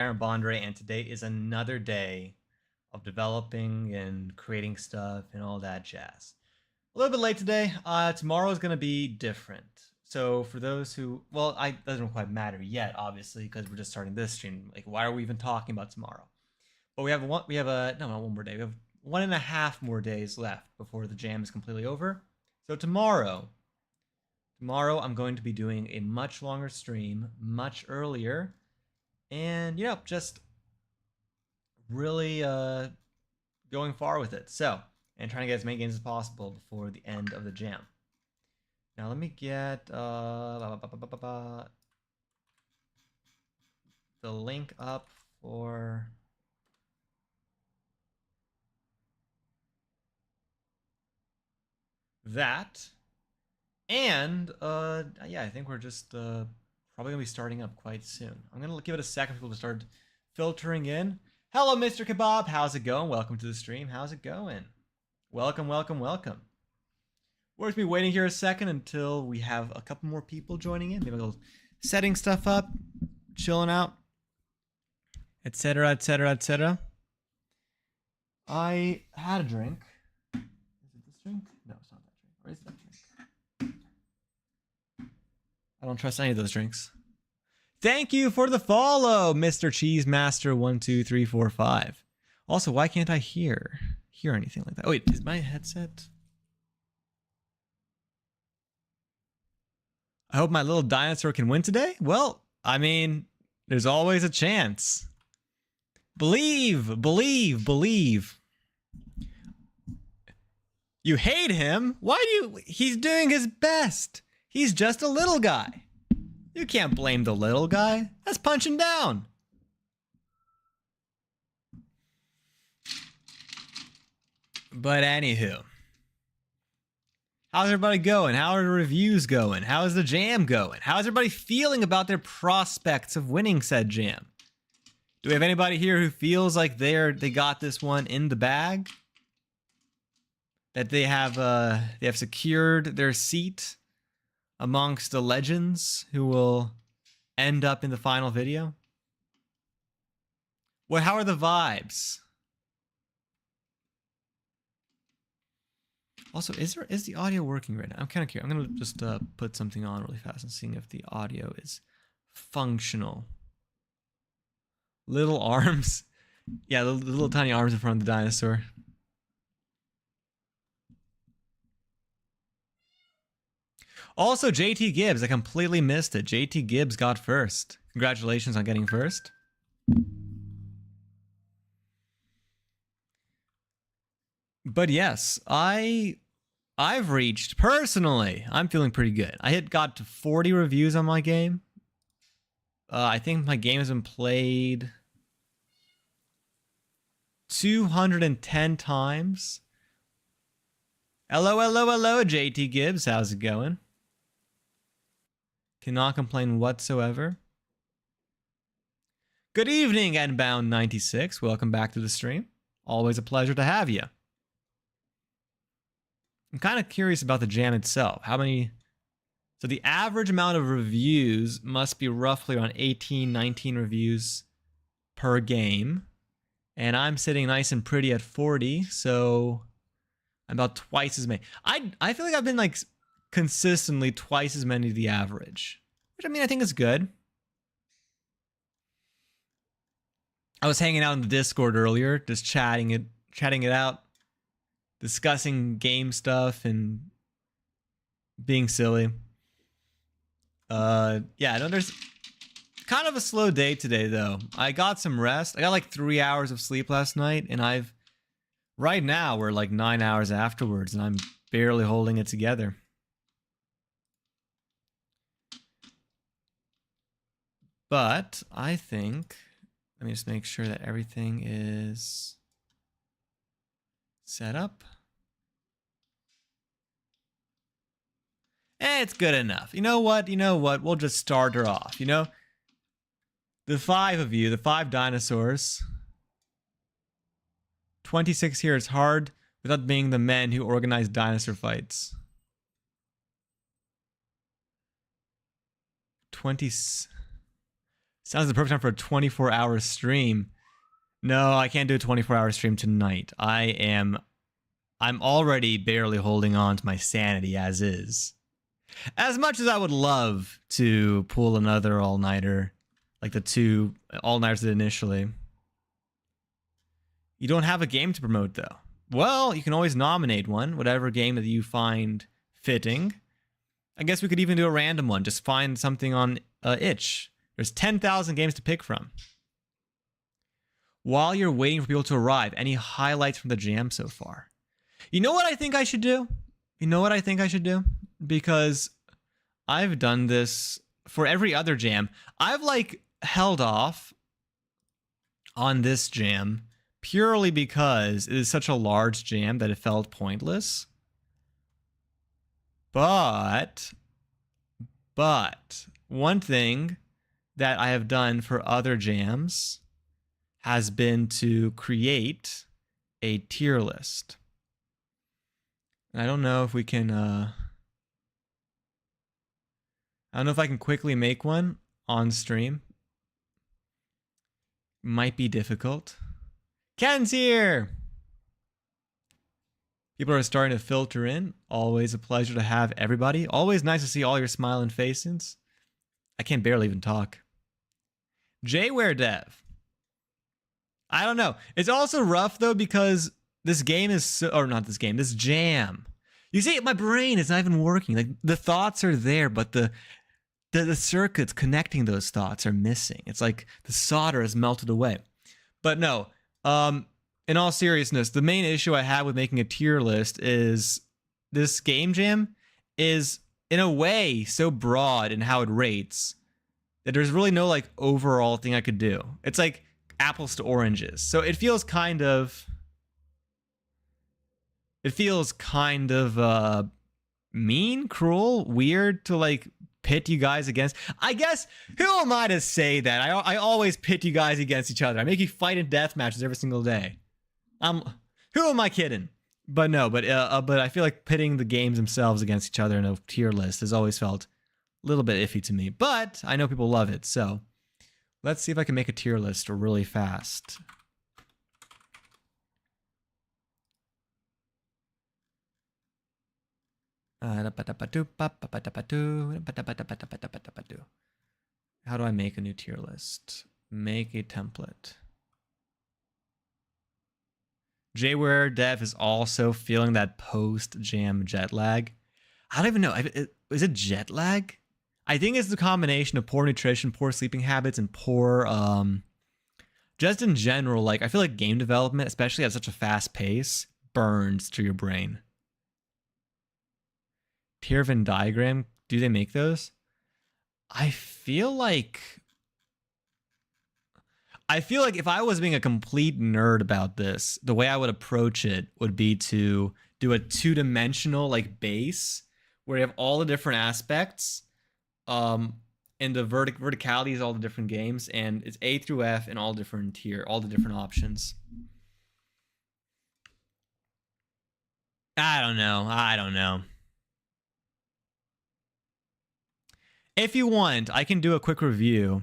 Aaron Bondre, and today is another day of developing and creating stuff and all that jazz. A little bit late today. Tomorrow is going to be different. So for those who, well, it doesn't quite matter yet, obviously, because we're just starting this stream. Like, why are we even talking about tomorrow? But we have not one more day. We have 1.5 more days left before the jam is completely over. So tomorrow I'm going to be doing a much longer stream, much earlier, and just really going far with it. So, and trying to get as many games as possible before the end of the jam. Now let me get the link up for that. And yeah, I think we're just probably gonna be starting up quite soon. I'm gonna give it a second for people to start filtering in. Hello, Mr. Kebab. How's it going? Welcome to the stream. How's it going? Welcome, welcome, welcome. We're just be waiting here a second until we have a couple more people joining in. Maybe a little setting stuff up, chilling out, etc., etc., etc. I had a drink. Is it this drink? No, it's not that drink. Or is it that drink? I don't trust any of those drinks. Thank you for the follow, Mr. Cheese Master 12345. Also, why can't I hear anything like that? Oh wait, is my headset? I hope my little dinosaur can win today. Well, I mean, there's always a chance. Believe, believe, believe. You hate him? Why do you? He's doing his best. He's just a little guy. You can't blame the little guy. That's punching down. But anywho. How's everybody going? How are the reviews going? How is the jam going? How's everybody feeling about their prospects of winning said jam? Do we have anybody here who feels like they got this one in the bag? That they have secured their seat amongst the legends who will end up in the final video? Well, how are the vibes? Also, is the audio working right now? I'm kind of curious. I'm gonna just put something on really fast and seeing if the audio is functional. Little arms. Yeah, the little tiny arms in front of the dinosaur. Also, JT Gibbs, I completely missed it. JT Gibbs got first. Congratulations on getting first. But yes, I've reached, personally, I'm feeling pretty good. I got to 40 reviews on my game. I think my game has been played 210 times. Hello, hello, hello, JT Gibbs. How's it going? Cannot complain whatsoever. Good evening, Nbound96. Welcome back to the stream. Always a pleasure to have you. I'm kind of curious about the jam itself. How many... So the average amount of reviews must be roughly around 18, 19 reviews per game. And I'm sitting nice and pretty at 40, so I'm about twice as many. I feel like I've been like consistently twice as many as the average, which I mean, I think is good. I was hanging out in the Discord earlier, just chatting it out, discussing game stuff and being silly. Yeah, no, there's kind of a slow day today though. I got some rest. I got like 3 hours of sleep last night, and right now we're like 9 hours afterwards, and I'm barely holding it together. But I think, let me just make sure that everything is set up. It's good enough. You know what? We'll just start her off. The 5 of you, the 5 dinosaurs. 26 here is hard without being the men who organize dinosaur fights. 20... Sounds the perfect time for a 24-hour stream. No, I can't do a 24-hour stream tonight. I'm already barely holding on to my sanity as is. As much as I would love to pull another all-nighter, like the 2 all-nighters did initially. You don't have a game to promote, though. Well, you can always nominate one, whatever game that you find fitting. I guess we could even do a random one. Just find something on itch. There's 10,000 games to pick from. While you're waiting for people to arrive, any highlights from the jam so far? You know what I think I should do? Because I've done this for every other jam. I've like held off on this jam purely because it is such a large jam that it felt pointless. But one thing that I have done for other jams has been to create a tier list. I don't know if we can I don't know if I can quickly make one on stream. Might be difficult. Ken's here! People are starting to filter in. Always a pleasure to have everybody. Always nice to see all your smiling faces. I can barely even talk. Jware Dev. I don't know. It's also rough though because this game is so, or not this game, this jam. You see, my brain is not even working. Like the thoughts are there, but the circuits connecting those thoughts are missing. It's like the solder has melted away. But no, in all seriousness, the main issue I have with making a tier list is this game jam is in a way so broad in how it rates that there's really no like overall thing I could do. It's like apples to oranges. So it feels kind of mean, cruel, weird to like pit you guys against. I guess, who am I to say that? I always pit you guys against each other. I make you fight in death matches every single day. Who am I kidding? But no, but I feel like pitting the games themselves against each other in a tier list has always felt a little bit iffy to me. But I know people love it, so let's see if I can make a tier list really fast. How do I make a new tier list? Make a template. Jware Dev is also feeling that post-jam jet lag. I don't even know. Is it jet lag? I think it's the combination of poor nutrition, poor sleeping habits, and poor, just in general, like, I feel like game development, especially at such a fast pace, burns to your brain. Tier Venn diagram, do they make those? I feel like if I was being a complete nerd about this, the way I would approach it would be to do a 2-dimensional like base where you have all the different aspects, and the verticality is all the different games, and it's A through F and all different tier, all the different options. I don't know. If you want, I can do a quick review.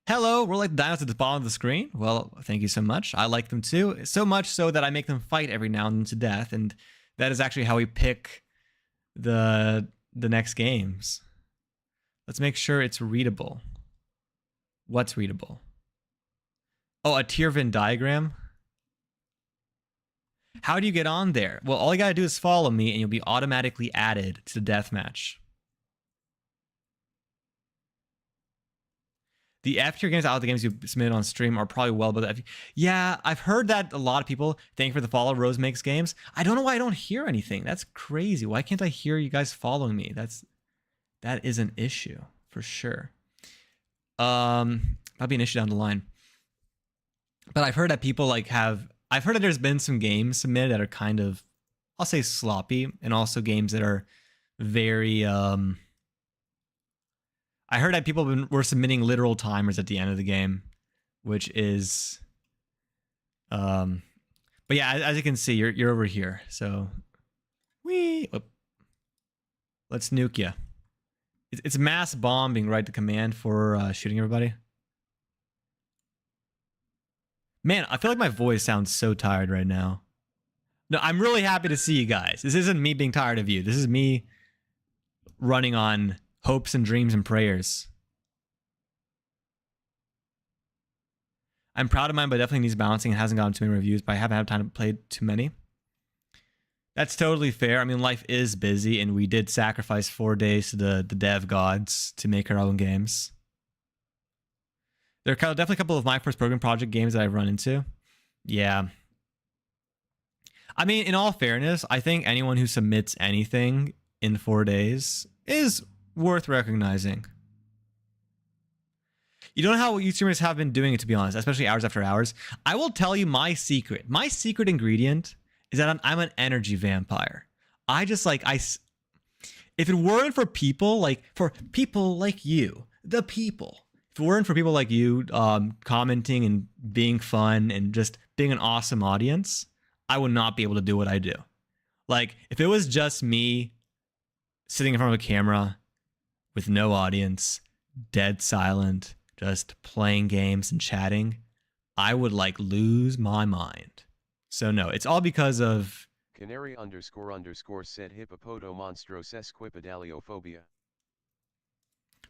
Hello, we're like the dinos at the bottom of the screen. Well, thank you so much. I like them too. So much so that I make them fight every now and then to death. And that is actually how we pick the next games. Let's make sure it's readable. What's readable? Oh, a tier Venn diagram? How do you get on there? Well, all you gotta do is follow me and you'll be automatically added to the deathmatch. The F tier games out of the games you submitted on stream are probably well above the F. Yeah, I've heard that a lot of people thank for the follow Rose Makes Games. I don't know why I don't hear anything. That's crazy. Why can't I hear you guys following me? That is an issue for sure. That'll be an issue down the line. But I've heard that people like I've heard that there's been some games submitted that are kind of, I'll say sloppy, and also games that are very I heard that people were submitting literal timers at the end of the game, which is, but yeah, as you can see, you're over here. So, let's nuke you. It's mass bombing, right? The command for shooting everybody. Man, I feel like my voice sounds so tired right now. No, I'm really happy to see you guys. This isn't me being tired of you. This is me running on hopes and dreams and prayers. I'm proud of mine, but definitely needs balancing. It hasn't gotten too many reviews, but I haven't had time to play too many. That's totally fair. I mean, life is busy, and we did sacrifice 4 days to the dev gods to make our own games. There are definitely a couple of my first program project games that I've run into. Yeah. I mean, in all fairness, I think anyone who submits anything in 4 days is worth recognizing. You don't know how you streamers have been doing it, to be honest, especially hours after hours. I will tell you my secret. My secret ingredient is that I'm an energy vampire. I just like, if it weren't for people like you, the people, if it weren't for people like you commenting and being fun and just being an awesome audience, I would not be able to do what I do. Like, if it was just me sitting in front of a camera with no audience, dead silent, just playing games and chatting, I would like lose my mind. So no, it's all because of Canary __ said hippopoto monstros esquipedaliophobia.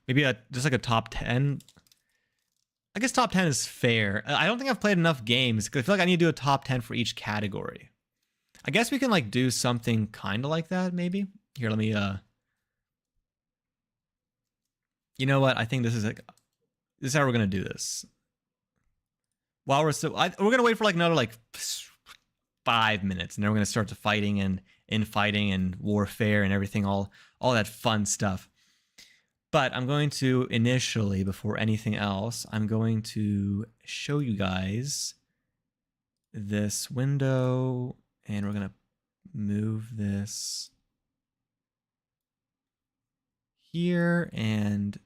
Maybe just like a top 10. I guess top 10 is fair. I don't think I've played enough games because I feel like I need to do a top 10 for each category. I guess we can like do something kind of like that maybe. Here, let me you know what? I think this is how we're gonna do this. While we're we're gonna wait for like another like 5 minutes, and then we're gonna start to fighting and infighting and warfare and everything, all that fun stuff. But I'm going to initially, before anything else, I'm going to show you guys this window, and we're gonna move this here and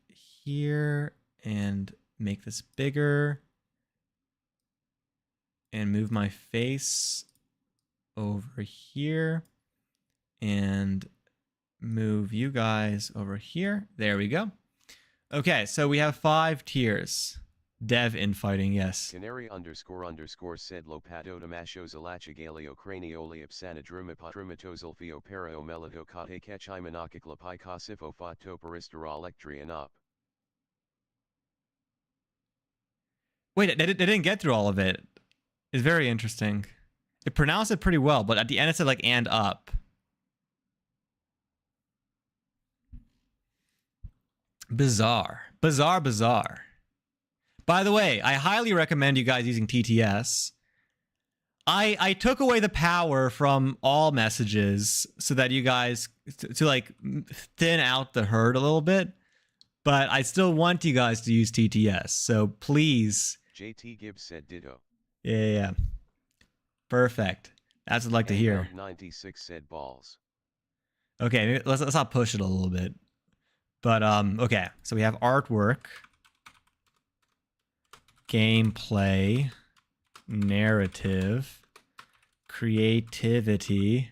here and make this bigger and move my face over here and move you guys over here. There we go. Okay, so we have 5 tiers. Dev infighting, yes. Canary __ said lopadotomashos alachigalio cranioliopsanadrumipotrimatozulfio paraomelido kechimanokiklapi kosifo photoperisterol lectrian up. Wait, they didn't get through all of it. It's very interesting. It pronounced it pretty well, but at the end it said like and up. Bizarre. Bizarre. By the way, I highly recommend you guys using TTS. I took away the power from all messages so that you guys to like thin out the herd a little bit, but I still want you guys to use TTS. So please. JT Gibbs said ditto. Yeah. Perfect. That's what I'd like to hear. 96 said balls. Okay, let's not push it a little bit. But okay, so we have artwork, gameplay, narrative, creativity.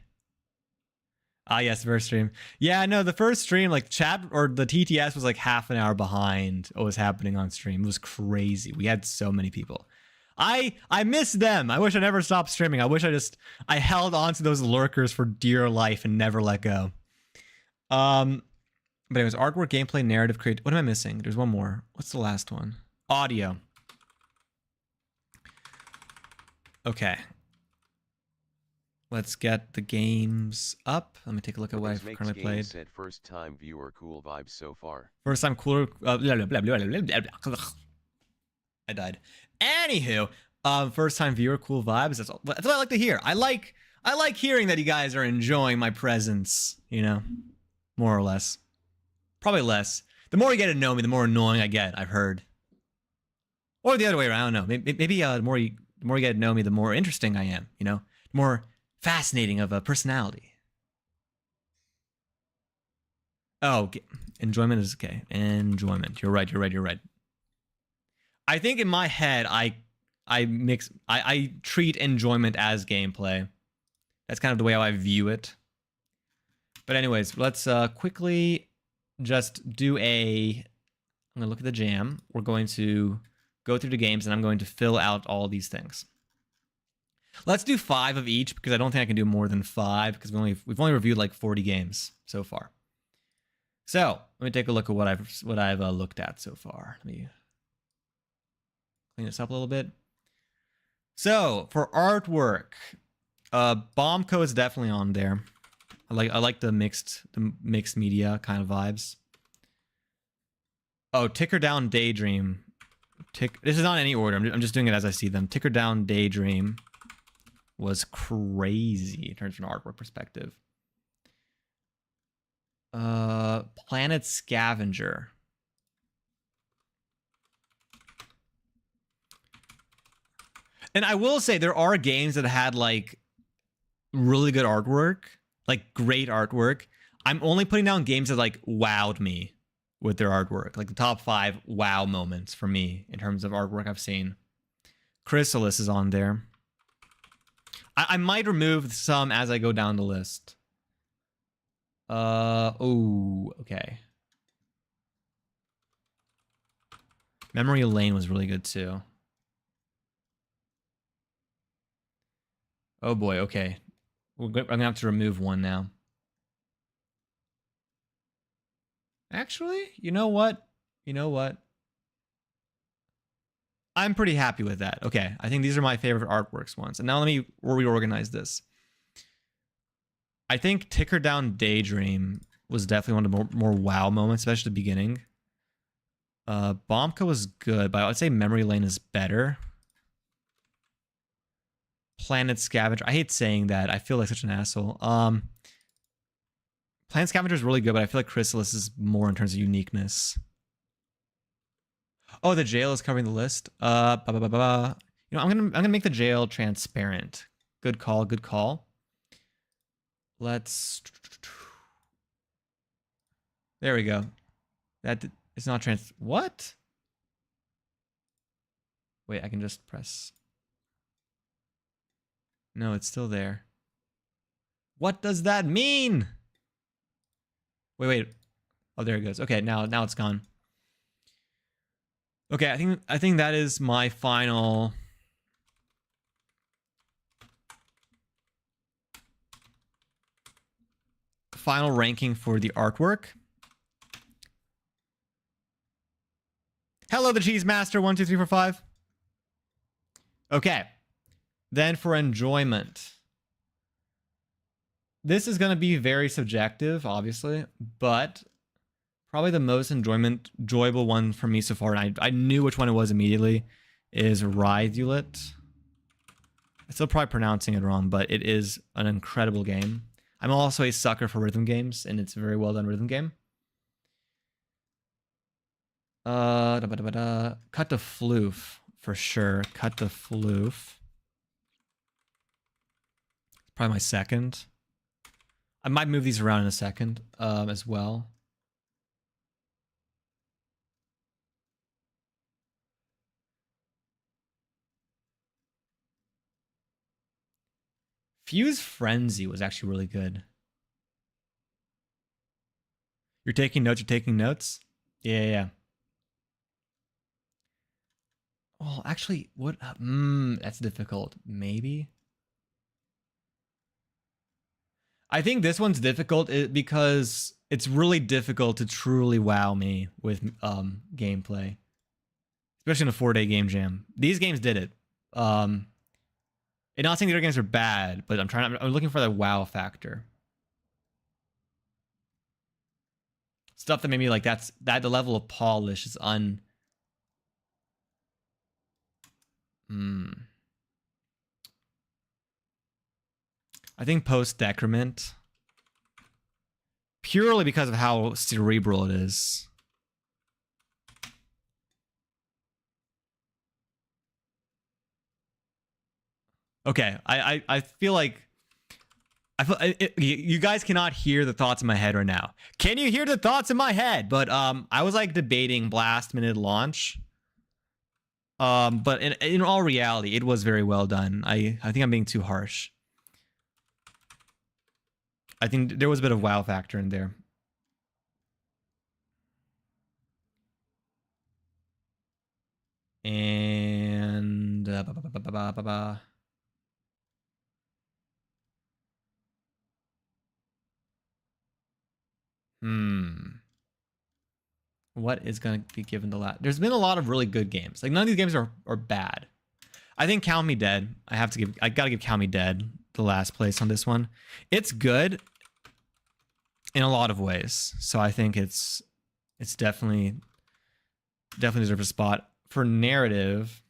Ah, yes, first stream. Yeah, no, the first stream, like chat or the TTS was like half an hour behind what was happening on stream. It was crazy. We had so many people. I miss them. I wish I never stopped streaming. I wish I held on to those lurkers for dear life and never let go. But it was artwork, gameplay, narrative, create. What am I missing? There's one more. What's the last one? Audio. Okay. Let's get the games up. Let me take a look at what I've currently played. Said first time viewer, cool vibes so far. First time cooler. Blah, blah, blah, blah, blah, blah. I died. Anywho, first time viewer, cool vibes. That's what I like to hear. I like hearing that you guys are enjoying my presence. You know, more or less. Probably less. The more you get to know me, the more annoying I get. I've heard. Or the other way around. I don't know. Maybe the more you get to know me, the more interesting I am. You know, the more fascinating of a personality. Oh, enjoyment is okay. Enjoyment. You're right. I think in my head, I treat enjoyment as gameplay. That's kind of the way how I view it. But anyways, let's quickly just do a... I'm going to look at the jam. We're going to go through the games, and I'm going to fill out all these things. Let's do 5 of each, because I don't think I can do more than 5, because we've only reviewed like 40 games so far. So let me take a look at what I've looked at so far. Let me clean this up a little bit. So for artwork, Bombco is definitely on there. I like the mixed media kind of vibes. Oh, Ticker Down Daydream. This is not in any order. I'm just doing it as I see them. Ticker Down Daydream was crazy in terms of an artwork perspective. Planet Scavenger. And I will say there are games that had like really good artwork, like great artwork. I'm only putting down games that like wowed me with their artwork, like the top 5 wow moments for me in terms of artwork I've seen. Chrysalis is on there. I might remove some as I go down the list. Oh, okay. Memory Lane was really good too. Oh boy, okay. I'm gonna have to remove one now. Actually, you know what? I'm pretty happy with that. Okay, I think these are my favorite artworks ones. And now let me reorganize this. I think Ticker Down Daydream was definitely one of the more wow moments, especially the beginning. Bombka was good, but I would say Memory Lane is better. Planet Scavenger. I hate saying that. I feel like such an asshole. Planet Scavenger is really good, but I feel like Chrysalis is more in terms of uniqueness. Oh, the jail is covering the list. You know, I'm gonna make the jail transparent. Good call. Good call. Let's. There we go. That it's not trans. What? Wait, I can just press. No, it's still there. What does that mean? Wait. Oh, there it goes. Okay, now it's gone. Okay, I think that is my final ranking for the artwork. Hello, the Cheese Master 1 2 3 4 5. Okay. Then for enjoyment. This is going to be very subjective, obviously, but probably the most enjoyable one for me so far, and I knew which one it was immediately, is Rivulet. I'm still probably pronouncing it wrong, but it is an incredible game. I'm also a sucker for rhythm games, and it's a very well done rhythm game. Cut the Floof, for sure. Cut the Floof. Probably my second. I might move these around in a second as well. Fuse Frenzy was actually really good. You're taking notes? Yeah. Well, actually, what? That's difficult. Maybe. I think this one's difficult because it's really difficult to truly wow me with gameplay, especially in a 4-day game jam. These games did it. And not saying the other games are bad, but I'm looking for that wow factor. Stuff that made me like that the level of polish is I think Post Decrement. Purely because of how cerebral it is. Okay, I feel like you guys cannot hear the thoughts in my head right now. Can you hear the thoughts in my head? But I was like debating Blast Minute launch. But in all reality, it was very well done. I think I'm being too harsh. I think there was a bit of wow factor in there. And what is going to be given the last? There's been a lot of really good games. Like none of these games are bad. I think Count Me Dead. I gotta give Count Me Dead the last place on this one. It's good in a lot of ways. So I think it's definitely deserves a spot. For narrative,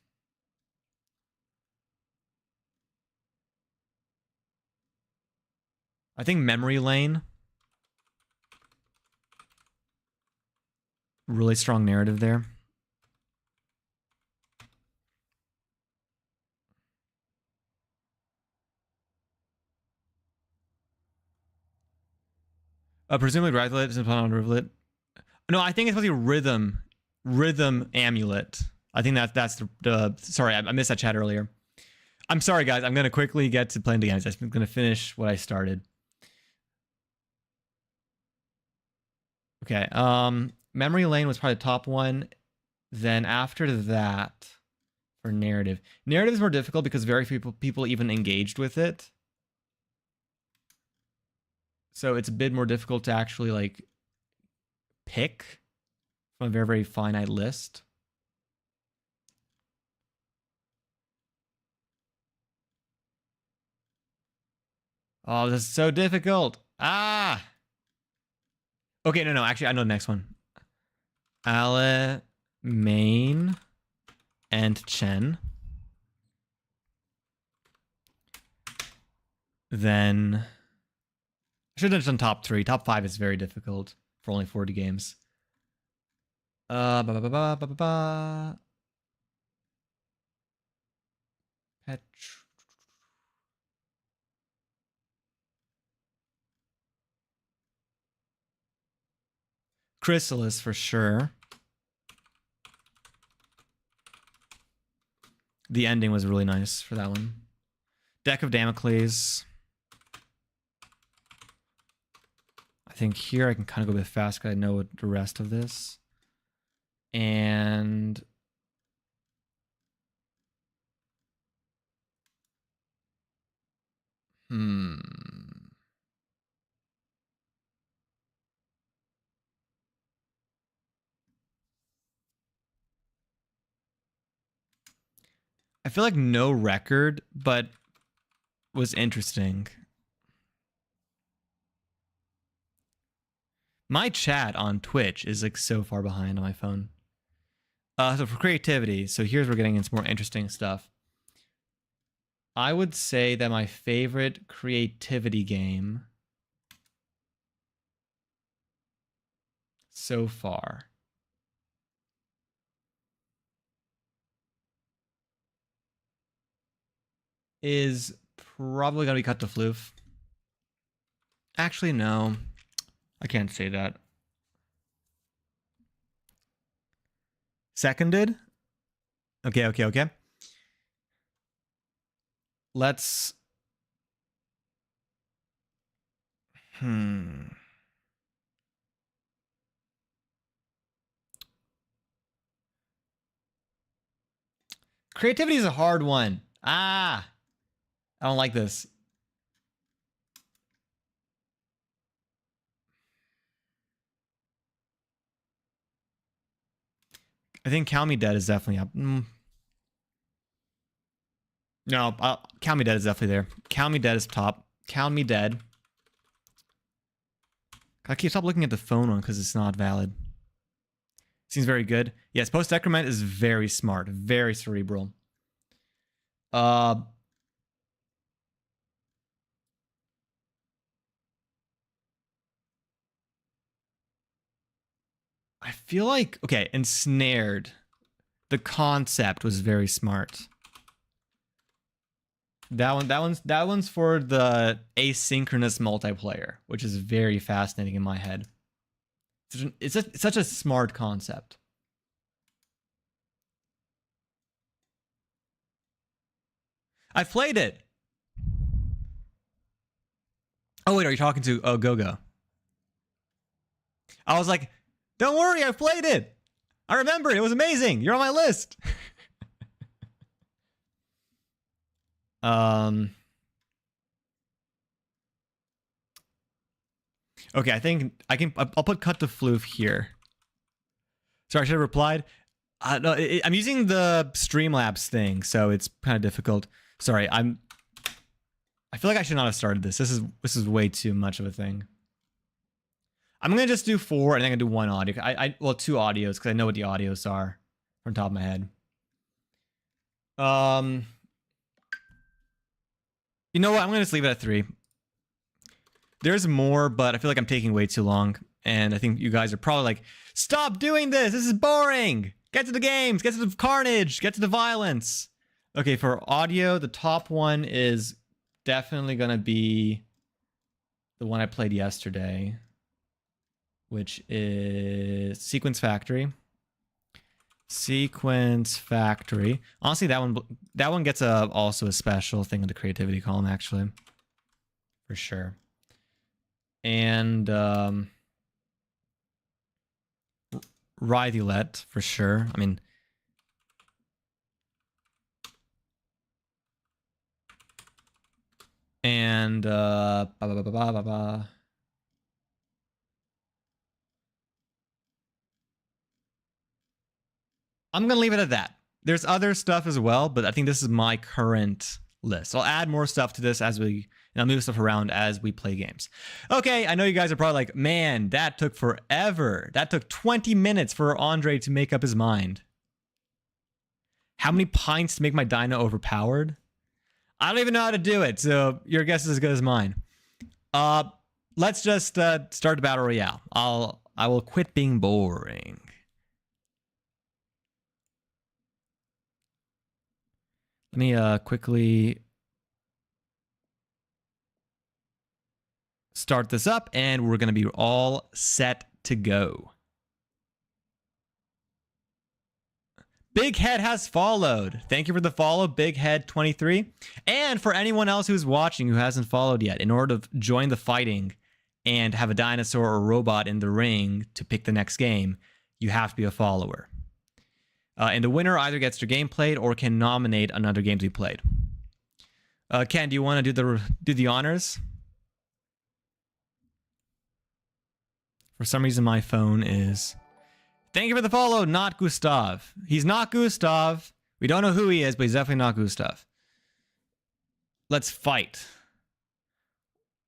I think Memory Lane. Really strong narrative there. Presumably Rivulet is upon Rivulet. No, I think it's supposed to be Rhythm Amulet. I think that's the sorry, I missed that chat earlier. I'm sorry, guys. I'm going to quickly get to playing the games. I'm going to finish what I started. Okay. Memory Lane was probably the top one. Then after that, for narrative is more difficult because very few people even engaged with it. So it's a bit more difficult to actually like pick from a very, very finite list. Oh, this is so difficult. Ah. Okay, no. Actually, I know the next one. Ale, Main, and Chen. Then I should have done top 3. Top 5 is very difficult for only 40 games. Chrysalis for sure. The ending was really nice for that one. Deck of Damocles. I think here I can kind of go a bit fast because I know the rest of this. And I feel like no record, but was interesting. My chat on Twitch is like so far behind on my phone. So for creativity, so here's where we're getting into more interesting stuff. I would say that my favorite creativity game so far is probably going to be Cut to Floof. Actually, no. I can't say that. Seconded? Okay. Let's... Creativity is a hard one. I don't like this. I think Count Me Dead is definitely up. No, Count Me Dead is definitely there. Count Me Dead is top. Count Me Dead. I keep stop looking at the phone one because it's not valid. Seems very good. Yes, Post Decrement is very smart, very cerebral. I feel like okay, Ensnared. The concept was very smart. That one's for the asynchronous multiplayer, which is very fascinating in my head. It's such a smart concept. I played it. Oh wait, are you talking to Go? I was like, don't worry, I played it. I remember it. It was amazing. You're on my list. Um. Okay, I think I can. I'll put cut to floof here. Sorry, I should have replied. No, I'm using the Streamlabs thing, so it's kind of difficult. Sorry, I feel like I should not have started this. This is way too much of a thing. I'm gonna just do 4, and then I'm gonna do 1 audio. Well, 2 audios because I know what the audios are from the top of my head. You know what? I'm gonna just leave it at 3. There's more, but I feel like I'm taking way too long, and I think you guys are probably like, "Stop doing this! This is boring! Get to the games! Get to the carnage! Get to the violence!" Okay, for audio, the top one is definitely gonna be the one I played yesterday, which is Sequence Factory. Sequence Factory. Honestly, that one gets also a special thing in the creativity column, actually, for sure. And Rivulette, for sure. I mean, and I'm gonna leave it at that. There's other stuff as well, but I think this is my current list. I'll add more stuff to this as I'll move stuff around as we play games. Okay, I know you guys are probably like, man, that took forever. That took 20 minutes for Andre to make up his mind. How many pints to make my dino overpowered? I don't even know how to do it, so your guess is as good as mine. Let's just start the battle royale. I will quit being boring. Let me quickly start this up, and we're going to be all set to go. Big Head has followed. Thank you for the follow, Big Head 23. And for anyone else who's watching who hasn't followed yet, in order to join the fighting and have a dinosaur or robot in the ring to pick the next game, you have to be a follower. And the winner either gets their game played or can nominate another game to be played. Ken, do you want to do the honors? For some reason, my phone is... Thank you for the follow, not Gustav. He's not Gustav. We don't know who he is, but he's definitely not Gustav. Let's fight.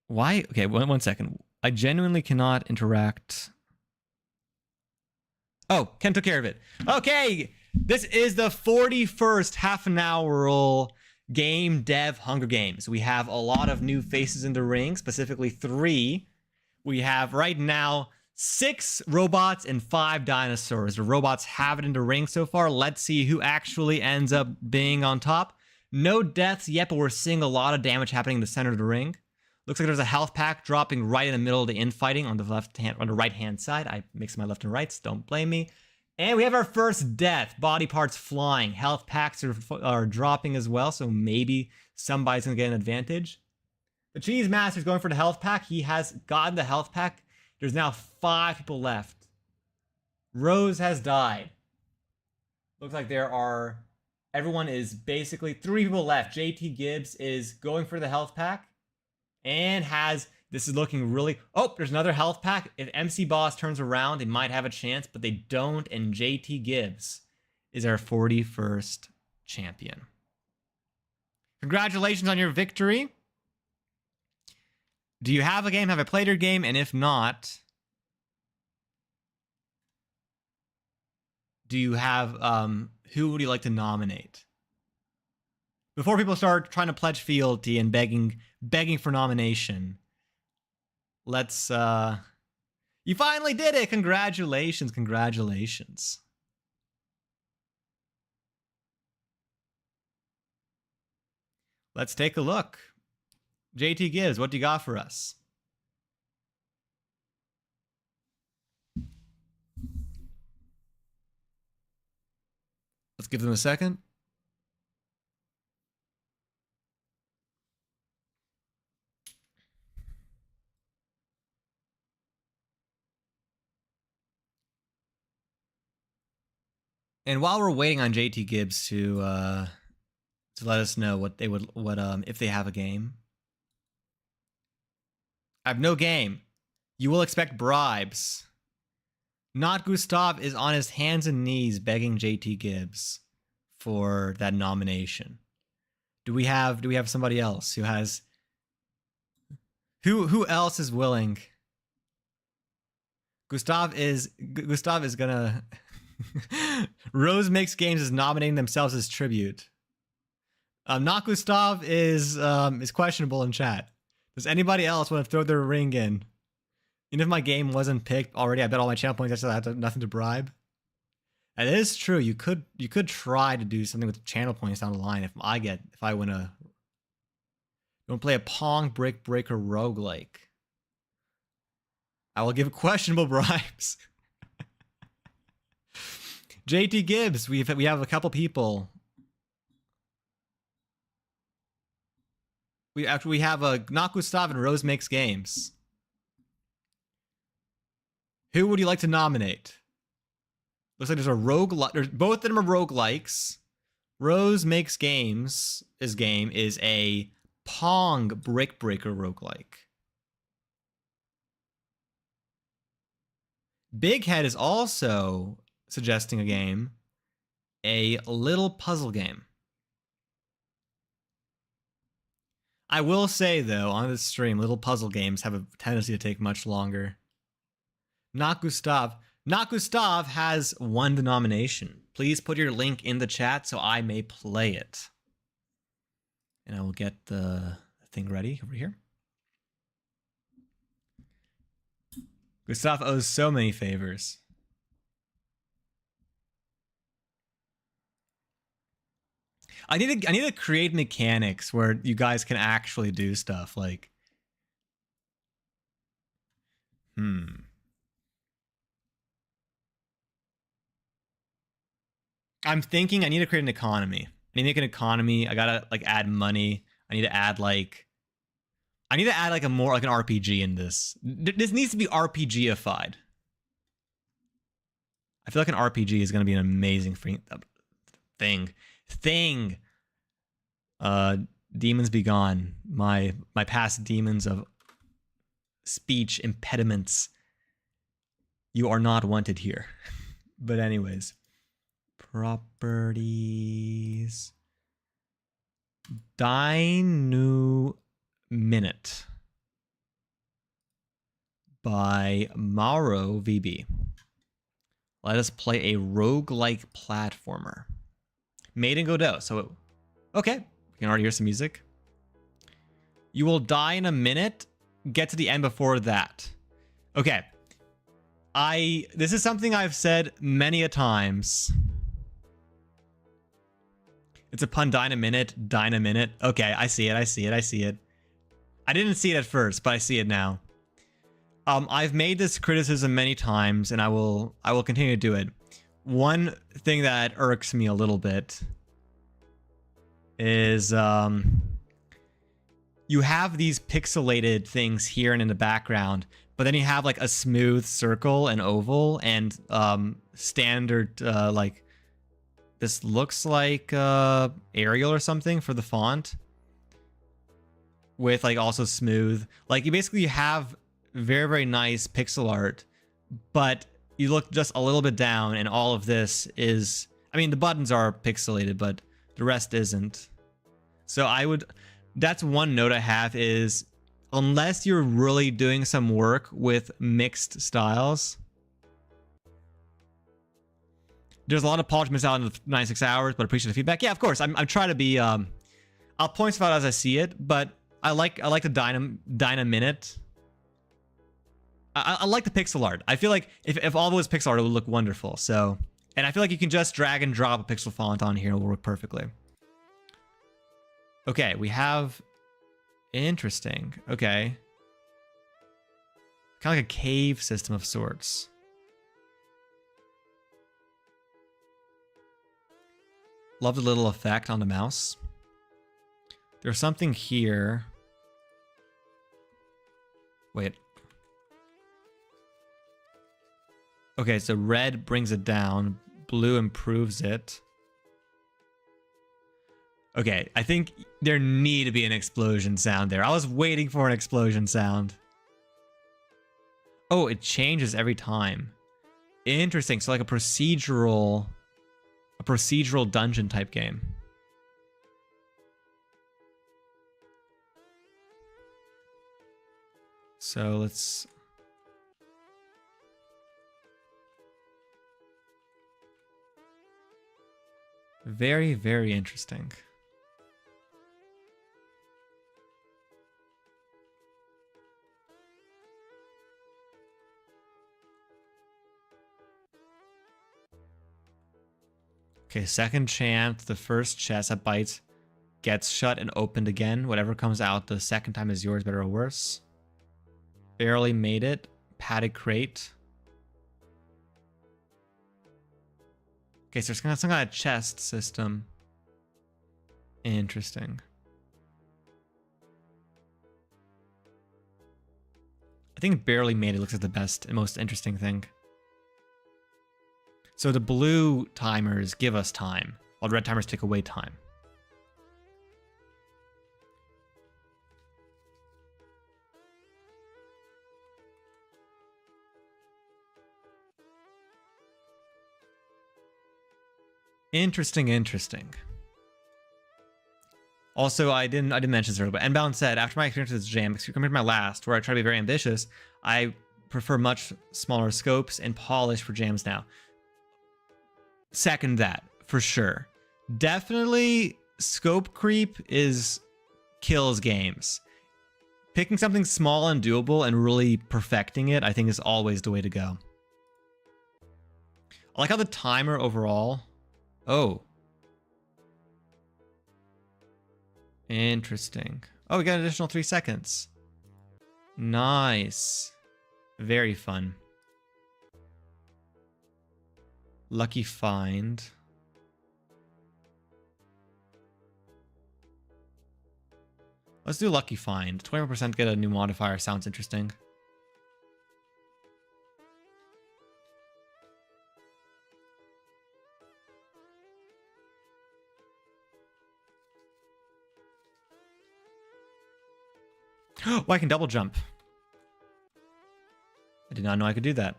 Why? Okay, one second. I genuinely cannot interact. Oh, Ken took care of it. Okay, this is the 41st half an hour game dev Hunger Games. We have a lot of new faces in the ring, specifically 3. We have right now 6 robots and 5 dinosaurs. The robots have it in the ring so far. Let's see who actually ends up being on top. No deaths yet, but we're seeing a lot of damage happening in the center of the ring. Looks like there's a health pack dropping right in the middle of the infighting on the right hand side. I mix my left and rights, don't blame me. And we have our first death. Body parts flying. Health packs are dropping as well, so maybe somebody's gonna get an advantage. The Cheese Master's going for the health pack. He has gotten the health pack. There's now 5 people left. Rose has died. Looks like everyone is basically 3 people left. JT Gibbs is going for the health pack. And this is looking really... Oh, there's another health pack. If MC Boss turns around, they might have a chance, but they don't. And JT Gibbs is our 41st champion. Congratulations on your victory. Do you have a game? Have I played your game? And if not, do you have... who would you like to nominate? Before people start trying to pledge fealty and begging for nomination, let's... You finally did it! Congratulations, congratulations. Let's take a look. JT Gibbs, what do you got for us? Let's give them a second. And while we're waiting on JT Gibbs to to let us know what they would if they have a game. I have no game. You will expect bribes. Not Gustav is on his hands and knees begging JT Gibbs for that nomination. Do we have somebody else who has who else is willing? Gustav is gonna Rose Makes Games is nominating themselves as tribute. Not Gustav is questionable in chat. Does anybody else want to throw their ring in? Even if my game wasn't picked already, I bet all my channel points I have nothing to bribe. And it is true. You could try to do something with channel points down the line if I win a. Don't play a Pong Brick Breaker roguelike. I will give questionable bribes. JT Gibbs, we have a couple people. We have a Not Gustav and Rose Makes Games. Who would you like to nominate? Looks like there's a both of them are roguelikes. Rose Makes Games is a Pong Brick Breaker roguelike. Big Head is also suggesting a game, a little puzzle game. I will say though, on this stream, little puzzle games have a tendency to take much longer. Not Gustav has won the nomination. Please put your link in the chat so I may play it. And I will get the thing ready over here. Gustav owes so many favors. I need to create mechanics where you guys can actually do stuff like I'm thinking I need to create an economy. I need to make an economy. I gotta like add money. I need to add like a more like an RPG in this. This needs to be RPGified. I feel like an RPG is gonna be an amazing thing. Demons be gone. My past demons of speech impediments. You are not wanted here. But anyways. Properties. Dinu Minute by Mauro VB. Let us play a roguelike platformer. Made in Godot. So, okay. We can already hear some music. You will die in a minute. Get to the end before that. Okay. This is something I've said many a times. It's a pun, dine a minute. Okay, I see it. I didn't see it at first, but I see it now. I've made this criticism many times, and I will continue to do it. One thing that irks me a little bit is you have these pixelated things here and in the background, but then you have like a smooth circle and oval and standard like this looks like Arial or something for the font with like also smooth. Like you basically have very, very nice pixel art, but you look just a little bit down and all of this is, I mean, the buttons are pixelated, but the rest isn't. So that's one note I have is unless you're really doing some work with mixed styles, there's a lot of polish missed out in the 96 hours, but appreciate the feedback. Yeah, of course. I'm trying to be, I'll point stuff out as I see it, but I like the Dyna Minute. I like the pixel art. I feel like if all of it was pixel art, it would look wonderful. So, and I feel like you can just drag and drop a pixel font on here. It will work perfectly. Okay, we have, interesting. Okay. Kind of like a cave system of sorts. Love the little effect on the mouse. There's something here. Wait. Okay, so red brings it down. Blue improves it. Okay, I think there need to be an explosion sound there. I was waiting for an explosion sound. Oh, it changes every time. Interesting. So like a procedural dungeon type game. So let's... Very, very interesting. Okay, second chance. The first chest that bites gets shut and opened again. Whatever comes out the second time is yours, better or worse. Barely made it. Padded crate. Okay, so there's some kind of chest system. Interesting. I think barely made it looks like the best and most interesting thing. So the blue timers give us time, while the red timers take away time. Interesting, interesting. Also, I didn't mention this earlier, but Nbound said, after my experience with this jam, compared to my last, where I try to be very ambitious, I prefer much smaller scopes and polish for jams now. Second that, for sure. Definitely, scope creep kills games. Picking something small and doable and really perfecting it, I think, is always the way to go. I like how the timer overall... Oh. Interesting. Oh, we got an additional 3 seconds. Nice. Very fun. Lucky find. Let's do lucky find. 21% get a new modifier. Sounds interesting. Oh, I can double jump. I did not know I could do that.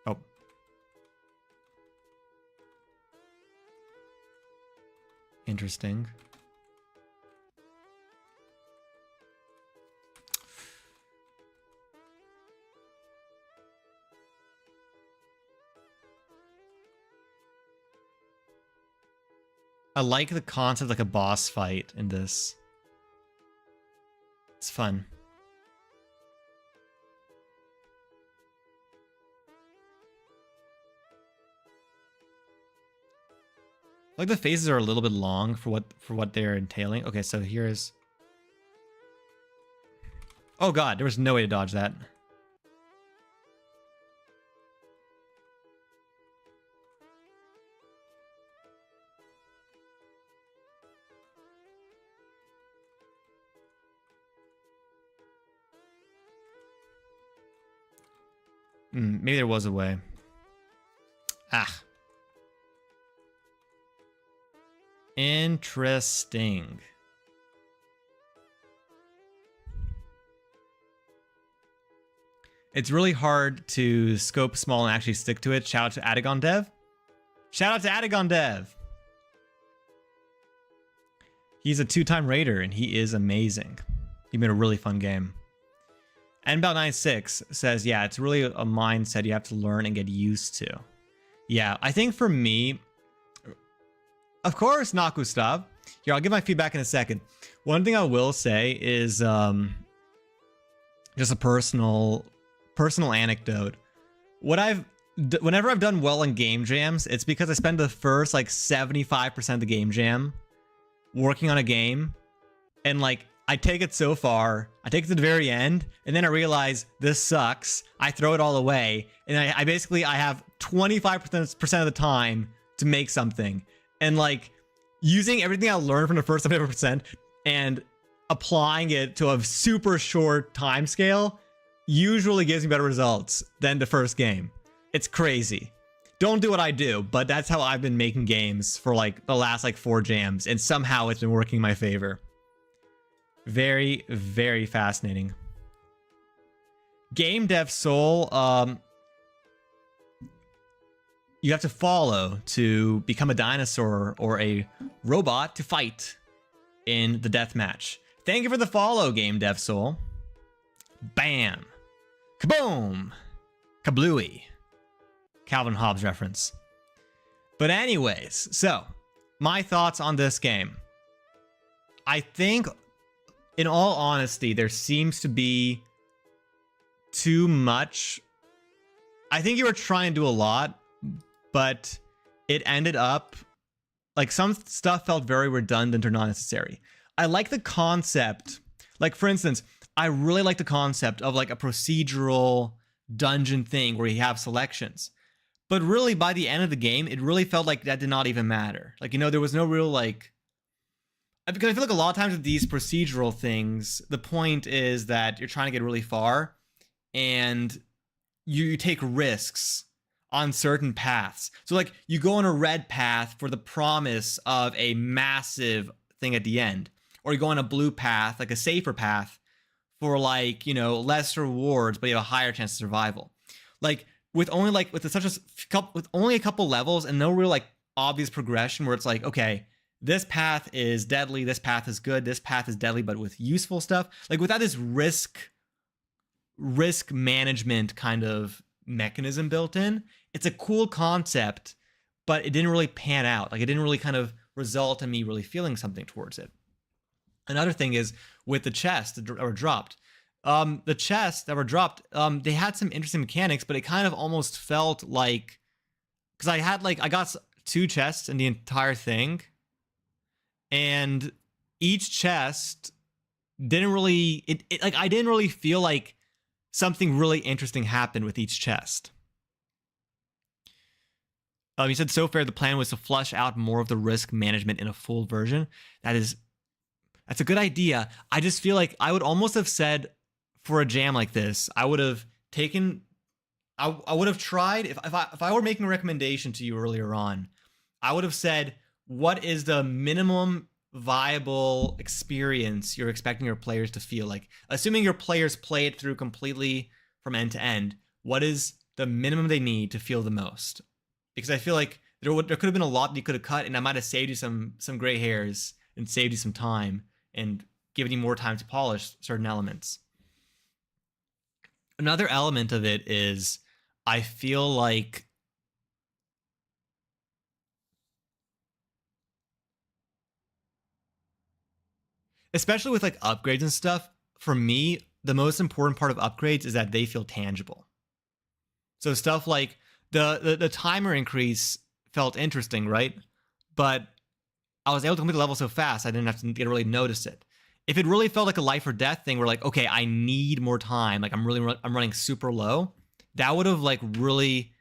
Oh. Interesting. I like the concept like a boss fight in this. It's fun. Like the phases are a little bit long for what they're entailing. Okay, so here's... Oh god, there was no way to dodge that. Maybe there was a way. Ah. Interesting. It's really hard to scope small and actually stick to it. Shout out to Adagon Dev. Shout out to Adagon Dev. He's a 2-time raider and he is amazing. He made a really fun game. And about 96 says, yeah, it's really a mindset you have to learn and get used to. Yeah, I think for me, of course, not Gustav. Here, I'll give my feedback in a second. One thing I will say is just a personal anecdote. Whenever I've done well in game jams, it's because I spend the first like 75% of the game jam working on a game, and like I take it so far, I take it to the very end, and then I realize this sucks. I throw it all away, and I basically have 25% of the time to make something, and like using everything I learned from the first 75% and applying it to a super short time scale usually gives me better results than the first game. It's crazy. Don't do what I do, but that's how I've been making games for like the last like 4 jams, and somehow it's been working in my favor. Very, very fascinating. Game Dev Soul, you have to follow to become a dinosaur or a robot to fight in the deathmatch. Thank you for the follow, Game Dev Soul. Bam. Kaboom. Kablooey. Calvin Hobbes reference. But anyways, so my thoughts on this game. I think, in all honesty, there seems to be too much. I think you were trying to do a lot, but it ended up like some stuff felt very redundant or not necessary. I like the concept. Like, for instance, I really like the concept of like a procedural dungeon thing where you have selections. But really, by the end of the game, it really felt like that did not even matter. Like, you know, there was no real like... Because I feel like a lot of times with these procedural things, the point is that you're trying to get really far and you take risks on certain paths. So like you go on a red path for the promise of a massive thing at the end, or you go on a blue path, like a safer path for like, you know, less rewards, but you have a higher chance of survival. Like with only like with only a couple levels and no real like obvious progression where it's like, okay, this path is deadly, this path is good, this path is deadly, but with useful stuff. Like without this risk management kind of mechanism built in, it's a cool concept, but it didn't really pan out. Like it didn't really kind of result in me really feeling something towards it. Another thing is with the chests that were dropped. The chests that were dropped, they had some interesting mechanics, but it kind of almost felt like, because I got 2 chests in the entire thing, and each chest didn't really, like I didn't really feel like something really interesting happened with each chest. You said so far the plan was to flush out more of the risk management in a full version. That's a good idea. I just feel like I would almost have said for a jam like this, I would have taken, I would have tried, if I were making a recommendation to you earlier on, I would have said, what is the minimum viable experience you're expecting your players to feel? Like, assuming your players play it through completely from end to end, what is the minimum they need to feel the most? Because I feel like there could have been a lot that you could have cut, and I might have saved you some gray hairs and saved you some time and given you more time to polish certain elements. Another element of it is I feel like especially with like upgrades and stuff, for me, the most important part of upgrades is that they feel tangible. So stuff like the timer increase felt interesting, right? But I was able to complete the level so fast, I didn't have to really notice it. If it really felt like a life or death thing, where like, okay, I need more time, like I'm running super low, that would have like really,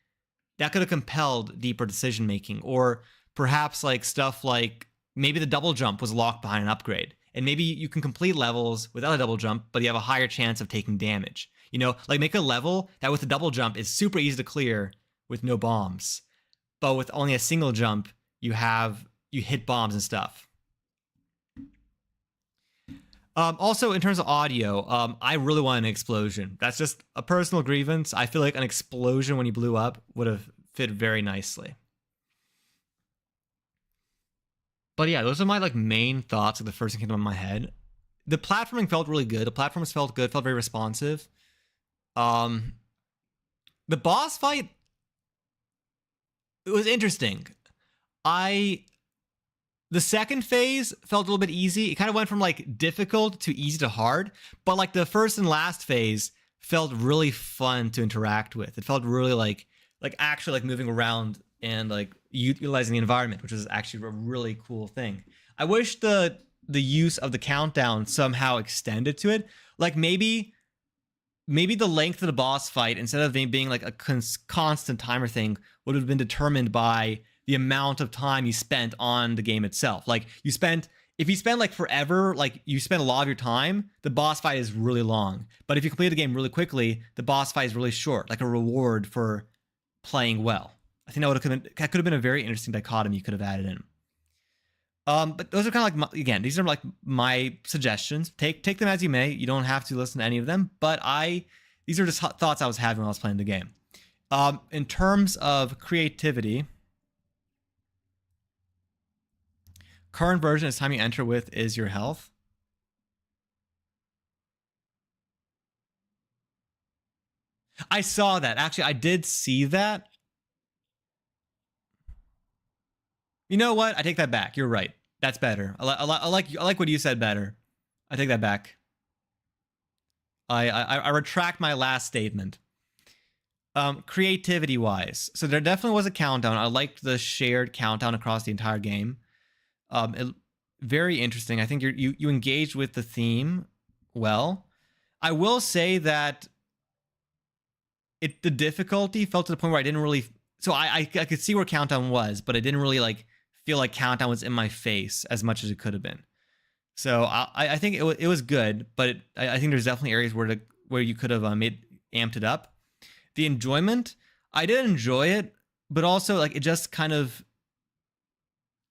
that could have compelled deeper decision making. Or perhaps like stuff like maybe the double jump was locked behind an upgrade, and maybe you can complete levels without a double jump, but you have a higher chance of taking damage. You know, like make a level that with a double jump is super easy to clear with no bombs, but with only a single jump, you hit bombs and stuff. Also, in terms of audio, I really want an explosion. That's just a personal grievance. I feel like an explosion when you blew up would have fit very nicely. But yeah, those are my like main thoughts of the first thing that came to my head. The platforming felt really good. The platforms felt good, felt very responsive. The boss fight, it was interesting. The second phase felt a little bit easy. It kind of went from like difficult to easy to hard, but like the first and last phase felt really fun to interact with. It felt really like actually like moving around and like utilizing the environment, which is actually a really cool thing. I wish the use of the countdown somehow extended to it. Like maybe the length of the boss fight, instead of being like a constant timer thing, would have been determined by the amount of time you spent on the game itself. Like you spent, if you spend like forever, like you spend a lot of your time, the boss fight is really long. But if you complete the game really quickly, the boss fight is really short, like a reward for playing well. I think that could have been a very interesting dichotomy you could have added in. But those are kind of like again, these are like my suggestions. Take them as you may. You don't have to listen to any of them. But these are just thoughts I was having when I was playing the game. In terms of creativity, current version is time you enter with is your health. I saw that. Actually, I did see that. You know what? I take that back. You're right. That's better. I like what you said better. I take that back. I retract my last statement. Creativity wise, so there definitely was a countdown. I liked the shared countdown across the entire game. Very interesting. I think you engaged with the theme well. I will say that the difficulty felt to the point where I didn't really. So I could see where countdown was, but I didn't really like feel like countdown was in my face as much as it could have been. So I think it was good, but I think there's definitely areas where you could have amped it up. The enjoyment, I did enjoy it, but also like it just kind of,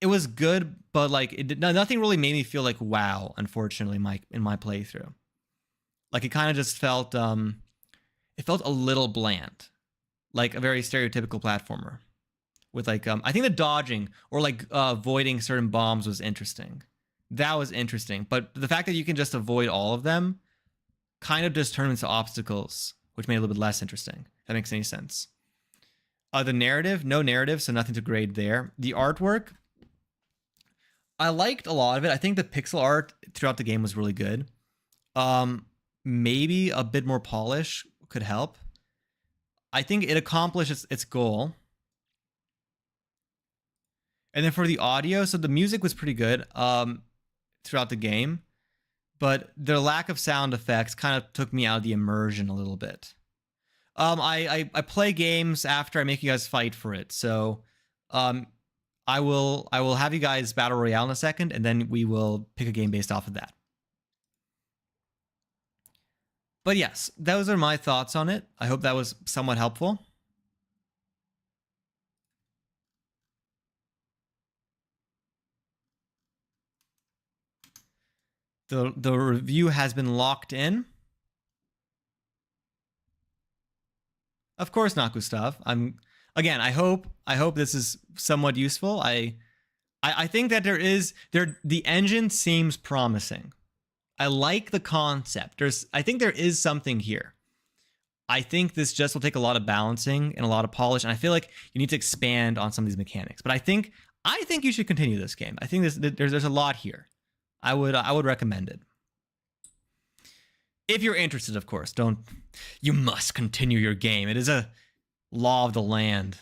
it was good, but like nothing really made me feel like wow. Unfortunately, in my playthrough, like it kind of just felt it felt a little bland, like a very stereotypical platformer. With like I think the dodging or like avoiding certain bombs was interesting. That was interesting, but the fact that you can just avoid all of them kind of just turned into obstacles, which made it a little bit less interesting. If that makes any sense. The narrative, no narrative, so nothing to grade there. The artwork, I liked a lot of it. I think the pixel art throughout the game was really good. Maybe a bit more polish could help. I think it accomplished its goal. And then for the audio, so the music was pretty good throughout the game, but the lack of sound effects kind of took me out of the immersion a little bit. I play games after I make you guys fight for it, so I will have you guys battle royale in a second, and then we will pick a game based off of that. But yes, those are my thoughts on it. I hope that was somewhat helpful. The review has been locked in. Of course not, Gustav. Again, I hope this is somewhat useful. I think that the engine seems promising. I like the concept. I think there is something here. I think this just will take a lot of balancing and a lot of polish, and I feel like you need to expand on some of these mechanics. But I think you should continue this game. I think there's a lot here. I would recommend it. If you're interested, of course. You must continue your game. It is a law of the land.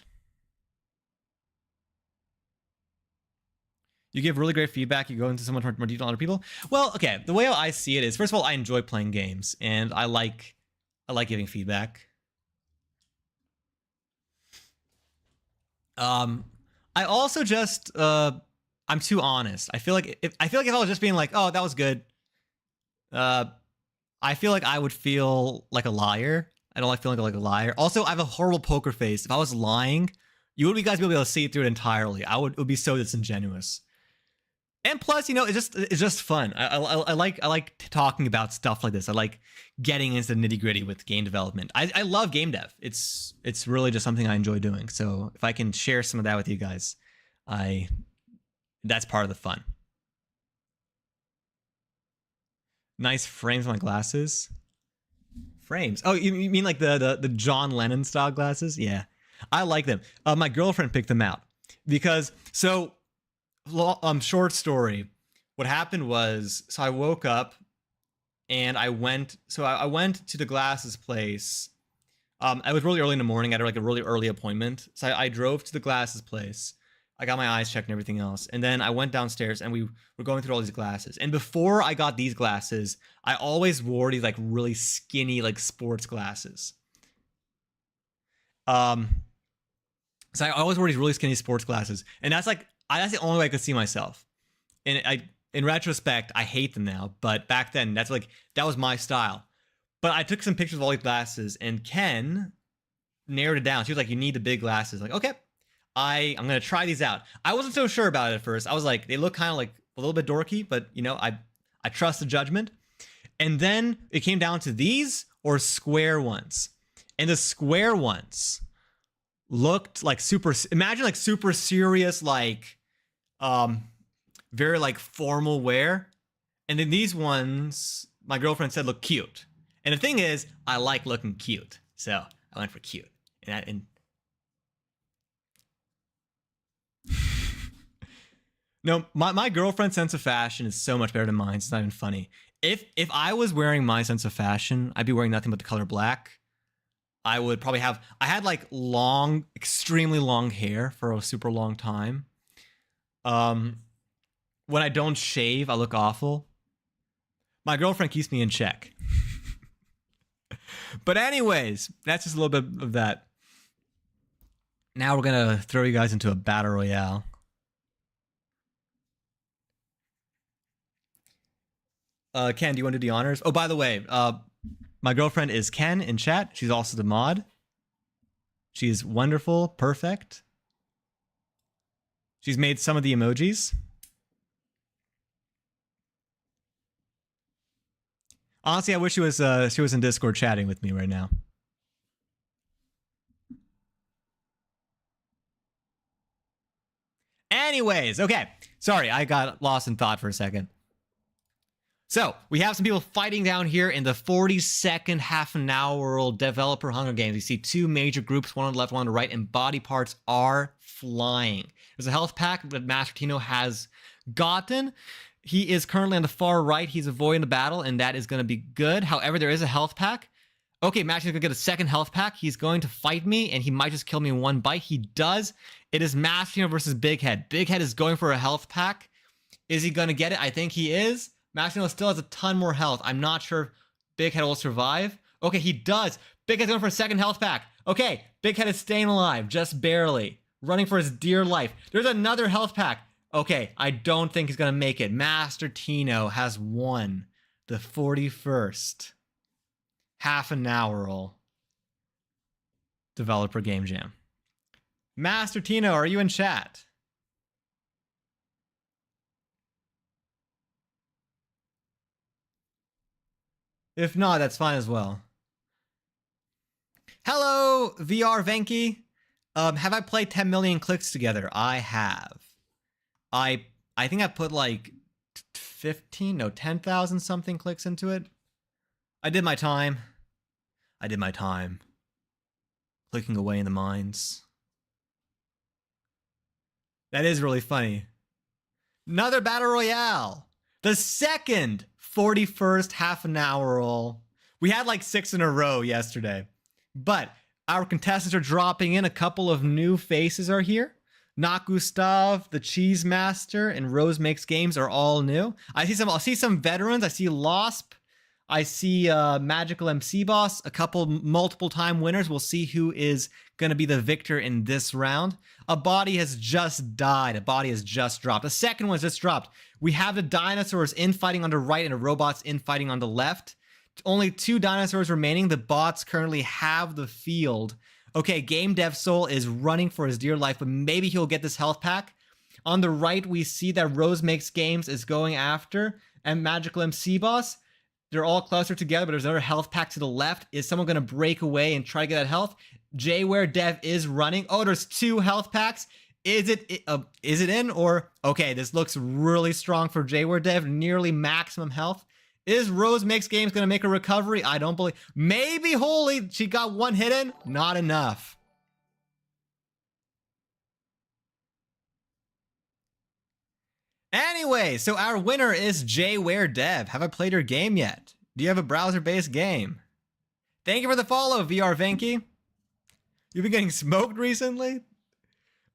You give really great feedback. You go into so much more detail on other people. Well, okay. The way I see it is, first of all, I enjoy playing games, and I like giving feedback. I also just I'm too honest. I feel like if I was just being like, oh, that was good, I feel like I would feel like a liar. I don't like feeling like a liar. Also, I have a horrible poker face. If I was lying, you guys would be able to see through it entirely. It would be so disingenuous. And plus, it's just fun. I like talking about stuff like this. I like getting into the nitty gritty with game development. I love game dev. It's really just something I enjoy doing. So if I can share some of that with you guys, that's part of the fun. Nice frames on my glasses. Frames. Oh, you mean like the John Lennon style glasses? Yeah, I like them. My girlfriend picked them out because short story. What happened was, so I woke up and I went to the glasses place. I was really early in the morning. I had like a really early appointment. So I drove to the glasses place. I got my eyes checked and everything else. And then I went downstairs and we were going through all these glasses. And before I got these glasses, I always wore these like really skinny like sports glasses. So I always wore these really skinny sports glasses. And that's the only way I could see myself. And in retrospect, I hate them now, but back then, that was my style. But I took some pictures of all these glasses, and Ken narrowed it down. She was like, "You need the big glasses." Like, okay, I'm gonna try these out. I wasn't so sure about it at first. I was like, they look kind of like a little bit dorky, but I trust the judgment. And then it came down to these or square ones, and the square ones looked like imagine like super serious, like very like formal wear. And then these ones, my girlfriend said look cute. And the thing is, I like looking cute, so I went for cute. And no, my girlfriend's sense of fashion is so much better than mine. It's not even funny. If I was wearing my sense of fashion, I'd be wearing nothing but the color black. I would probably have. I had like long, extremely long hair for a super long time. When I don't shave, I look awful. My girlfriend keeps me in check. But anyways, that's just a little bit of that. Now we're gonna throw you guys into a battle royale. Ken, do you want to do the honors? Oh, by the way, my girlfriend is Ken in chat. She's also the mod. She's wonderful, perfect. She's made some of the emojis. Honestly, I wish she was in Discord chatting with me right now. Anyways, okay. Sorry, I got lost in thought for a second. So, we have some people fighting down here in the 40-second, half an hour developer Hunger Games. You see two major groups, one on the left, one on the right, and body parts are flying. There's a health pack that Master Tino has gotten. He is currently on the far right. He's avoiding the battle, and that is going to be good. However, there is a health pack. Okay, Master Tino's going to get a second health pack. He's going to fight me, and he might just kill me in one bite. He does. It is Master Tino versus Big Head. Big Head is going for a health pack. Is he going to get it? I think he is. Master Tino still has a ton more health. I'm not sure if Big Head will survive. Okay, he does. Big Head's going for a second health pack. Okay, Big Head is staying alive, just barely. Running for his dear life. There's another health pack. Okay, I don't think he's going to make it. Master Tino has won the 41st half an hour developer game jam. Master Tino, are you in chat? If not, that's fine as well. Hello, VR Venki. Have I played 10 million clicks together? I have. I think I put like 10,000 something clicks into it. I did my time. Clicking away in the mines. That is really funny. Another battle royale. The second 41st half an hour. We had like 6 in a row yesterday. But our contestants are dropping in. A couple of new faces are here. Not Gustav, the Cheese Master, and Rose Makes Games are all new. I see some veterans. I see Losp. I see Magical MC Boss. A couple multiple time winners. We'll see who is going to be the victor in this round. A body has just died. A body has just dropped. A second one's just dropped. We have the dinosaurs infighting on the right and the robots infighting on the left. Only 2 dinosaurs remaining. The bots currently have the field. Okay, Game Dev Soul is running for his dear life, but maybe he'll get this health pack. On the right, we see that Rose Makes Games is going after, and Magical MC Boss. They're all clustered together, but there's another health pack to the left. Is someone going to break away and try to get that health? Jware Dev is running. Oh, there's 2 health packs. Is it in or... Okay, this looks really strong for Jware Dev. Nearly maximum health. Is Rose Makes Games going to make a recovery? I don't believe... Maybe Holy. She got 1 hit in. Not enough. Anyway, so our winner is Jware Dev. Have I played your game yet? Do you have a browser-based game? Thank you for the follow, VR Venki. You've been getting smoked recently?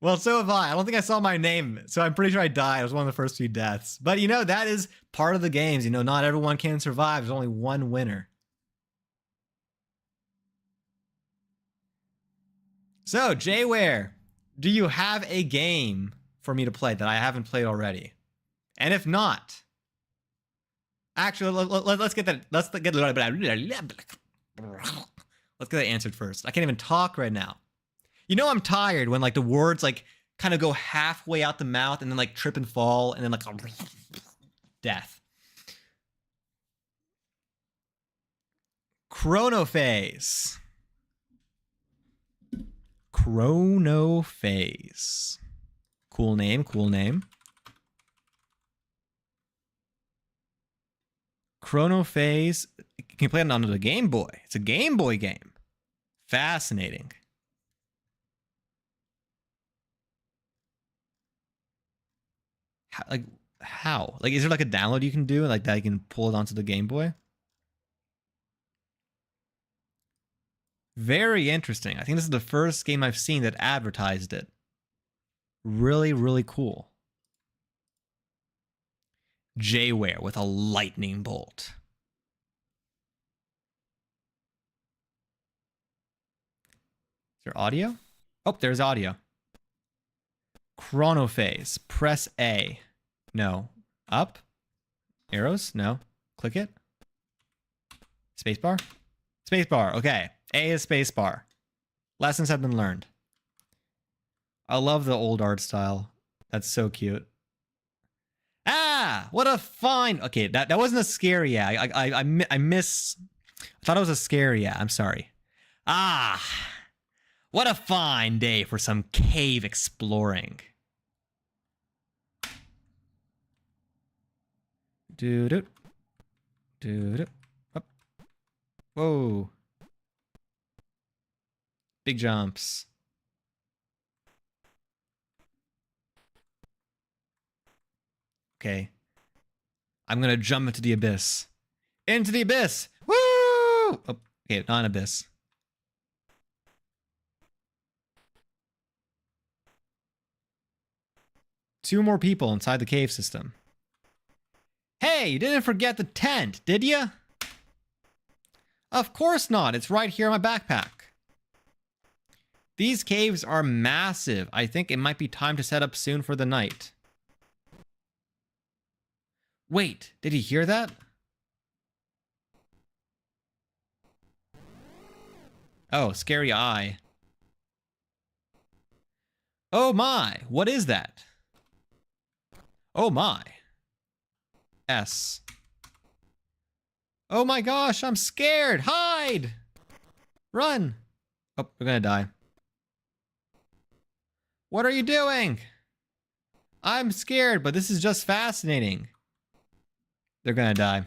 Well, so have I. I don't think I saw my name, so I'm pretty sure I died. I was one of the first few deaths. But, that is part of the games. Not everyone can survive. There's only one winner. So, Jware, do you have a game for me to play that I haven't played already? And if not, Actually, let's get that. Let's get that answered first. I can't even talk right now. You know I'm tired when like the words like kind of go halfway out the mouth and then like trip and fall and then like death. Chronophase. Chronophase. Cool name, cool name. Chronophase. You can play it on the Game Boy. It's a Game Boy game. Fascinating. How? Like, is there like a download you can do like that you can pull it onto the Game Boy? Very interesting. I think this is the first game I've seen that advertised it. Really, really cool. Jayware with a lightning bolt. Is there audio? Oh, there's audio. Chronophase. Press A. No. Up? Arrows? No. Click it. Spacebar? Spacebar. Okay. A is spacebar. Lessons have been learned. I love the old art style. That's so cute. Ah, what a fine. Okay, that wasn't a scary yeah. I miss. I thought it was a scary yeah. I'm sorry. Ah, what a fine day for some cave exploring. Doo-doo. Doo-doo. Up. Whoa. Big jumps. Okay. I'm gonna jump into the abyss. Into the abyss! Woo! Oh, okay, not an abyss. Two more people inside the cave system. Hey, you didn't forget the tent, did you? Of course not. It's right here in my backpack. These caves are massive. I think it might be time to set up soon for the night. Wait, did you hear that? Oh, scary eye. Oh my, what is that? Oh my. S. Oh my gosh, I'm scared. Hide! Run! Oh, we're gonna die. What are you doing? I'm scared, but this is just fascinating. They're gonna die.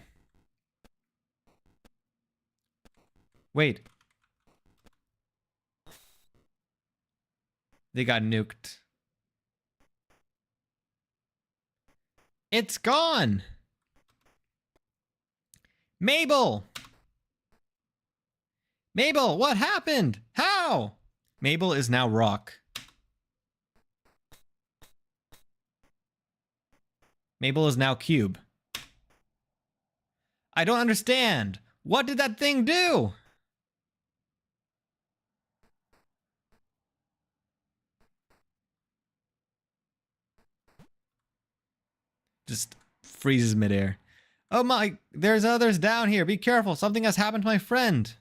Wait. They got nuked. It's gone! Mabel! Mabel, what happened? How? Mabel is now rock. Mabel is now cube. I don't understand. What did that thing do? Just freezes midair. Oh my, there's others down here. Be careful. Something has happened to my friend.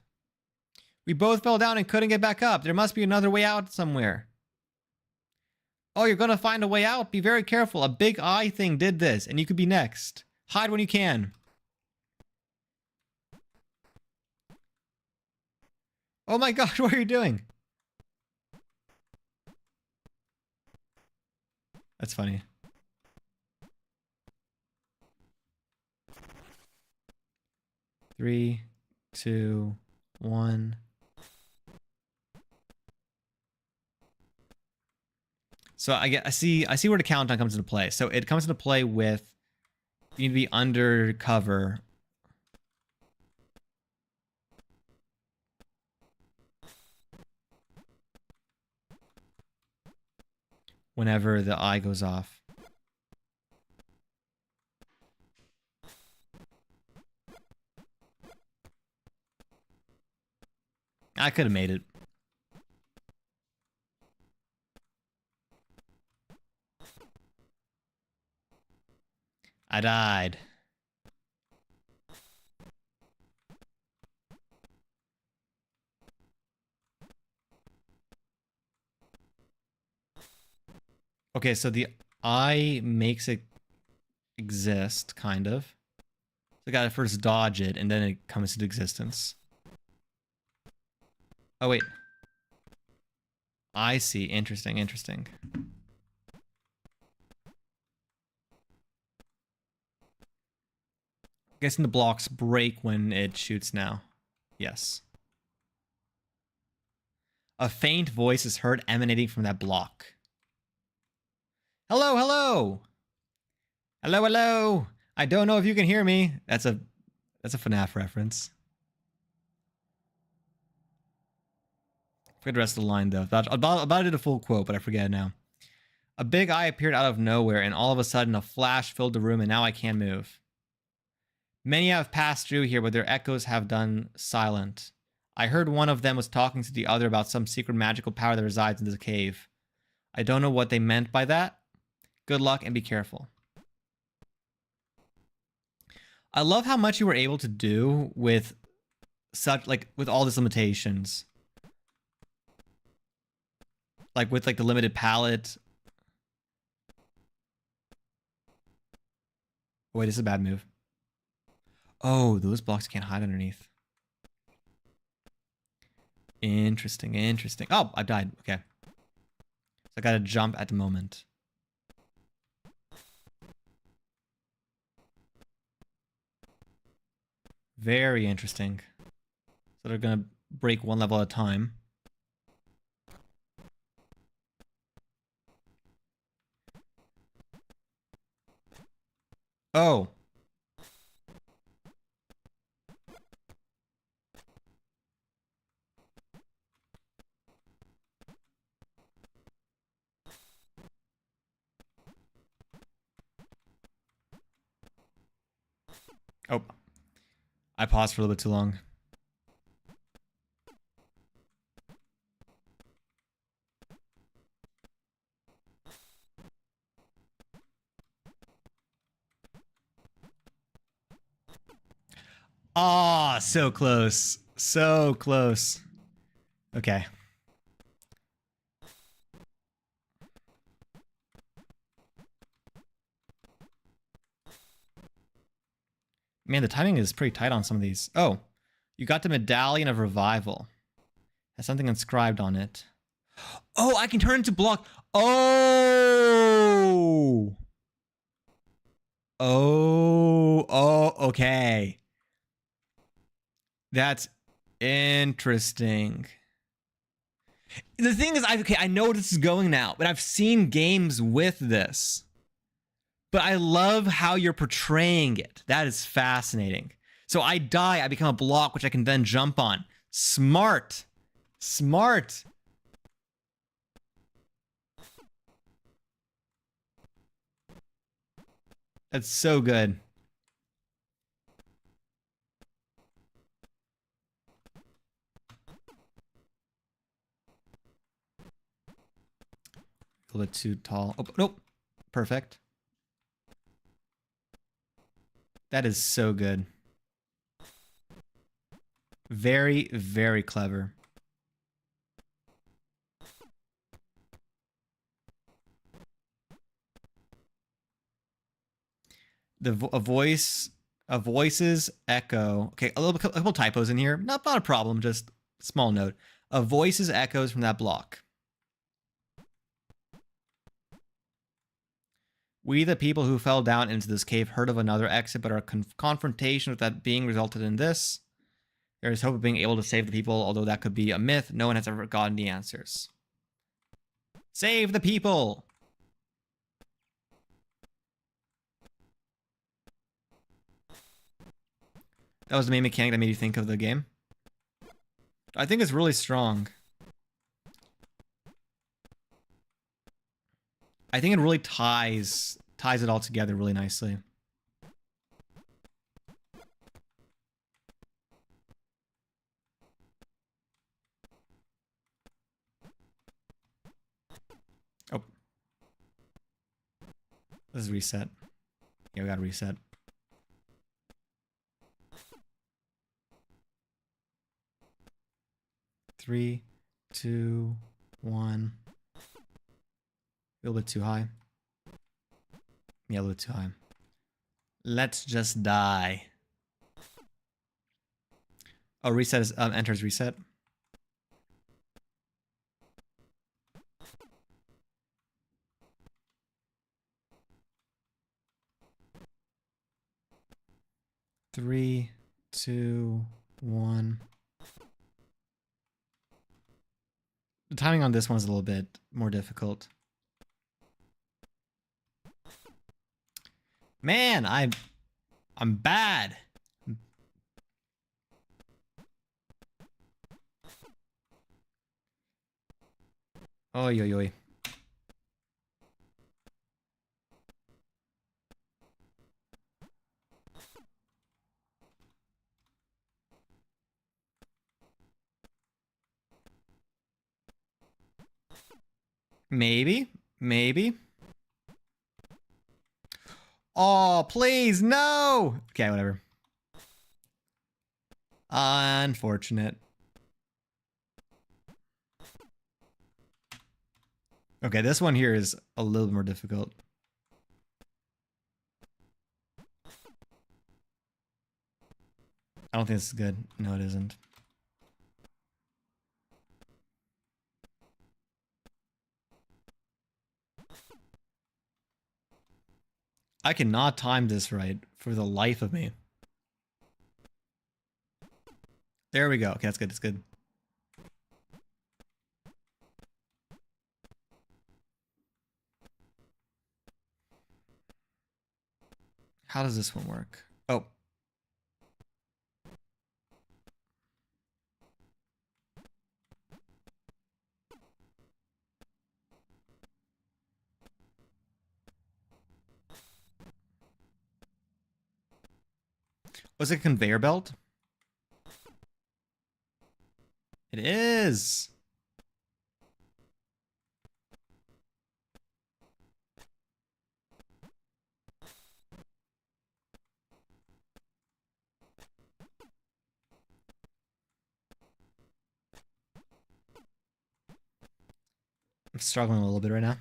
We both fell down and couldn't get back up. There must be another way out somewhere. Oh, you're gonna find a way out? Be very careful. A big eye thing did this, and you could be next. Hide when you can. Oh my gosh, what are you doing? That's funny. Three, two, one. So I see where the countdown comes into play. So it comes into play with you need to be under cover. Whenever the eye goes off. I could have made it. I died. Okay, so the eye makes it exist, kind of. So I gotta first dodge it, and then it comes into existence. Oh, wait. I see. Interesting, interesting. Guessing the blocks break when it shoots now. Yes. A faint voice is heard emanating from that block. Hello, hello! Hello, hello! I don't know if you can hear me. That's a FNAF reference. Forget the rest of the line though. About to do the full quote, but I forget it now. A big eye appeared out of nowhere, and all of a sudden a flash filled the room, and now I can't move. Many have passed through here, but their echoes have done silent. I heard one of them was talking to the other about some secret magical power that resides in this cave. I don't know what they meant by that. Good luck and be careful. I love how much you were able to do with such, like, with all these limitations. Like with like the limited palette. Oh, wait, this is a bad move. Oh, those blocks can't hide underneath. Interesting, interesting. Oh, I died. Okay. So I gotta jump at the moment. Very interesting. So they're gonna break one level at a time. Oh. Oh. I paused for a little bit too long. Ah, so close. So close. Okay. Man, the timing is pretty tight on some of these. Oh, you got the Medallion of Revival. Has something inscribed on it. Oh, I can turn into block. Oh. Okay. That's interesting. The thing is, I know where this is going now, but I've seen games with this. But I love how you're portraying it. That is fascinating. So I die, I become a block, which I can then jump on. Smart. Smart. That's so good. A little bit too tall. Oh, nope. Perfect. That is so good. Very, very clever. A voice's echo. Okay, a couple typos in here. Not a problem, just small note. A voice's echoes from that block. We, the people who fell down into this cave, heard of another exit, but our confrontation with that being resulted in this. There is hope of being able to save the people, although that could be a myth. No one has ever gotten the answers. Save the people! That was the main mechanic that made you think of the game. I think it's really strong. I think it really ties it all together really nicely. Oh. Let's reset. Yeah, we gotta reset. Three, two, one. A little bit too high. Yeah, a little too high. Let's just die. Oh, reset is enters reset. Three, two, one. The timing on this one is a little bit more difficult. Man, I'm bad. Oy, oy, oy. Maybe. Maybe. Oh, please, no! Okay, whatever. Unfortunate. Okay, this one here is a little more difficult. I don't think this is good. No, it isn't. I cannot time this right for the life of me. There we go. Okay, that's good. That's good. How does this one work? Oh. Was it a conveyor belt? It is. I'm struggling a little bit right now.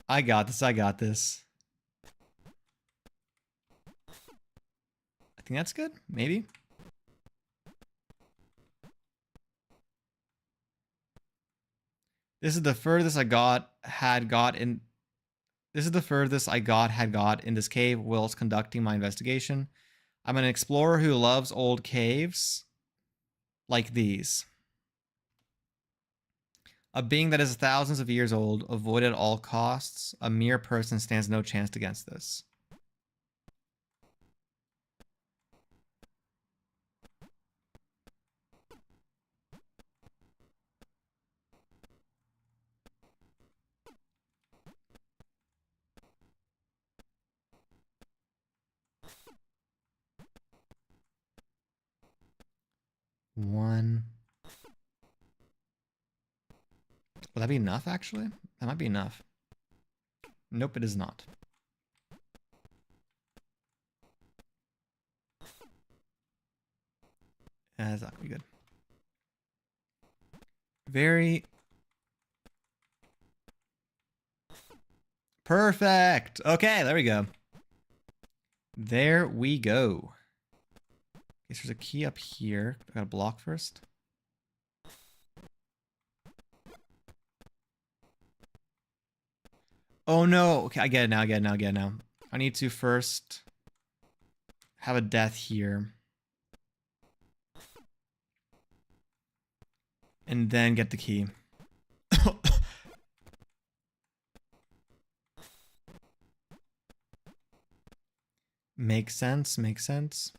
I got this. I got this. I think that's good. Maybe. This is the furthest I had got in this cave whilst conducting my investigation. I'm an explorer who loves old caves like these. A being that is thousands of years old, avoided at all costs. A mere person stands no chance against this. One. Will that be enough, actually? That might be enough. Nope, it is not. That's not gonna be good. Very perfect. Okay, there we go. There we go. Okay, so there's a key up here. I gotta block first. Oh no. Okay, I get it now. I get it now. I need to first have a death here. And then get the key. Makes sense. Makes sense.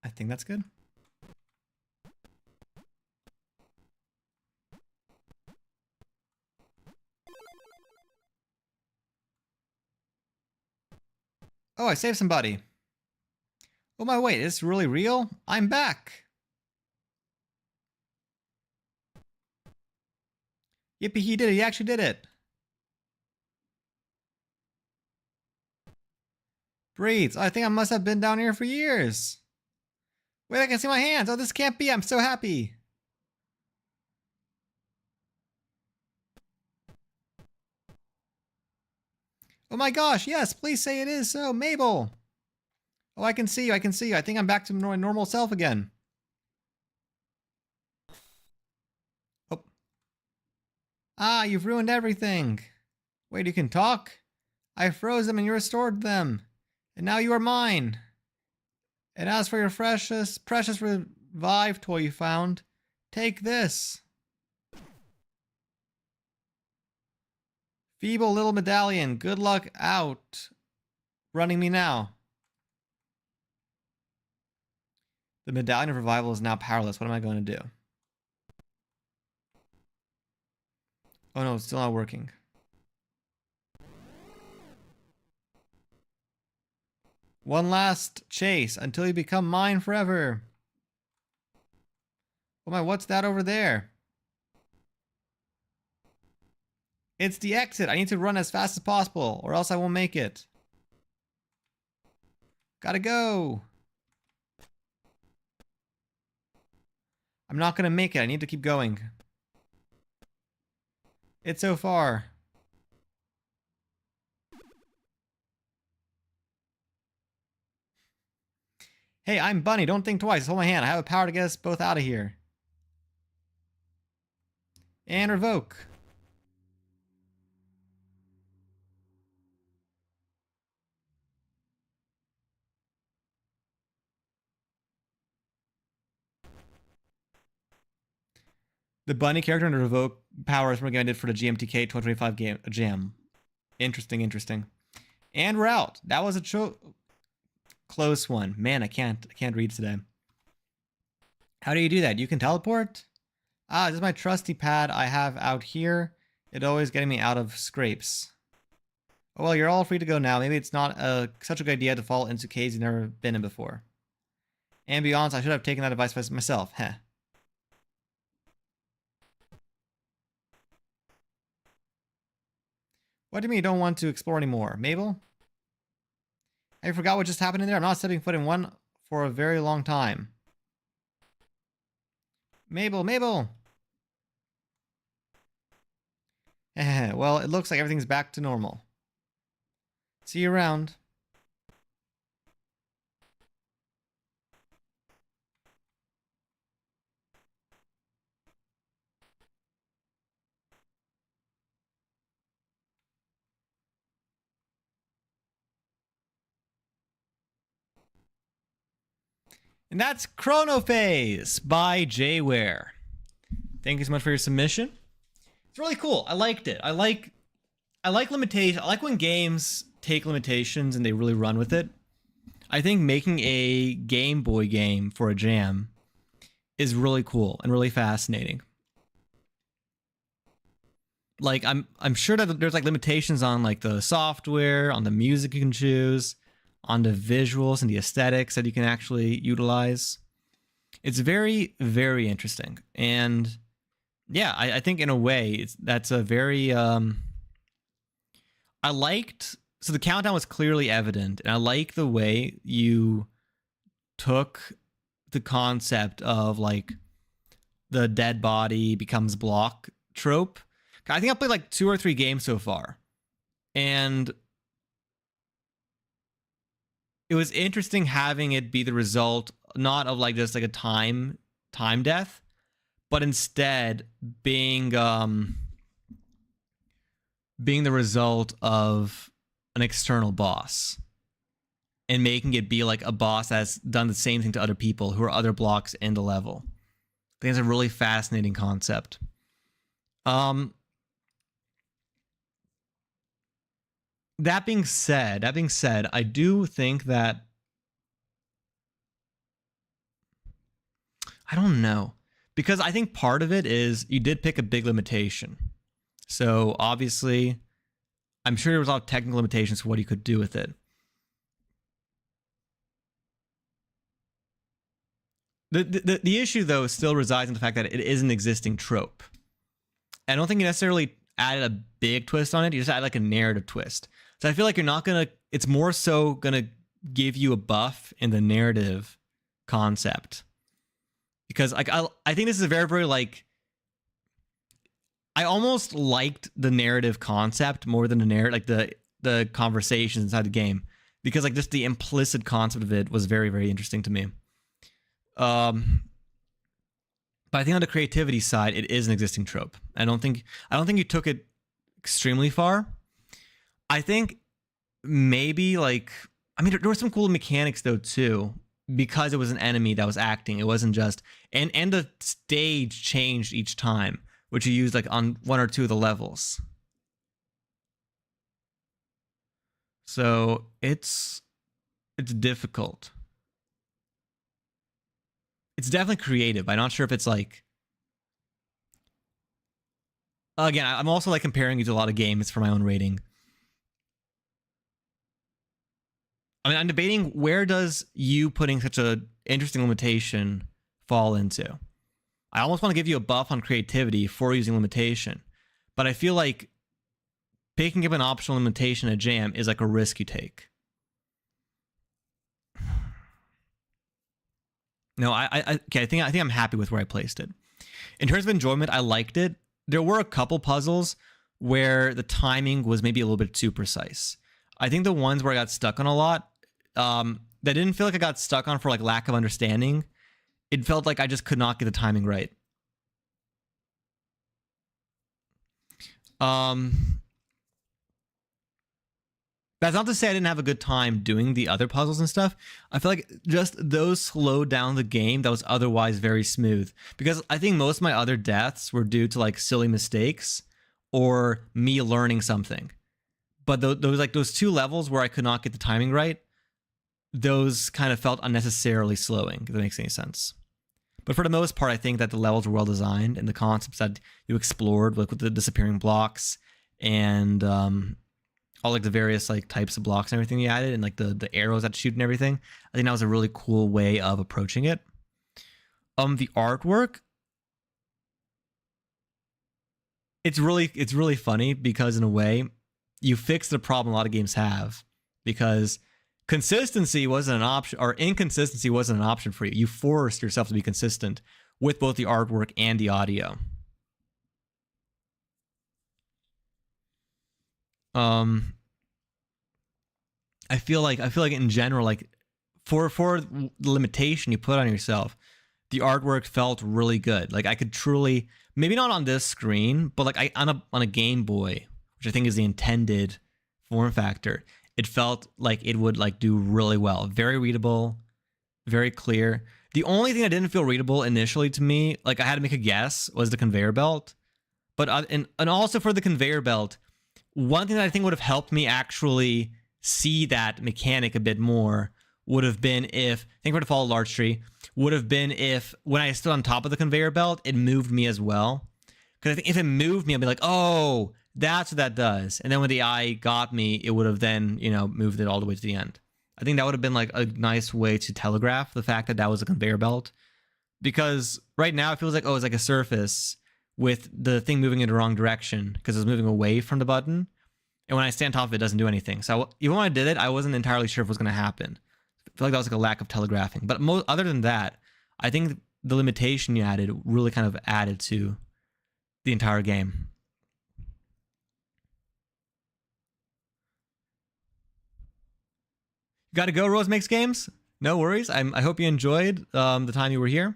I think that's good. Oh, I saved somebody. Oh my, wait, is this really real? I'm back. Yippee, he did it. He actually did it. Breathes. I think I must have been down here for years. Wait, I can see my hands. Oh, this can't be. I'm so happy. Oh my gosh, yes, please say it is so. Mabel. Oh, I can see you. I can see you. I think I'm back to my normal self again. Oh. Ah, you've ruined everything. Wait, you can talk? I froze them and you restored them. And now you are mine. And as for your precious revive toy you found, take this. Feeble little medallion, good luck out running me now. The medallion of revival is now powerless. What am I going to do? Oh no, it's still not working. One last chase until you become mine forever. Oh my, what's that over there? It's the exit. I need to run as fast as possible or else I won't make it. Gotta go. I'm not gonna make it. I need to keep going. It's so far. Hey, I'm Bunny. Don't think twice. Hold my hand. I have the power to get us both out of here. And revoke. The Bunny character and the revoke power is recommended for the GMTK 2025 game jam. Interesting, interesting. And we're out. That was a close one. Man, I can't read today. How do you do that? You can teleport? Ah, this is my trusty pad I have out here. It's always getting me out of scrapes. Oh, well, you're all free to go now. Maybe it's not such a good idea to fall into caves you've never been in before. And be honest, I should have taken that advice myself. Heh. What do you mean you don't want to explore anymore? Mabel? I forgot what just happened in there. I'm not stepping foot in one for a very long time. Mabel, Mabel! Well, it looks like everything's back to normal. See you around. And that's Chronophase by Jayware. Thank you so much for your submission. It's really cool. I liked it. I like limitations. I like when games take limitations and they really run with it. I think making a Game Boy game for a jam is really cool and really fascinating. Like I'm sure that there's like limitations on like the software, on the music you can choose, on the visuals and the aesthetics that you can actually utilize. It's very, very interesting. And yeah, I think in a way that's a very I liked, so the countdown was clearly evident, and I like the way you took the concept of like the dead body becomes block trope. I think I've played like 2 or 3 games so far, and it was interesting having it be the result not of like just like a time death, but instead being the result of an external boss and making it be like a boss that's done the same thing to other people who are other blocks in the level. I think it's a really fascinating concept. That being said, I do think that I don't know, because I think part of it is you did pick a big limitation. So obviously, I'm sure there was a lot of technical limitations for what you could do with it. The issue though still resides in the fact that it is an existing trope. I don't think you necessarily added a big twist on it. You just add like a narrative twist. So I feel like you're not gonna. It's more so gonna give you a buff in the narrative concept, because like I think this is a very very like. I almost liked the narrative concept more than the narrative, like the conversations inside the game, because like just the implicit concept of it was very very interesting to me. But I think on the creativity side, it is an existing trope. I don't think you took it extremely far. I think maybe like I mean there were some cool mechanics though too, because it was an enemy that was acting. It wasn't just and the stage changed each time, which you used like on one or two of the levels. So it's difficult. It's definitely creative. I'm not sure if it's like. Again, I'm also like comparing you to a lot of games for my own rating. I mean, I'm debating where does you putting such a interesting limitation fall into. I almost want to give you a buff on creativity for using limitation, but I feel like picking up an optional limitation at jam is like a risk you take. No, okay. I think I'm happy with where I placed it. In terms of enjoyment, I liked it. There were a couple puzzles where the timing was maybe a little bit too precise. I think the ones where I got stuck on a lot, that didn't feel like I got stuck on for like lack of understanding. It felt like I just could not get the timing right. That's not to say I didn't have a good time doing the other puzzles and stuff. I feel like just those slowed down the game that was otherwise very smooth. Because I think most of my other deaths were due to like silly mistakes or me learning something. But those two levels where I could not get the timing right, those kind of felt unnecessarily slowing, if that makes any sense. But for the most part, I think that the levels were well designed and the concepts that you explored, like with the disappearing blocks and all like the various like types of blocks and everything you added, and like the arrows that shoot and everything. I think that was a really cool way of approaching it. The artwork, it's really funny because in a way, you fix the problem a lot of games have, because consistency wasn't an option, or inconsistency wasn't an option for you. You forced yourself to be consistent with both the artwork and the audio. I feel like in general, like for the limitation you put on yourself, the artwork felt really good. Like I could truly, maybe not on this screen, but like on a Game Boy, which I think is the intended form factor, it felt like it would like do really well. Very readable, very clear. The only thing that didn't feel readable initially to me, like I had to make a guess, was the conveyor belt. But and also for the conveyor belt, one thing that I think would have helped me actually see that mechanic a bit more would have been if, thank you for the follow large tree, would have been if when I stood on top of the conveyor belt, it moved me as well. Because I think if it moved me, I'd be like, oh, that's what that does. And then when the eye got me, it would have then, moved it all the way to the end. I think that would have been like a nice way to telegraph the fact that that was a conveyor belt. Because right now it feels like, oh, it's like a surface with the thing moving in the wrong direction because it's moving away from the button. And when I stand on top of it, it doesn't do anything. So even when I did it, I wasn't entirely sure if it was going to happen. I feel like that was like a lack of telegraphing. But other than that, I think the limitation you added really kind of added to the entire game. Got to go, Rose Makes Games? No worries. I hope you enjoyed the time you were here.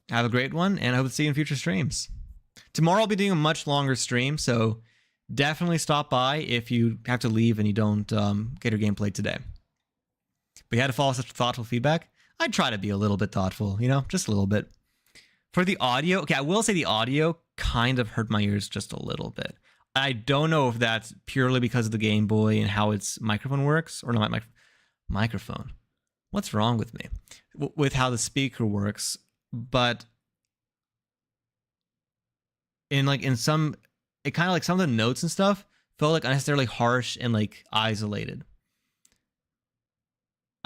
Have a great one, and I hope to see you in future streams. Tomorrow I'll be doing a much longer stream, so definitely stop by if you have to leave and you don't get your gameplay today. But you had to follow such thoughtful feedback. I try to be a little bit thoughtful, just a little bit. For the audio, okay, I will say the audio kind of hurt my ears just a little bit. I don't know if that's purely because of the Game Boy and how its microphone works, or not microphone. What's wrong with me? With how the speaker works, but in some, it kind of like some of the notes and stuff felt like unnecessarily harsh and like isolated.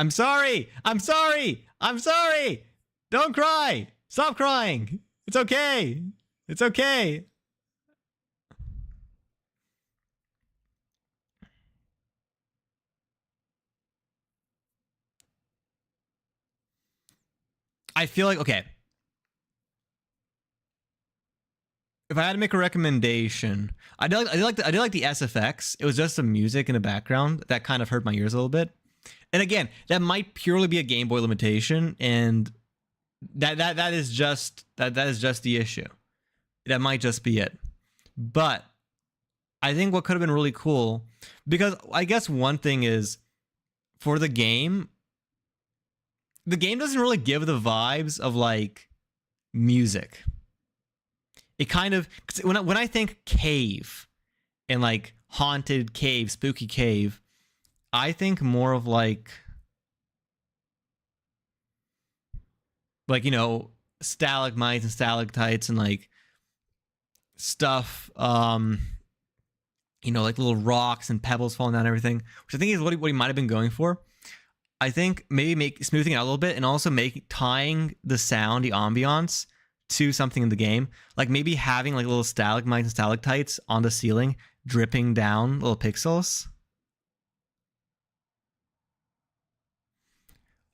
I'm sorry. I'm sorry. I'm sorry. Don't cry. Stop crying. It's okay. It's okay. I feel like, okay, if I had to make a recommendation, I did like the SFX. It was just some music in the background that kind of hurt my ears a little bit. And again, that might purely be a Game Boy limitation, and that is just the issue. That might just be it. But I think what could have been really cool, because I guess one thing is for the game doesn't really give the vibes of like music. It kind of, when I think cave and like haunted cave, spooky cave, I think more of like you know, stalagmites and stalactites and like stuff, you know, like little rocks and pebbles falling down and everything, which I think is what he might have been going for. I think maybe smoothing it out a little bit and also tying the sound, the ambiance to something in the game. Like maybe having like little stalagmites and stalactites on the ceiling dripping down little pixels.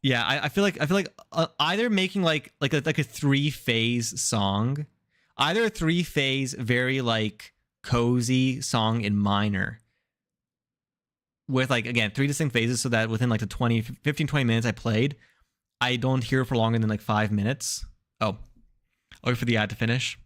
Yeah, I feel like either making like a 3-phase song, either a 3-phase very like cozy song in minor with like again 3 distinct phases, so that within like the 15-20 minutes I played, I don't hear for longer than like 5 minutes. Oh, I'll wait for the ad to finish.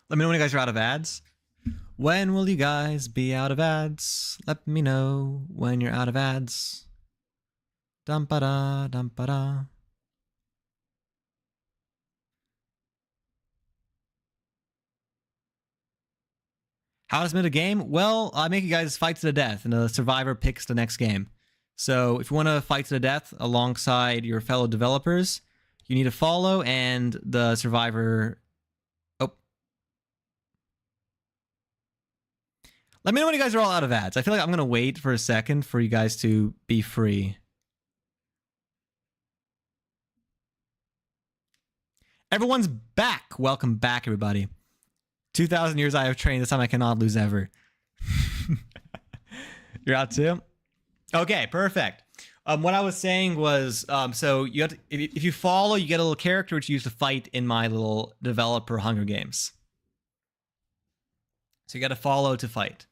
Let me know when you guys are out of ads. When will you guys be out of ads? Let me know when you're out of ads. Dum ba da, dum ba da. How to submit a game? Well, I make you guys fight to the death, and the survivor picks the next game. So if you want to fight to the death alongside your fellow developers, you need to follow, and the survivor... Oh. Let me know when you guys are all out of ads. I feel like I'm going to wait for a second for you guys to be free. Everyone's back. Welcome back, everybody. 2,000 years I have trained. This time I cannot lose ever. You're out too? Okay, perfect. What I was saying was, so you have to, if you follow, you get a little character which you use to fight in my little developer Hunger Games. So you got to follow to fight.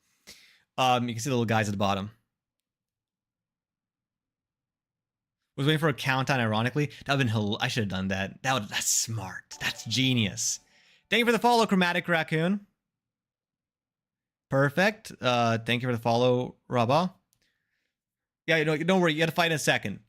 You can see the little guys at the bottom. Was waiting for a countdown. Ironically, that would have been. I should have done that. That's smart. That's genius. Thank you for the follow, Chromatic Raccoon. Perfect. Thank you for the follow, Rabba. Yeah, don't worry. You got to fight in a second.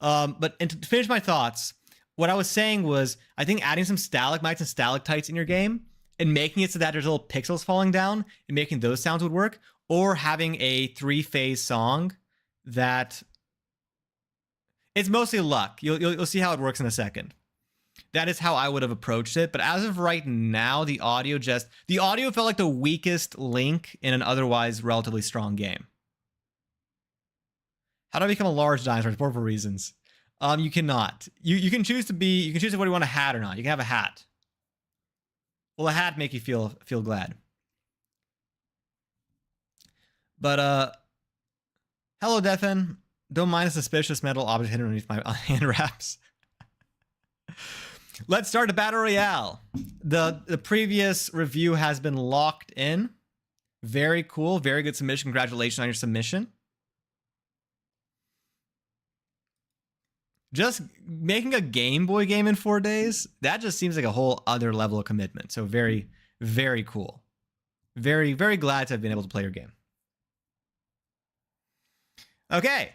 But to finish my thoughts, what I was saying was, I think adding some stalagmites and stalactites in your game and making it so that there's little pixels falling down and making those sounds would work, or having a 3-phase song that it's mostly luck. You'll see how it works in a second. That is how I would have approached it. But as of right now, the audio felt like the weakest link in an otherwise relatively strong game. How do I become a large dinosaur? For multiple reasons. You cannot. You can choose to be. You can choose whether you want a hat or not. You can have a hat. Will a hat make you feel glad? But hello, Defin. Don't mind a suspicious metal object hidden underneath my hand wraps. Let's start a battle royale. The previous review has been locked in. Very cool. Very good submission. Congratulations on your submission. Just making a Game Boy game in 4 days, that just seems like a whole other level of commitment. So very, very cool. Very, very glad to have been able to play your game. Okay.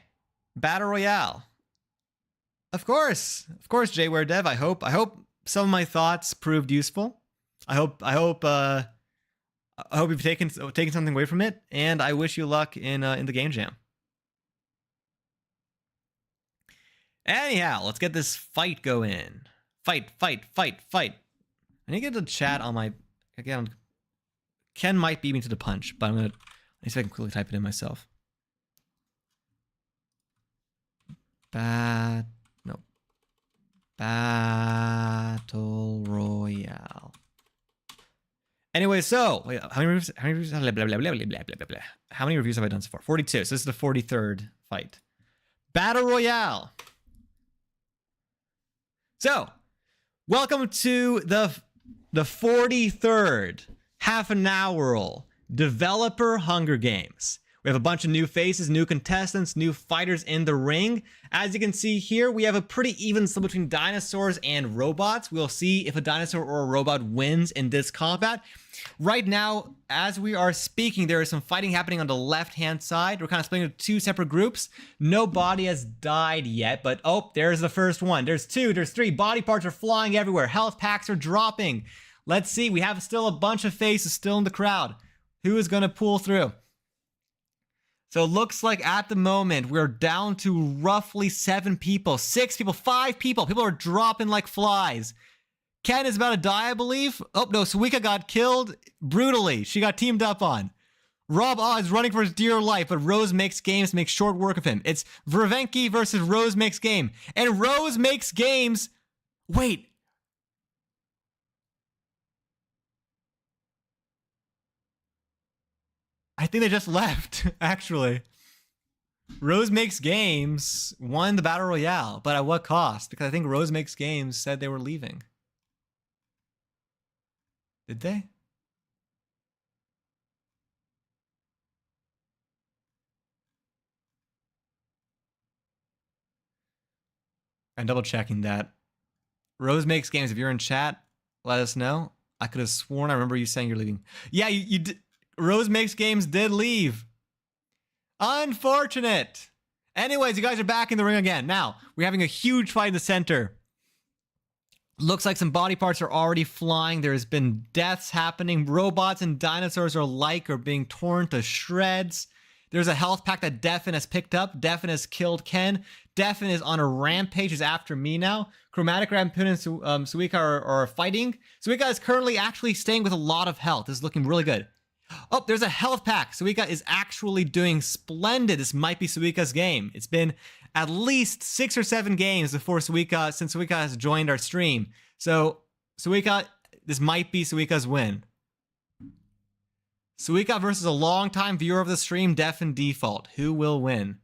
Battle royale. Of course, JWare Dev. I hope some of my thoughts proved useful. I hope you've taken something away from it, and I wish you luck in the game jam. Anyhow, let's get this fight going. Fight, fight, fight, fight. I need to get the chat on my... Again, Ken might beat me to the punch, but I'm going to... Let me see if I can quickly type it in myself. No. Battle Royale. Anyway, so wait, how many reviews? How many reviews have I done so far? 42. So this is the 43rd fight. Battle Royale. So, welcome to the 43rd half an hour developer Hunger Games. We have a bunch of new faces, new contestants, new fighters in the ring. As you can see here, we have a pretty even split between dinosaurs and robots. We'll see if a dinosaur or a robot wins in this combat. Right now, as we are speaking, there is some fighting happening on the left-hand side. We're kind of splitting into two separate groups. Nobody has died yet, but oh, there's the first one. There's two, there's three. Body parts are flying everywhere. Health packs are dropping. Let's see, we have still a bunch of faces still in the crowd. Who is going to pull through? So it looks like at the moment we're down to roughly 7 people, 6 people, 5 people. People are dropping like flies. Ken is about to die, I believe. Oh, no, Suika got killed brutally. She got teamed up on. Rob is running for his dear life, but Rose Makes Games makes short work of him. It's Vervenki versus Rose Makes Game. And Rose Makes Games... Wait. I think they just left, actually. Rose Makes Games won the Battle Royale, but at what cost? Because I think Rose Makes Games said they were leaving. Did they? I'm double checking that. Rose Makes Games, if you're in chat, let us know. I could have sworn I remember you saying you're leaving. Yeah, you did. Rose Makes Games did leave. Unfortunate. Anyways, you guys are back in the ring again. Now, we're having a huge fight in the center. Looks like some body parts are already flying. There's been deaths happening. Robots and dinosaurs alike are being torn to shreds. There's a health pack that Defin has picked up. Defin has killed Ken. Defin is on a rampage. He's after me now. Chromatic Rampoon and Suika are fighting. Suika is currently actually staying with a lot of health. This is looking really good. Oh, there's a health pack. Suika is actually doing splendid. This might be Suika's game. It's been at least 6 or 7 games since Suika has joined our stream. So, Suika, this might be Suika's win. Suika versus a longtime viewer of the stream, Defin Default. Who will win?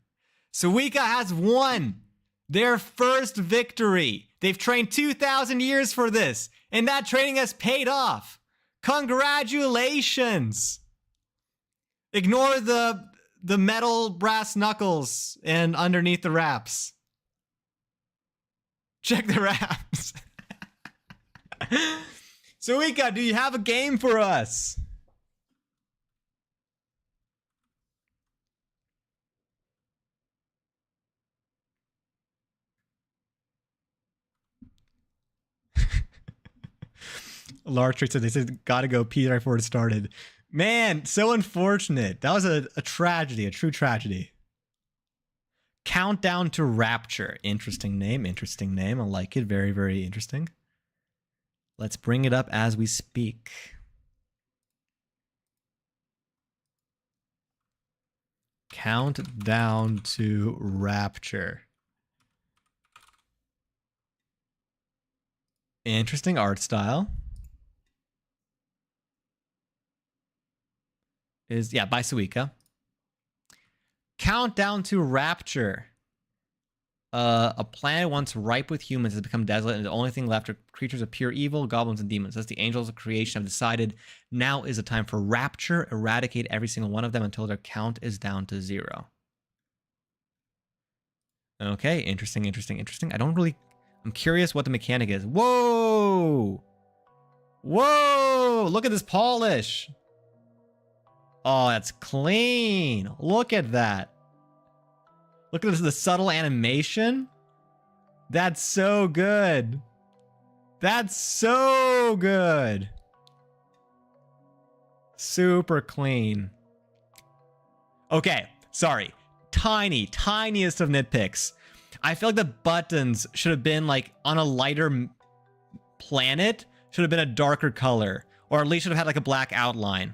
Suika has won their first victory. They've trained 2,000 years for this, and that training has paid off. Congratulations! Ignore the metal brass knuckles and underneath the wraps. Check the wraps. Suika, do you have a game for us? Lartrick said they said gotta go pee right before it started. Man, so unfortunate. That was a tragedy, a true tragedy. Countdown to Rapture. Interesting name, interesting name. I like it. Very, very interesting. Let's bring it up as we speak. Countdown to Rapture. Interesting art style. Is, yeah, by Suika. Countdown to Rapture. A planet once ripe with humans has become desolate, and the only thing left are creatures of pure evil, goblins and demons. As the angels of creation have decided, now is the time for Rapture. Eradicate every single one of them until their count is down to 0. Okay, interesting, interesting, interesting. I'm curious what the mechanic is. Whoa! Whoa! Look at this polish! Oh, that's clean. Look at that. Look at this, the subtle animation. That's so good. That's so good. Super clean. Okay, sorry. Tiniest of nitpicks. I feel like the buttons should have been like on a lighter planet, should have been a darker color, or at least should have had like a black outline.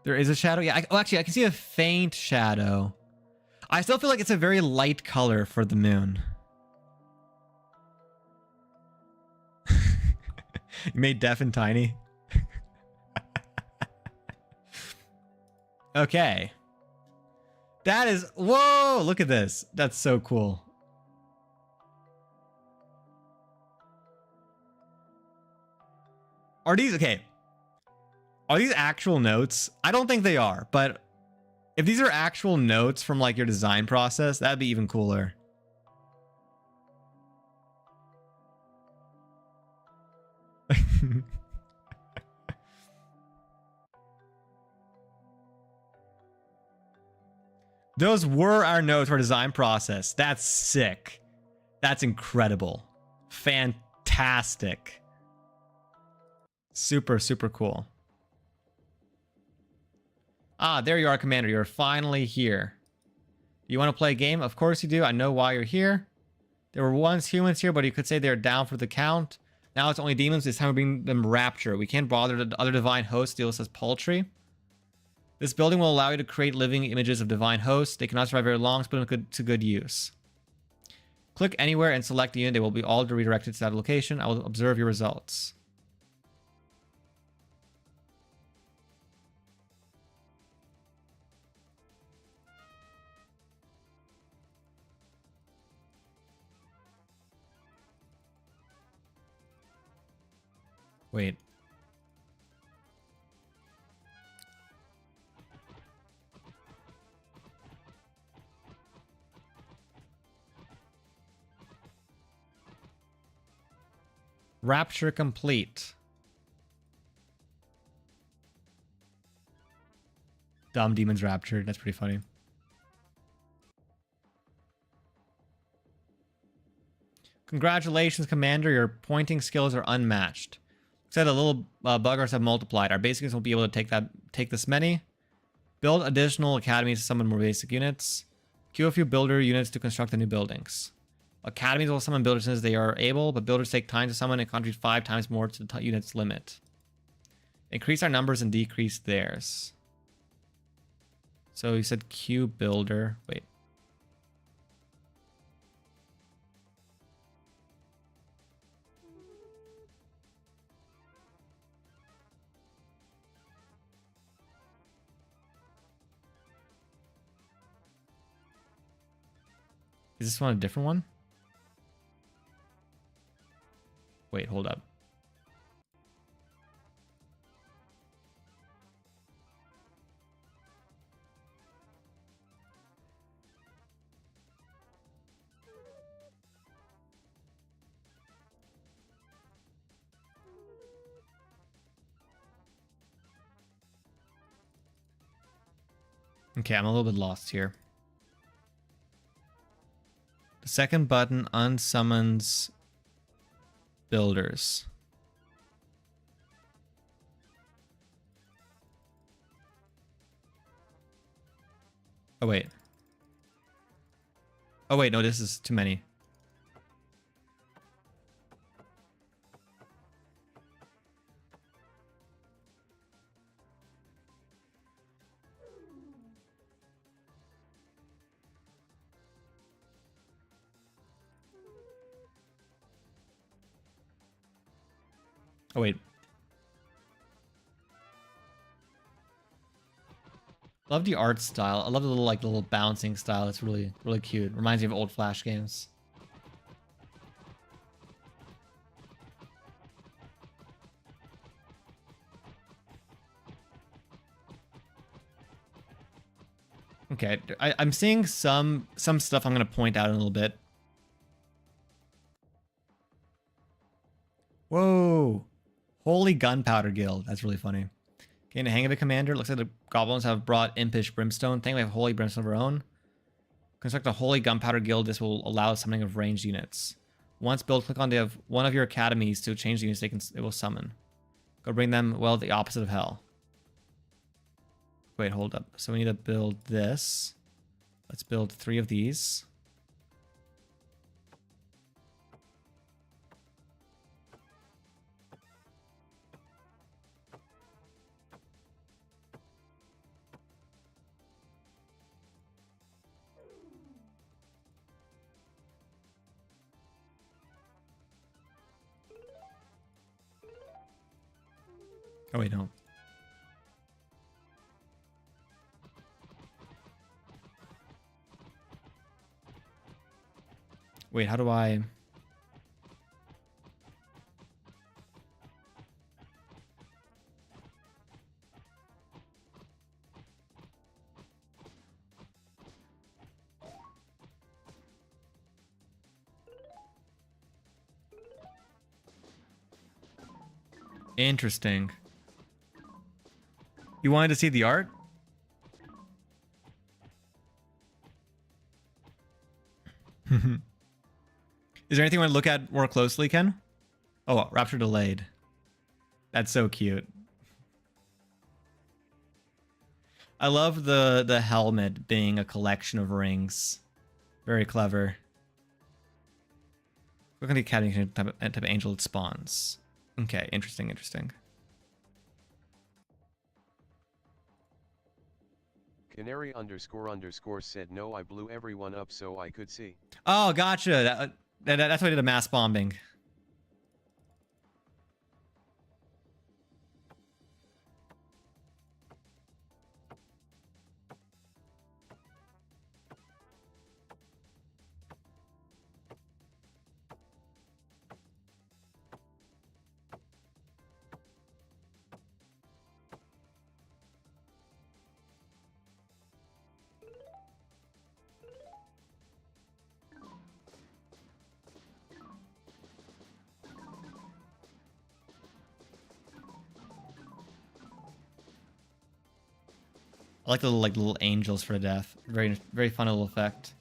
There is a shadow. Yeah, actually, I can see a faint shadow. I still feel like it's a very light color for the moon. You made deaf and tiny. Okay. That is... Whoa! Look at this. That's so cool. Are these... Okay. Are these actual notes? I don't think they are, but if these are actual notes from like your design process, that'd be even cooler. Those were our notes for design process. That's sick. That's incredible. Fantastic. Super, super cool. Ah, there you are, Commander. You're finally here. You want to play a game? Of course you do. I know why you're here. There were once humans here, but you could say they're down for the count. Now it's only demons. It's time to bring them rapture. We can't bother the other divine hosts to deal with us as paltry. This building will allow you to create living images of divine hosts. They cannot survive very long, so put them to good use. Click anywhere and select the unit. They will be all redirected to that location. I will observe your results. Wait. Rapture complete. Dumb demons raptured. That's pretty funny. Congratulations, Commander. Your pointing skills are unmatched. Said the little buggers have multiplied. Our basic units won't be able to take this many. Build additional academies to summon more basic units. Queue a few builder units to construct the new buildings. Academies will summon builders as they are able, but builders take time to summon and contribute 5 times more to the unit's limit. Increase our numbers and decrease theirs. So you said queue builder. Wait. Is this one a different one? Wait, hold up. Okay, I'm a little bit lost here. The second button unsummons builders. Oh, wait. Oh, wait, no, this is too many. Oh, wait. Love the art style. I love the little bouncing style. It's really, really cute. Reminds me of old Flash games. Okay, I'm seeing some stuff I'm gonna point out in a little bit. Whoa. Holy Gunpowder Guild. That's really funny. Getting the hang of it, Commander. Looks like the goblins have brought impish brimstone. Think we have holy brimstone of our own. Construct a holy gunpowder guild. This will allow summoning of ranged units. Once built, click on one of your academies to change the units it will summon. Go bring them, well, the opposite of hell. Wait, hold up. So we need to build this. Let's build 3 of these. Oh, wait, no. Wait, how do I... Interesting. You wanted to see the art? Is there anything you want to look at more closely, Ken? Oh, Rapture delayed. That's so cute. I love the helmet being a collection of rings. Very clever. Look at the academy type of angel it spawns. Okay, interesting, interesting. Canary __ said no, I blew everyone up so I could see. Oh, gotcha. That's why I did a mass bombing. I like the little angels for death. Very very fun little effect.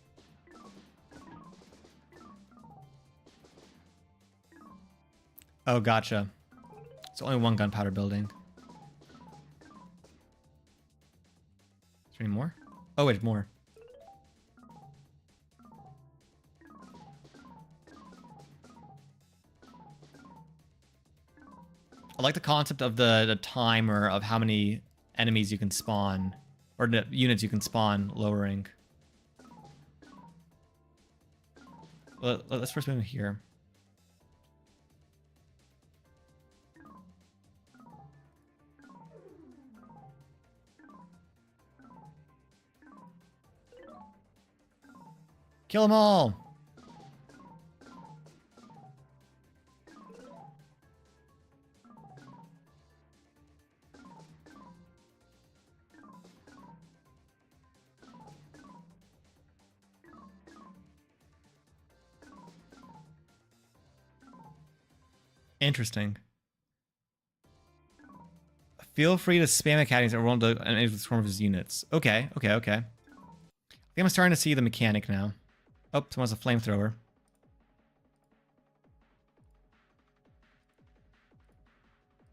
Oh, gotcha. It's only one gunpowder building. Is there any more? Oh, wait, more. I like the concept of the timer of how many enemies you can spawn, or the units you can spawn lowering. Let's first move here. Kill them all! Interesting. Feel free to spam academies or roll the swarm of his units. Okay, okay, okay. I think I'm starting to see the mechanic now. Oh, someone's a flamethrower.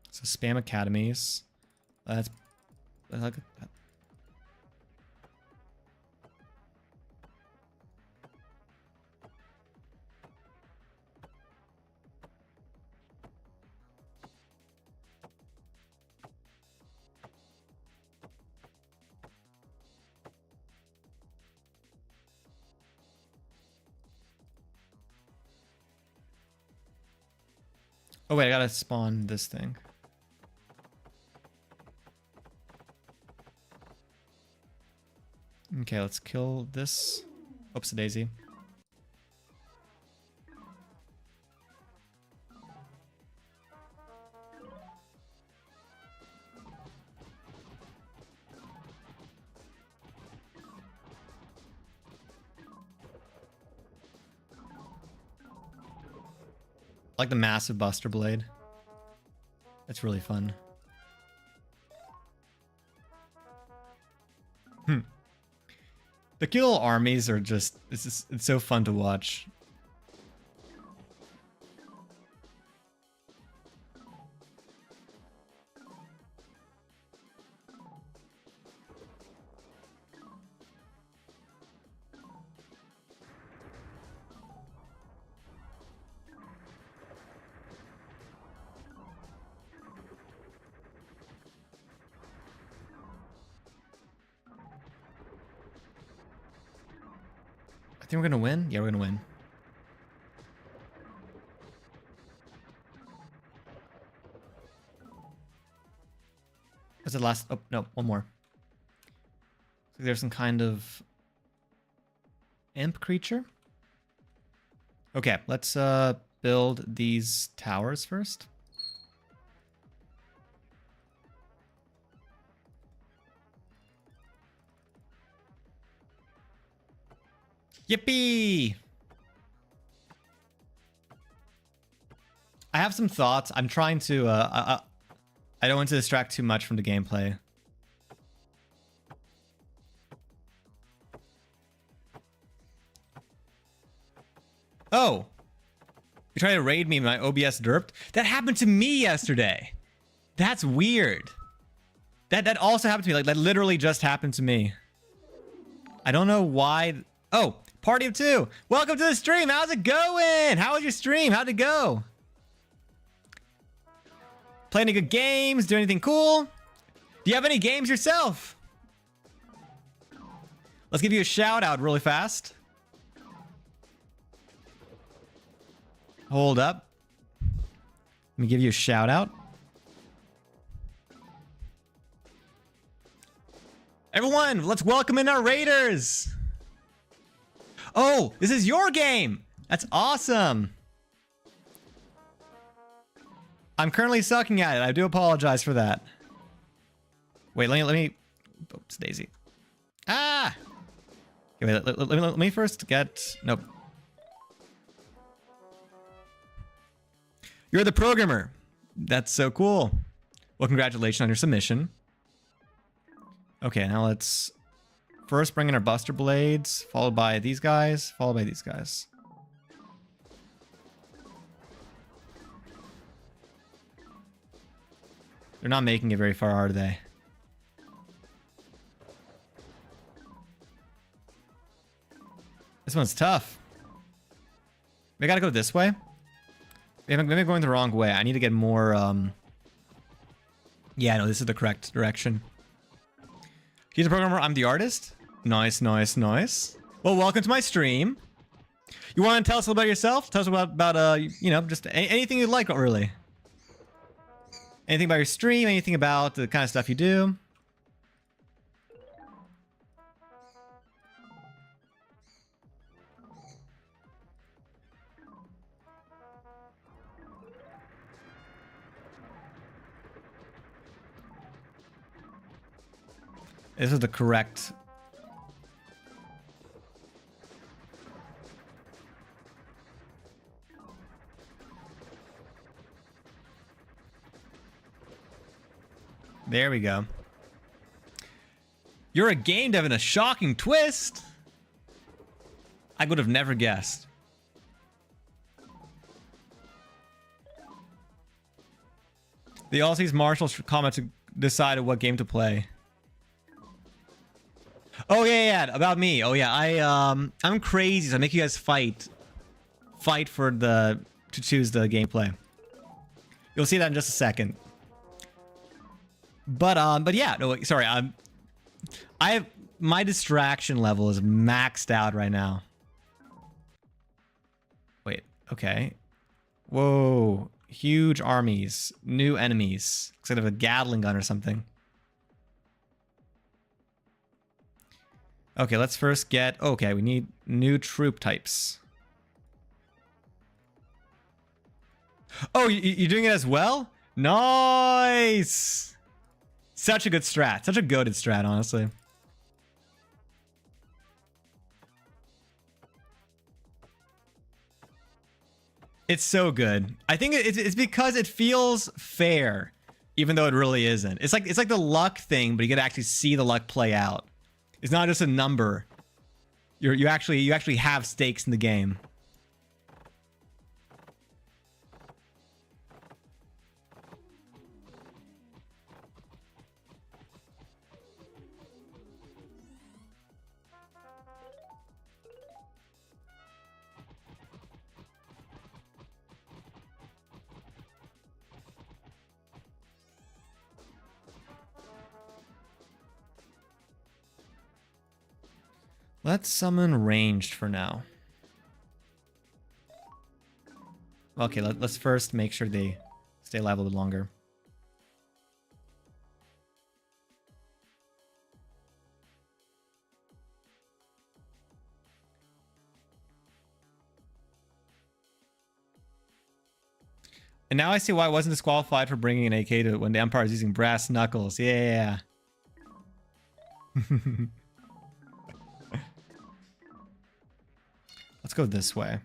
So spam academies. That's like. Oh wait, I gotta spawn this thing. Okay, let's kill this. Oops, a daisy. I like the massive Buster Blade. It's really fun. The cute little armies are it's so fun to watch. I think we're gonna win. Yeah, we're gonna win. What's the last? Oh no, one more. So there's some kind of imp creature. Okay, let's build these towers first. Yippee! I have some thoughts. I'm trying to I don't want to distract too much from the gameplay. Oh, you trying to raid me? My OBS derped. That happened to me yesterday. That's weird. That also happened to me. Like that literally just happened to me. I don't know why. Oh, party of two. Welcome to the stream. How's it going? How was your stream? How'd it go? Play any good games? Do anything cool? Do you have any games yourself? Let's give you a shout out really fast. Hold up. Let me give you a shout out. Everyone, let's welcome in our raiders. Oh, this is your game. That's awesome. I'm currently sucking at it. I do apologize for that. Wait, let me. Oops, Daisy. Ah. Okay, wait, let me first get. Nope. You're the programmer. That's so cool. Well, congratulations on your submission. Okay, now let's first bring in our Buster Blades, followed by these guys, followed by these guys. They're not making it very far, are they? This one's tough. We gotta go this way. Maybe I'm going the wrong way. I need to get more, Yeah, no, this is the correct direction. He's a programmer, I'm the artist. Nice, nice, nice. Well, welcome to my stream. You want to tell us a little about yourself? Tell us about you know, just anything you'd like, really. Anything about your stream, anything about the kind of stuff you do. This is the correct... There we go. You're a game dev in a shocking twist. I would have never guessed. The Aussies Marshall's comment to decide what game to play. Oh yeah, yeah, about me. Oh yeah, I'm crazy, so I make you guys fight to choose the gameplay. You'll see that in just a second. But yeah, no, sorry, my distraction level is maxed out right now. Wait, okay. Whoa, huge armies, new enemies, instead of a Gatling gun or something. Okay, let's first get... Okay, we need new troop types. Oh, you're doing it as well? Nice! Such a good strat. Such a goated strat, honestly. It's so good. I think it's because it feels fair, even though it really isn't. It's like the luck thing, but you get to actually see the luck play out. It's not just a number You actually have stakes in the game. Let's summon ranged for now. Okay, let's first make sure they stay alive a little longer. And now I see why I wasn't disqualified for bringing an AK to when the Empire is using brass knuckles. Yeah. Let's go this way.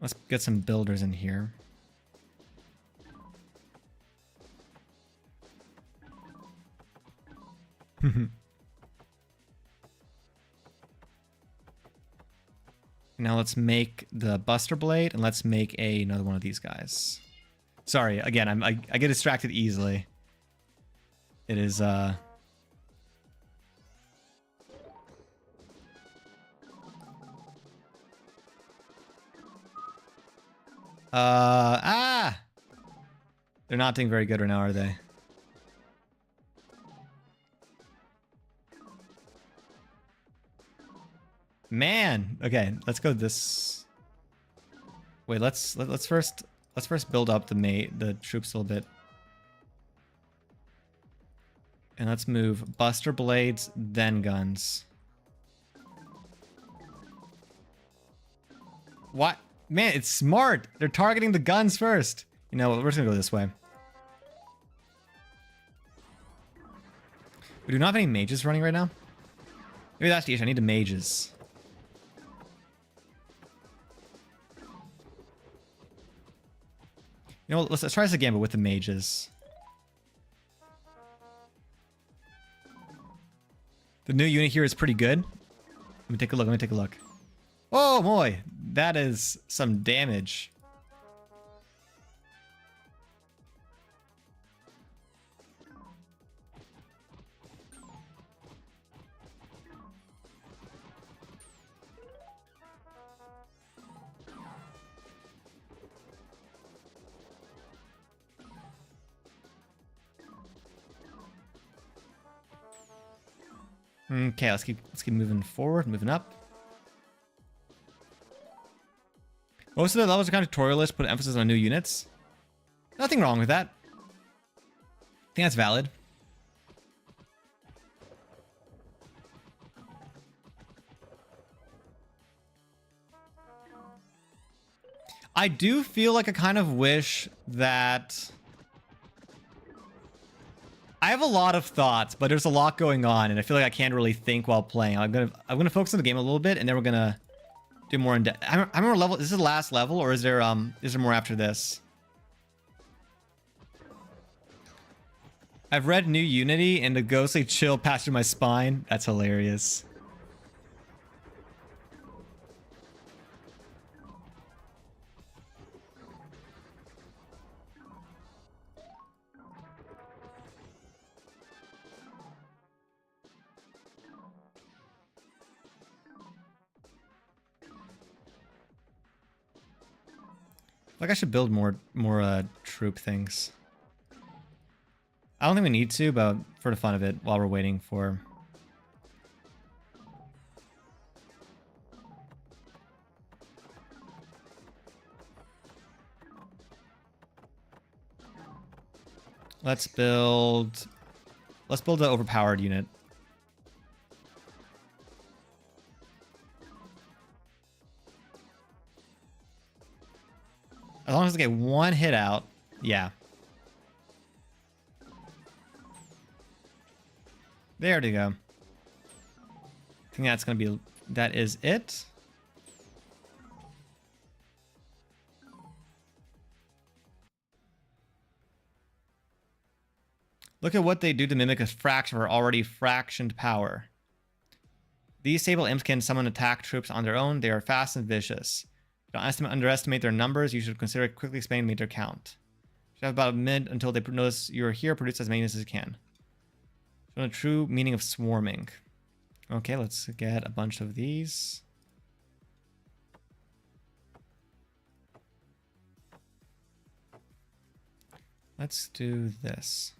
Let's get some builders in here. Now let's make the Buster Blade, and let's make another one of these guys. Sorry, again, I get distracted easily. It is they're not doing very good right now, are they? Man, okay, let's go this. Wait, let's first build up the troops a little bit, and let's move Buster Blades, then guns. What? Man, it's smart. They're targeting the guns first. You know what? We're just gonna go this way. We do not have any mages running right now. Maybe that's the issue. I need the mages. You know what? Let's try this again, but with the mages. The new unit here is pretty good. Let me take a look. Let me take a look. Oh boy, that is some damage. Okay, let's keep moving forward, moving up. Most of the levels are kind of tutorialist, put emphasis on new units. Nothing wrong with that. I think that's valid. I do feel like I kind of wish that... I have a lot of thoughts, but there's a lot going on, and I feel like I can't really think while playing. I'm gonna focus on the game a little bit, and then we're gonna do more in depth. I remember level. Is this the last level, or is there more after this? I've read New Unity, and the ghostly chill passed through my spine. That's hilarious. Like I should build more troop things. I don't think we need to, but for the fun of it, while we're waiting for... Let's build an overpowered unit. As long as I get one hit out, yeah. There we go. I think that's gonna be, that is it. Look at what they do to mimic a fraction of our already fractioned power. These sable imps can summon attack troops on their own. They are fast and vicious. Don't underestimate their numbers. You should consider quickly expanding their count. You should have about a minute until they notice you're here. Produce as many as you can. Show the true meaning of swarming. Okay, let's get a bunch of these. Let's do this.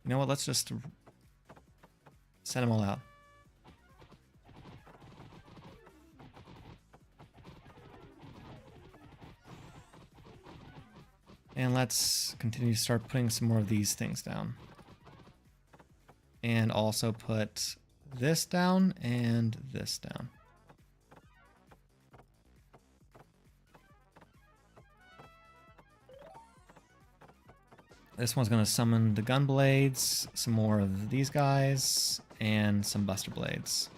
You know what? Let's just send them all out. And let's continue to start putting some more of these things down. And also put this down and this down. This one's going to summon the gun blades, some more of these guys, and some buster blades.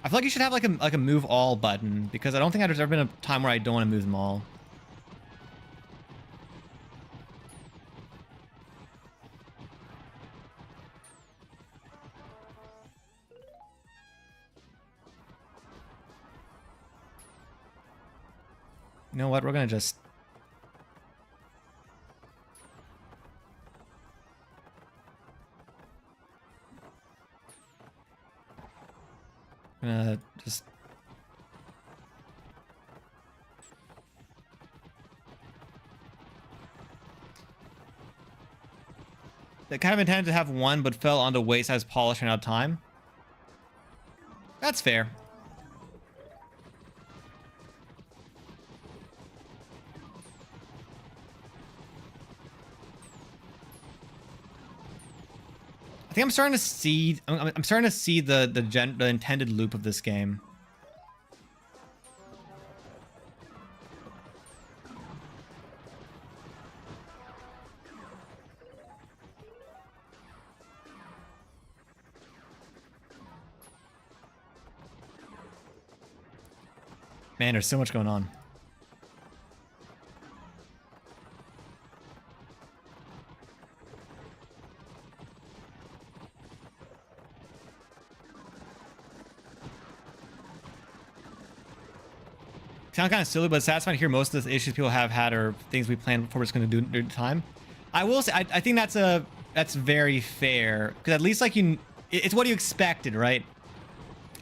I feel like you should have like a move all button, because I don't think there's ever been a time where I don't want to move them all. You know what? We're gonna just... just... They kind of intended to have one, but fell onto waste as polish and out of time. That's fair. I think I'm starting to see. I'm starting to see the intended loop of this game. Man, there's so much going on. Sound kind of silly, but it's satisfying to hear most of the issues people have had are things we planned before we're just going to do during the time. I will say, I think that's very fair, because at least like it's what you expected, right?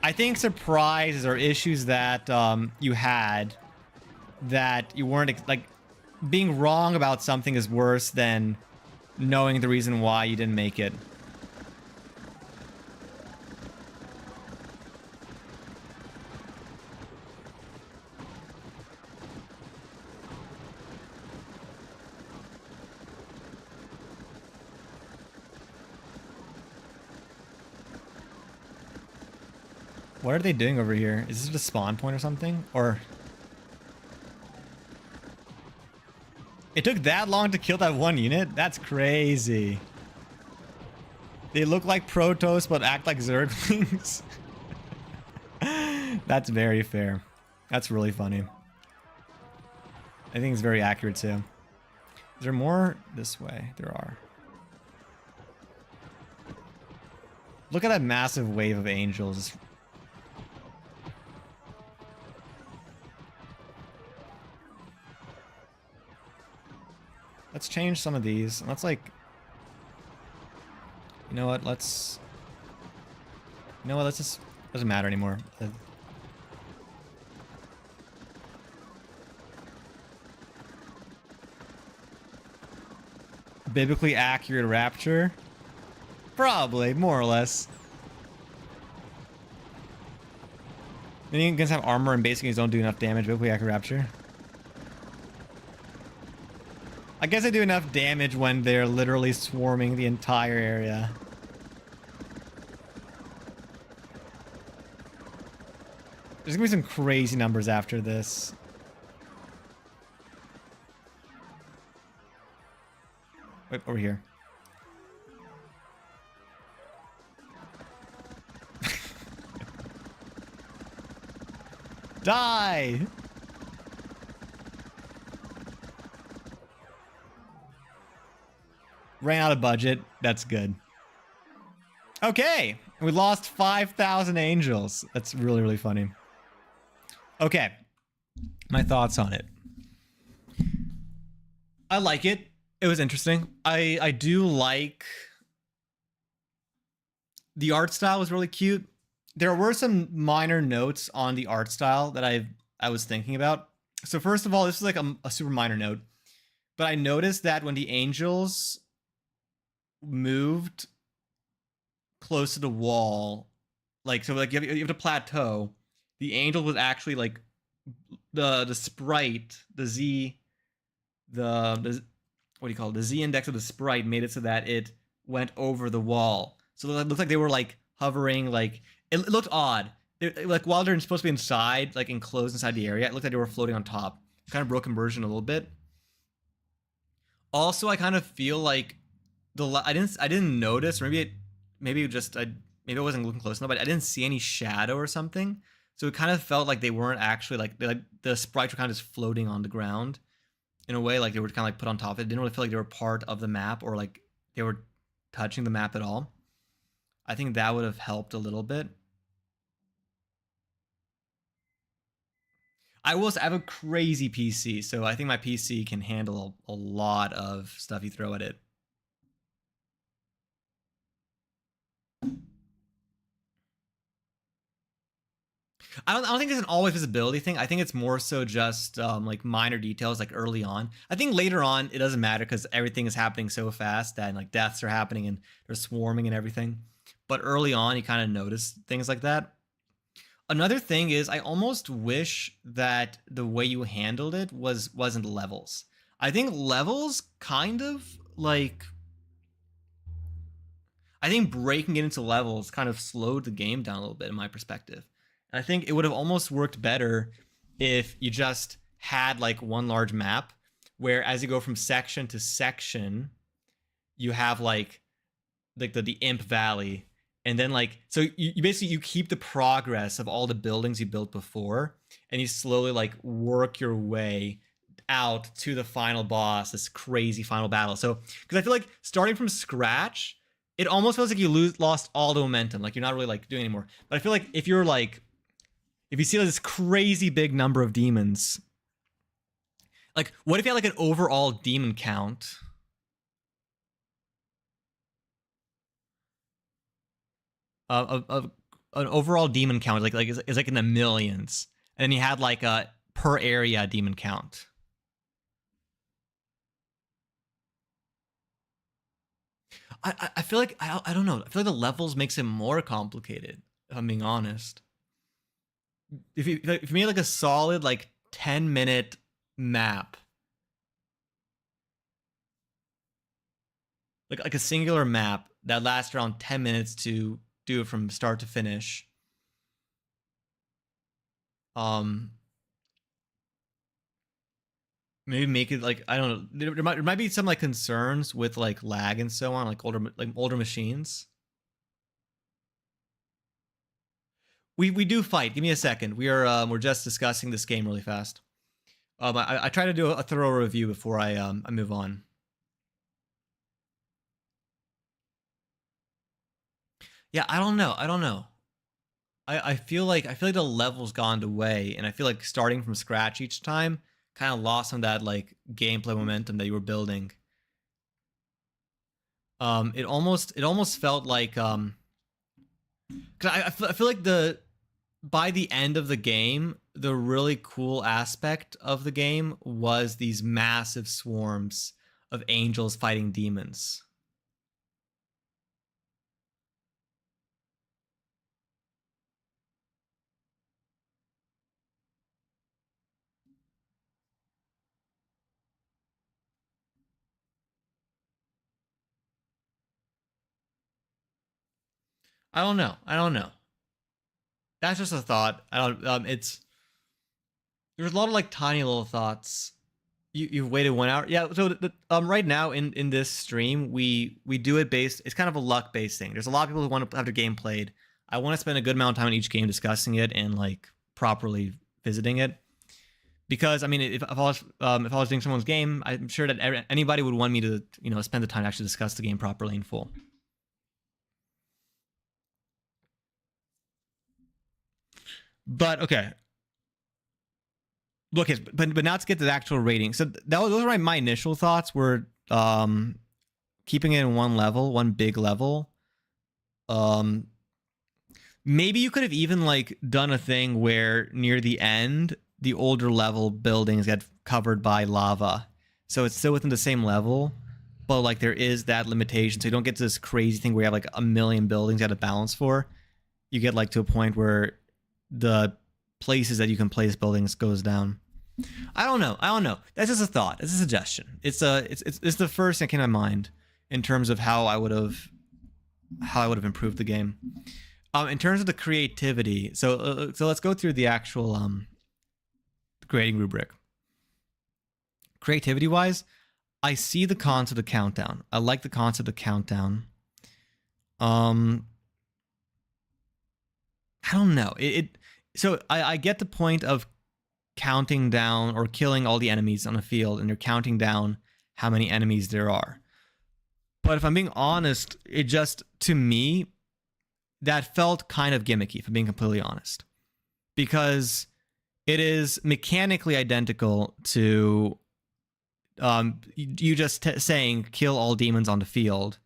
I think surprises or issues that you had that you weren't like being wrong about something is worse than knowing the reason why you didn't make it. What are they doing over here? Is this a spawn point or something? Or... It took that long to kill that one unit? That's crazy. They look like Protoss but act like Zerglings. That's very fair. That's really funny. I think it's very accurate too. Is there more this way? There are. Look at that massive wave of angels. Let's change some of these. Let's like... You know what? Let's... You know what? Let's just... Doesn't matter anymore. Biblically accurate rapture? Probably, more or less. Minions have armor and basically don't do enough damage. Biblically accurate rapture. I guess they do enough damage when they're literally swarming the entire area. There's gonna be some crazy numbers after this. Wait, over here. Die! Ran out of budget. That's good. Okay, we lost 5,000 angels. That's really, really funny. Okay, my thoughts on it. I like it. It was interesting. I do like the art style was really cute. There were some minor notes on the art style that I was thinking about. So first of all, this is like a super minor note, but I noticed that when the angels moved close to the wall, like so, like you have to plateau. The angel was actually like the sprite, the what do you call it? The Z index of the sprite made it so that it went over the wall. So it looked like they were like hovering, like it looked odd. Like while they're supposed to be inside, like enclosed inside the area, it looked like they were floating on top. Kind of broke immersion a little bit. Also, I kind of feel like I didn't notice. Maybe maybe I wasn't looking close enough, but I didn't see any shadow or something. So it kind of felt like they weren't actually like the sprites were kind of just floating on the ground in a way, like they were kind of like put on top of it. It didn't really feel like they were part of the map or like they were touching the map at all. I think that would have helped a little bit. I will say I have a crazy PC, so I think my PC can handle a lot of stuff you throw at it. I don't think it's an always visibility thing. I think it's more so just like minor details, like early on. I think later on it doesn't matter because everything is happening so fast that like deaths are happening and they're swarming and everything. But early on, you kind of notice things like that. Another thing is, I almost wish that the way you handled it wasn't levels. I think levels kind of like I think breaking it into levels kind of slowed the game down a little bit in my perspective. And I think it would have almost worked better if you just had like one large map where as you go from section to section, you have like the Imp Valley. And then like so you basically you keep the progress of all the buildings you built before and you slowly like work your way out to the final boss, this crazy final battle. So because I feel like starting from scratch, it almost feels like you lost all the momentum. Like you're not really like doing anymore. But I feel like if you're like if you see like, this crazy big number of demons, like what if you had like an overall demon count? Of an overall demon count like is like in the millions, and then you had like a per area demon count. I feel like I don't know. I feel like the levels makes it more complicated. If I'm being honest, if you made like a solid like 10-minute map, like a singular map that lasts around 10 minutes to do it from start to finish. Um, maybe make it like I don't know. There might be some like concerns with like lag and so on, like older machines. We do fight. Give me a second. We're just discussing this game really fast. I try to do a thorough review before I move on. Yeah, I don't know. I don't know. I feel like the level's gone away, and I feel like starting from scratch each time kind of lost some of that like gameplay momentum that you were building. It almost felt like cause I feel like the by the end of the game, the really cool aspect of the game was these massive swarms of angels fighting demons. I don't know. I don't know. That's just a thought. I don't. It's there's a lot of like tiny little thoughts. You've waited 1 hour. Yeah. So right now in this stream we do it based. It's kind of a luck based thing. There's a lot of people who want to have their game played. I want to spend a good amount of time in each game discussing it and like properly visiting it. Because I mean, if I was doing someone's game, I'm sure that anybody would want me to spend the time to actually discuss the game properly in full. But okay, look, but now let's get to the actual rating. So those are my initial thoughts. Were keeping it in one big level. Maybe you could have even like done a thing where near the end the older level buildings get covered by lava, so it's still within the same level, but like there is that limitation, so you don't get to this crazy thing where you have like a million buildings you have to balance for. You get like to a point where the places that you can place buildings goes down. I don't know. That's just a thought. It's a suggestion. It's the first thing that came to my mind in terms of how I would have improved the game. In terms of the creativity, so let's go through the actual grading rubric. Creativity wise, I see the concept of countdown. I like the concept of countdown. I don't know. So I get the point of counting down or killing all the enemies on a field, and you're counting down how many enemies there are. But if I'm being honest, it just, to me, that felt kind of gimmicky, if I'm being completely honest. Because it is mechanically identical to you just saying kill all demons on the field.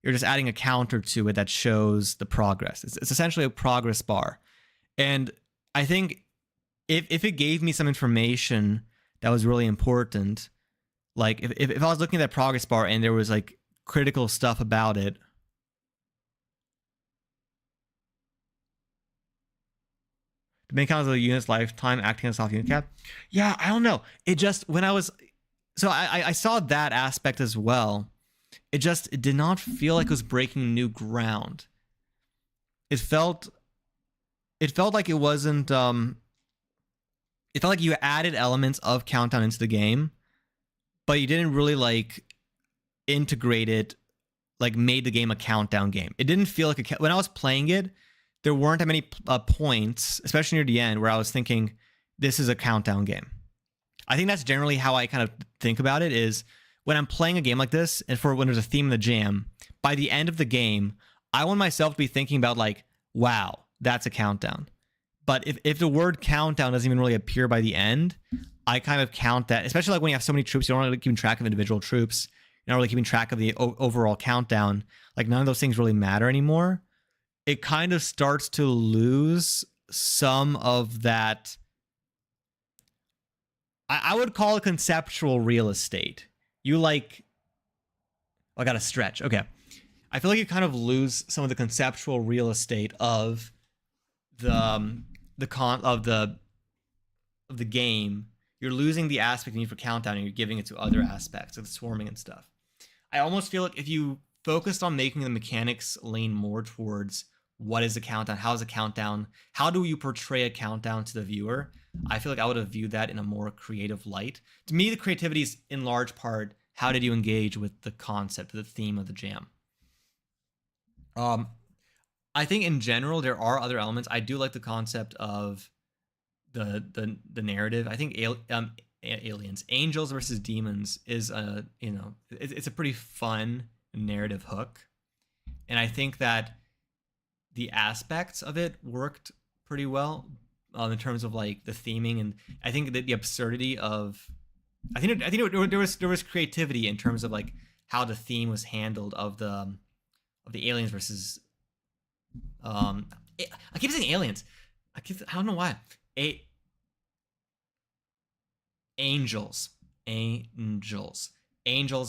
You're just adding a counter to it that shows the progress. It's essentially a progress bar. And I think if it gave me some information that was really important, like if I was looking at that progress bar and there was like critical stuff about it, the main count of the unit's lifetime acting as a soft unit cap. Yeah, I don't know. It just, when I was, so I saw that aspect as well. It did not feel like it was breaking new ground. It felt like it wasn't, it felt like you added elements of countdown into the game, but you didn't really like integrate it, like made the game a countdown game. It didn't feel like when I was playing it, there weren't that many points, especially near the end, where I was thinking, this is a countdown game. I think that's generally how I kind of think about it, is when I'm playing a game like this, and when there's a theme in the jam, by the end of the game, I want myself to be thinking about like, wow, that's a countdown. But if the word countdown doesn't even really appear by the end, I kind of count that, especially like when you have so many troops, you don't really keep track of individual troops. You're not really keeping track of the overall countdown. Like none of those things really matter anymore. It kind of starts to lose some of that. I would call it conceptual real estate. You like, I got to stretch. Okay. I feel like you kind of lose some of the conceptual real estate of the game. You're losing the aspect you need for countdown, and you're giving it to other aspects, like the swarming and stuff. I almost feel like if you focused on making the mechanics lean more towards what is a countdown, how is a countdown, how do you portray a countdown to the viewer, I feel like I would have viewed that in a more creative light. To me, the creativity is in large part, how did you engage with the concept, the theme of the jam? I think in general there are other elements. I do like the concept of the narrative. I think aliens, angels versus demons, is it's a pretty fun narrative hook, and I think that the aspects of it worked pretty well in terms of like the theming, and I think that the absurdity of I think there was creativity in terms of like how the theme was handled of the aliens versus I keep saying aliens. I don't know why. Angels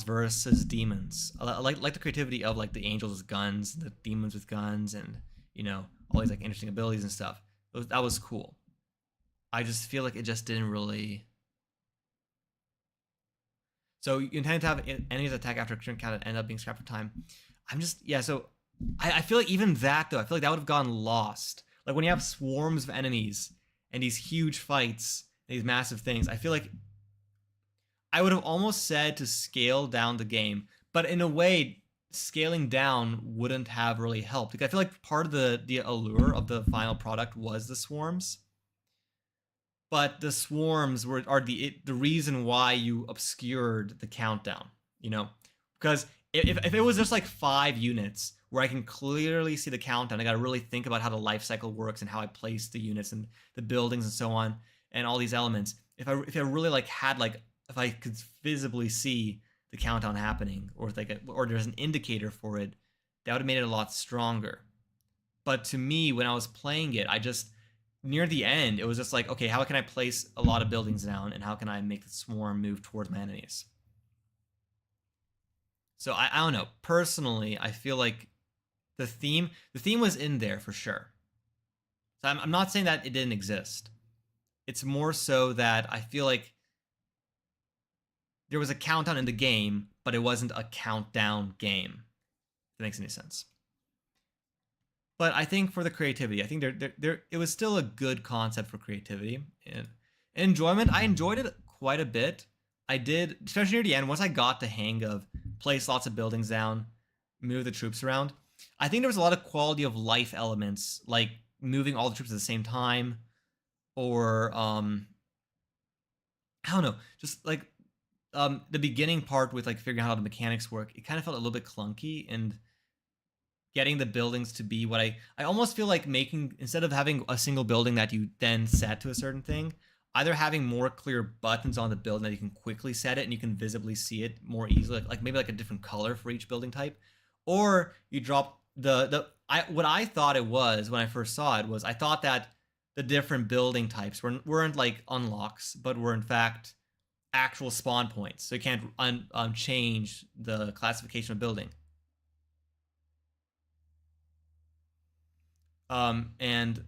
versus demons. I like the creativity of like the angels with guns, the demons with guns, and all these like interesting abilities and stuff. That was cool. I just feel like it just didn't really. So you intend to have enemies attack after a turn count and end up being scrapped for time. So I feel like even that though, I feel like that would have gone lost. Like when you have swarms of enemies and these huge fights, these massive things, I feel like I would have almost said to scale down the game, but in a way, scaling down wouldn't have really helped. Like I feel like part of the allure of the final product was the swarms. but the swarms are the reason why you obscured the countdown. You know, because if it was just like 5 units where I can clearly see the countdown, I got to really think about how the life cycle works and how I place the units and the buildings and so on and all these elements. If I really like had like if I could visibly see the countdown happening or or there's an indicator for it, that would have made it a lot stronger. But to me, when I was playing it, I just near the end, it was just like, okay, how can I place a lot of buildings down, and how can I make the swarm move towards my enemies? So I don't know. Personally, I feel like the theme was in there for sure. So I'm not saying that it didn't exist. It's more so that I feel like there was a countdown in the game, but it wasn't a countdown game. If that makes any sense. But I think for the creativity, I think it was still a good concept for creativity and enjoyment. I enjoyed it quite a bit. I did, especially near the end, once I got the hang of place lots of buildings down, move the troops around. I think there was a lot of quality of life elements, like moving all the troops at the same time, or I don't know, just like the beginning part with like figuring out how the mechanics work. It kind of felt a little bit clunky, and getting the buildings to be what I almost feel like making, instead of having a single building that you then set to a certain thing, either having more clear buttons on the building that you can quickly set it and you can visibly see it more easily, like maybe like a different color for each building type, or you drop what I thought it was when I first saw it was I thought that the different building types weren't like unlocks, but were in fact actual spawn points, so you can't change the classification of building. And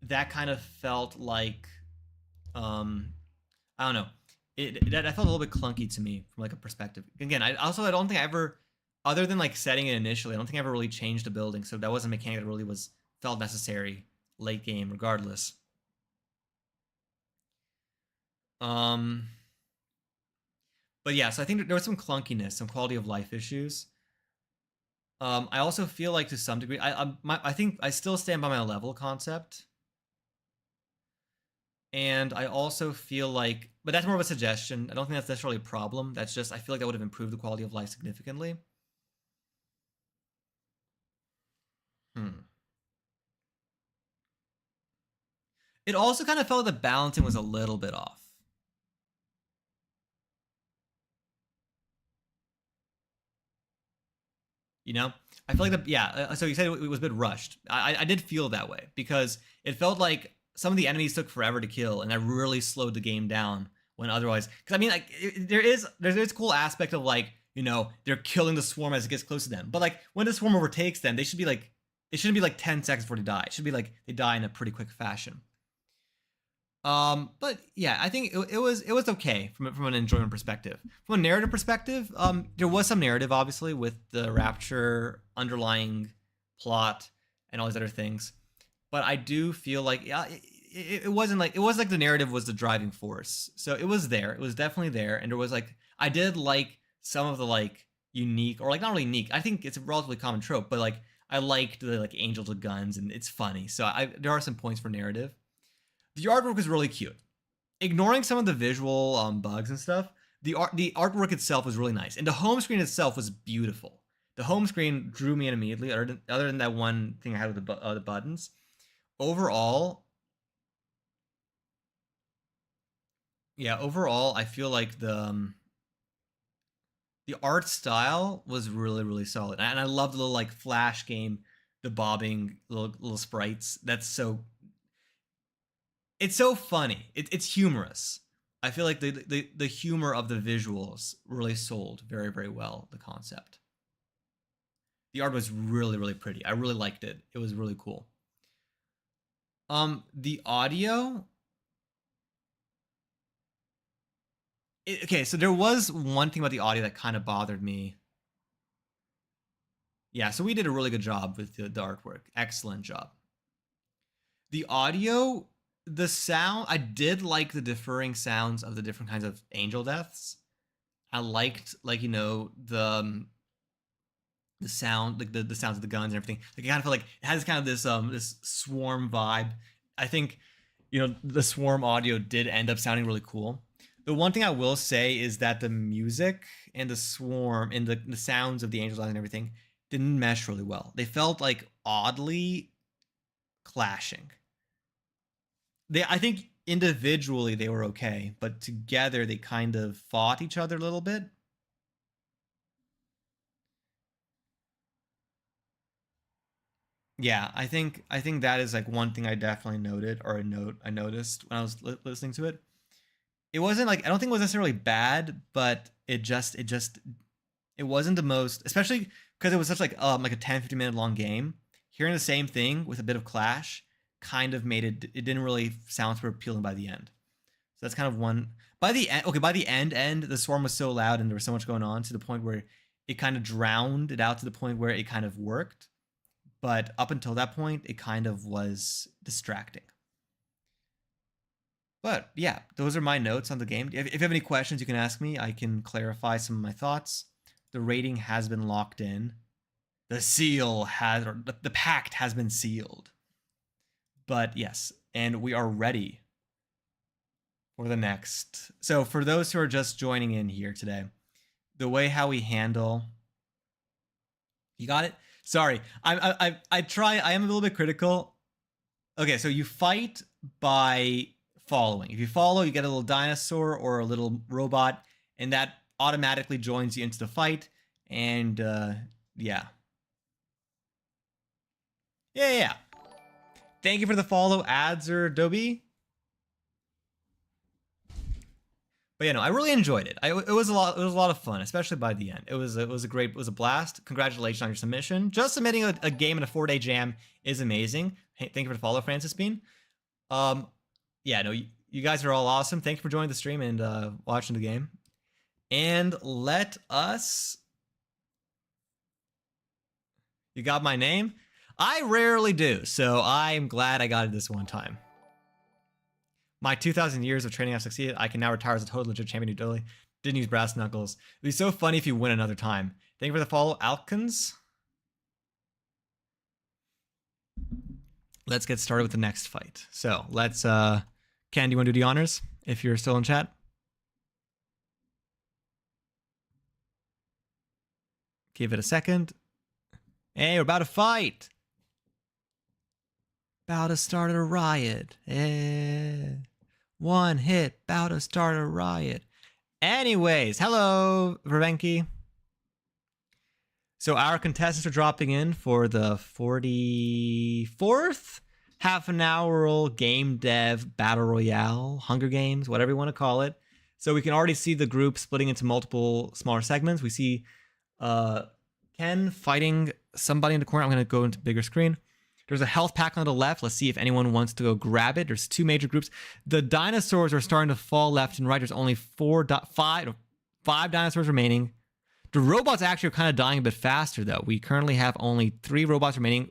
that kind of felt like I don't know. That felt a little bit clunky to me from like a perspective. Again, I don't think I ever, other than like setting it initially, I don't think I ever really changed a building. So that wasn't a mechanic that really was felt necessary late game, regardless. Um, but yeah, so I think there was some clunkiness, some quality of life issues. I also feel like to some degree, I think I still stand by my level concept. And I also feel like, but that's more of a suggestion. I don't think that's necessarily a problem. That's just, I feel like that would have improved the quality of life significantly. Hmm. It also kind of felt like the balancing was a little bit off. You know, I feel like yeah. So you said it was a bit rushed. I did feel that way because it felt like some of the enemies took forever to kill, and that really slowed the game down. When otherwise, because I mean, like there's this cool aspect of like, they're killing the swarm as it gets close to them, but like when the swarm overtakes them, it shouldn't be like 10 seconds before they die. It should be like they die in a pretty quick fashion. But yeah, I think it was okay from an enjoyment perspective. From a narrative perspective, there was some narrative obviously with the Rapture underlying plot and all these other things, but I do feel like yeah, it wasn't like the narrative was the driving force. So it was there, it was definitely there, and there was like I did like some of the like unique or like not really unique. I think it's a relatively common trope, but like I liked the like angels with guns and it's funny. So there are some points for narrative. The artwork was really cute. Ignoring some of the visual bugs and stuff, the artwork itself was really nice, and the home screen itself was beautiful. The home screen drew me in immediately. Other than that one thing I had with the buttons, overall, yeah, overall, I feel like the art style was really really solid, and I love the little like flash game, the bobbing little sprites. It's so funny. It's humorous. I feel like the humor of the visuals really sold very very well the concept. The art was really really pretty. I really liked it. It was really cool. The audio. Okay, so there was one thing about the audio that kind of bothered me. Yeah, so we did a really good job with the artwork. Excellent job. The audio, the sound, I did like the differing sounds of the different kinds of angel deaths. I liked like the sound, like the sounds of the guns and everything. Like I kind of feel like it has kind of this swarm vibe. I think the Swarm audio did end up sounding really cool. The one thing I will say is that the music and the Swarm and the sounds of the Angels and everything didn't mesh really well. They felt like oddly clashing. I think individually they were okay, but together they kind of fought each other a little bit. Yeah, I think that is like one thing I definitely noted, or I noticed when I was listening to it. It wasn't like, I don't think it was necessarily bad, but it wasn't the most, especially because it was such like a 10-15 minute long game. Hearing the same thing with a bit of clash kind of made it didn't really sound super appealing by the end. So that's kind of one. By the end, okay, by the end, the Swarm was so loud and there was so much going on to the point where it kind of drowned it out, to the point where it kind of worked. But up until that point, it kind of was distracting. But yeah, those are my notes on the game. If you have any questions, you can ask me. I can clarify some of my thoughts. The rating has been locked in. The seal has, or the pact has been sealed. But yes, and we are ready for the next. So for those who are just joining in here today, the way how we handle. You got it? Sorry, I try. I am a little bit critical. Okay, so you fight by following. If you follow, you get a little dinosaur or a little robot, and that automatically joins you into the fight. And yeah. Yeah. Thank you for the follow, Ads or Adobe. But yeah, no, I really enjoyed it. It was a lot. It was a lot of fun, especially by the end. It was a blast. Congratulations on your submission. Just submitting a game in a 4-day jam is amazing. Hey, thank you for the follow, Francis Bean. Yeah, no, you guys are all awesome. Thank you for joining the stream and watching the game. And let us. You got my name? I rarely do, so I'm glad I got it this one time. My 2,000 years of training have succeeded. I can now retire as a total legit champion who didn't use brass knuckles. It'd be so funny if you win another time. Thank you for the follow, Alkins. Let's get started with the next fight. So let's, Ken, do you want to do the honors if you're still in chat? Give it a second. Hey, we're about to fight. About to start a riot. One hit, about to start a riot. Anyways, hello, Vervenki. So our contestants are dropping in for the 44th half an hour game dev battle royale, Hunger Games, whatever you want to call it. So we can already see the group splitting into multiple smaller segments. We see Ken fighting somebody in the corner. I'm going to go into bigger screen. There's a health pack on the left. Let's see if anyone wants to go grab it. There's two major groups. The dinosaurs are starting to fall left and right. There's only five dinosaurs remaining. The robots actually are kind of dying a bit faster, though. We currently have only 3 robots remaining,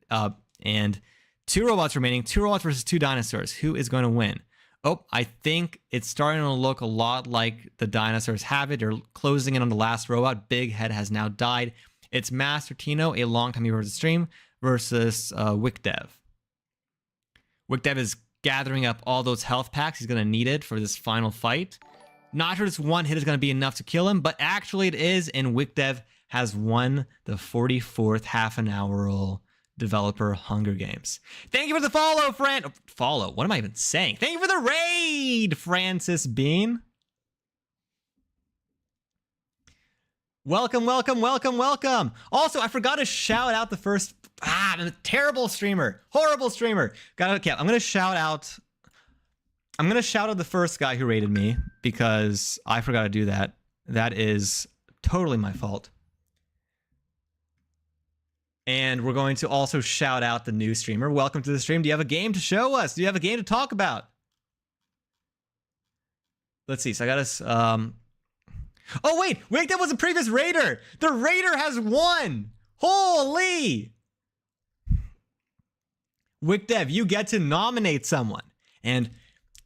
and 2 robots remaining. 2 robots versus 2 dinosaurs. Who is going to win? Oh, I think it's starting to look a lot like the dinosaurs have it. They're closing in on the last robot. Big Head has now died. It's Master Tino, a longtime viewer of the stream, versus Wickdev. Wickdev is gathering up all those health packs. He's going to need it for this final fight. Not sure this one hit is going to be enough to kill him, but actually it is, and Wickdev has won the 44th half an hour developer Hunger Games. Thank you for the follow, follow. What am I even saying? Thank you for the raid, Francis Bean. Welcome. Also, I forgot to shout out the first. I'm a terrible streamer. Horrible streamer. I'm gonna shout out the first guy who rated me because I forgot to do that. That is totally my fault. And we're going to also shout out the new streamer. Welcome to the stream. Do you have a game to show us? Do you have a game to talk about? Let's see. So I got us. Oh wait, that was a previous raider. The raider has won. Holy! Wickdev, you get to nominate someone. And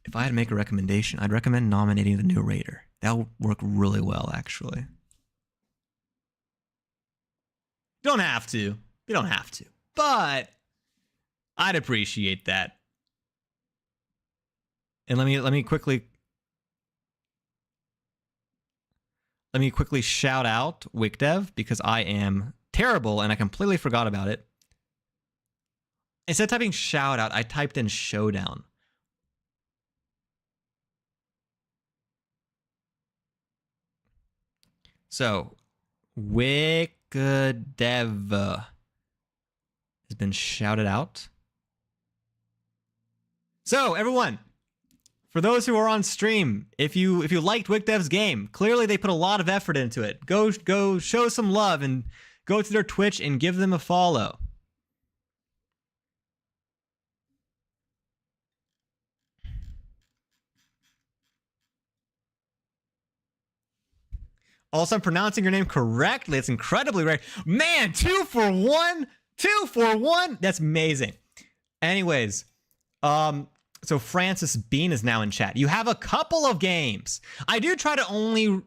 if I had to make a recommendation, I'd recommend nominating the new raider. That would work really well, actually. You don't have to. But I'd appreciate that. And let me quickly shout out Wikdev because I am terrible and I completely forgot about it. Instead of typing shout out, I typed in showdown. So, Wikdev has been shouted out. So, everyone, for those who are on stream, if you liked Wikdev's game, clearly they put a lot of effort into it. Go show some love and go to their Twitch and give them a follow. Also, I'm pronouncing your name correctly. It's incredibly rare. Man, 2 for 1. 2 for 1. That's amazing. Anyways, so Francis Bean is now in chat. You have a couple of games. I do try to only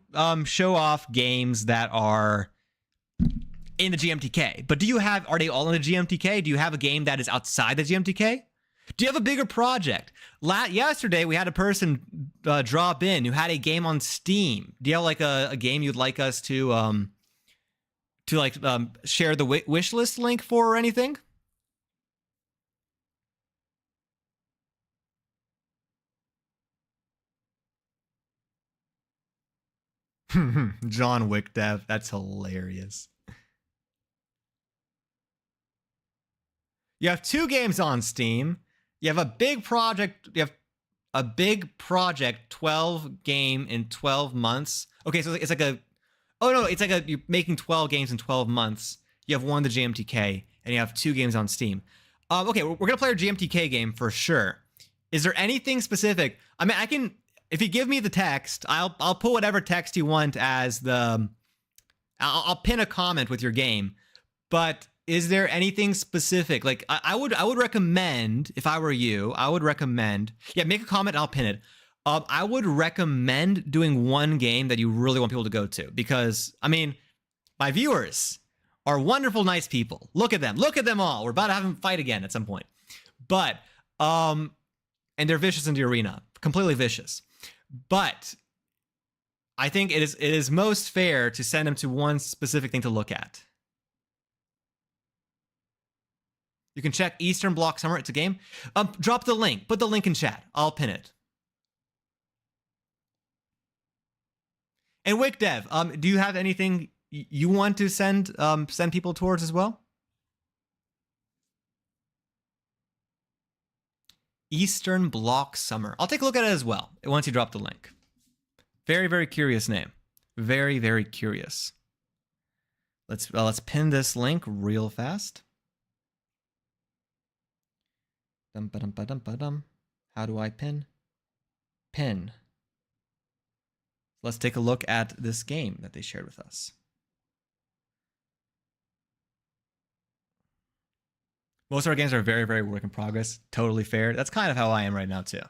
show off games that are in the GMTK. But are they all in the GMTK? Do you have a game that is outside the GMTK? Do you have a bigger project? Yesterday, we had a person drop in who had a game on Steam. Do you have like a game you'd like us to share the wish list link for or anything? John Wick Dev, that's hilarious. You have 2 games on Steam. You have a big project. You have a big project, 12 game in 12 months. Okay, so it's like you're making 12 games in 12 months. You have one the GMTK, and you have 2 games on Steam. Okay, we're gonna play our GMTK game for sure. Is there anything specific? I mean, I can. If you give me the text, I'll put whatever text you want as the. I'll pin a comment with your game, but is there anything specific? Like I would recommend, if I were you, make a comment and I'll pin it. I would recommend doing one game that you really want people to go to because I mean, my viewers are wonderful, nice people. Look at them all. We're about to have them fight again at some point, but and they're vicious in the arena, completely vicious. But I think it is most fair to send them to one specific thing to look at. You can check Eastern Bloc Summer. It's a game. Drop the link. Put the link in chat. I'll pin it. And Wikdev, do you have anything you want to send people towards as well? Eastern Bloc Summer. I'll take a look at it as well once you drop the link. Very, very curious name. Very, very curious. Let's pin this link real fast. How do I pin? Pin. Let's take a look at this game that they shared with us. Most of our games are very, very work in progress. Totally fair. That's kind of how I am right now too.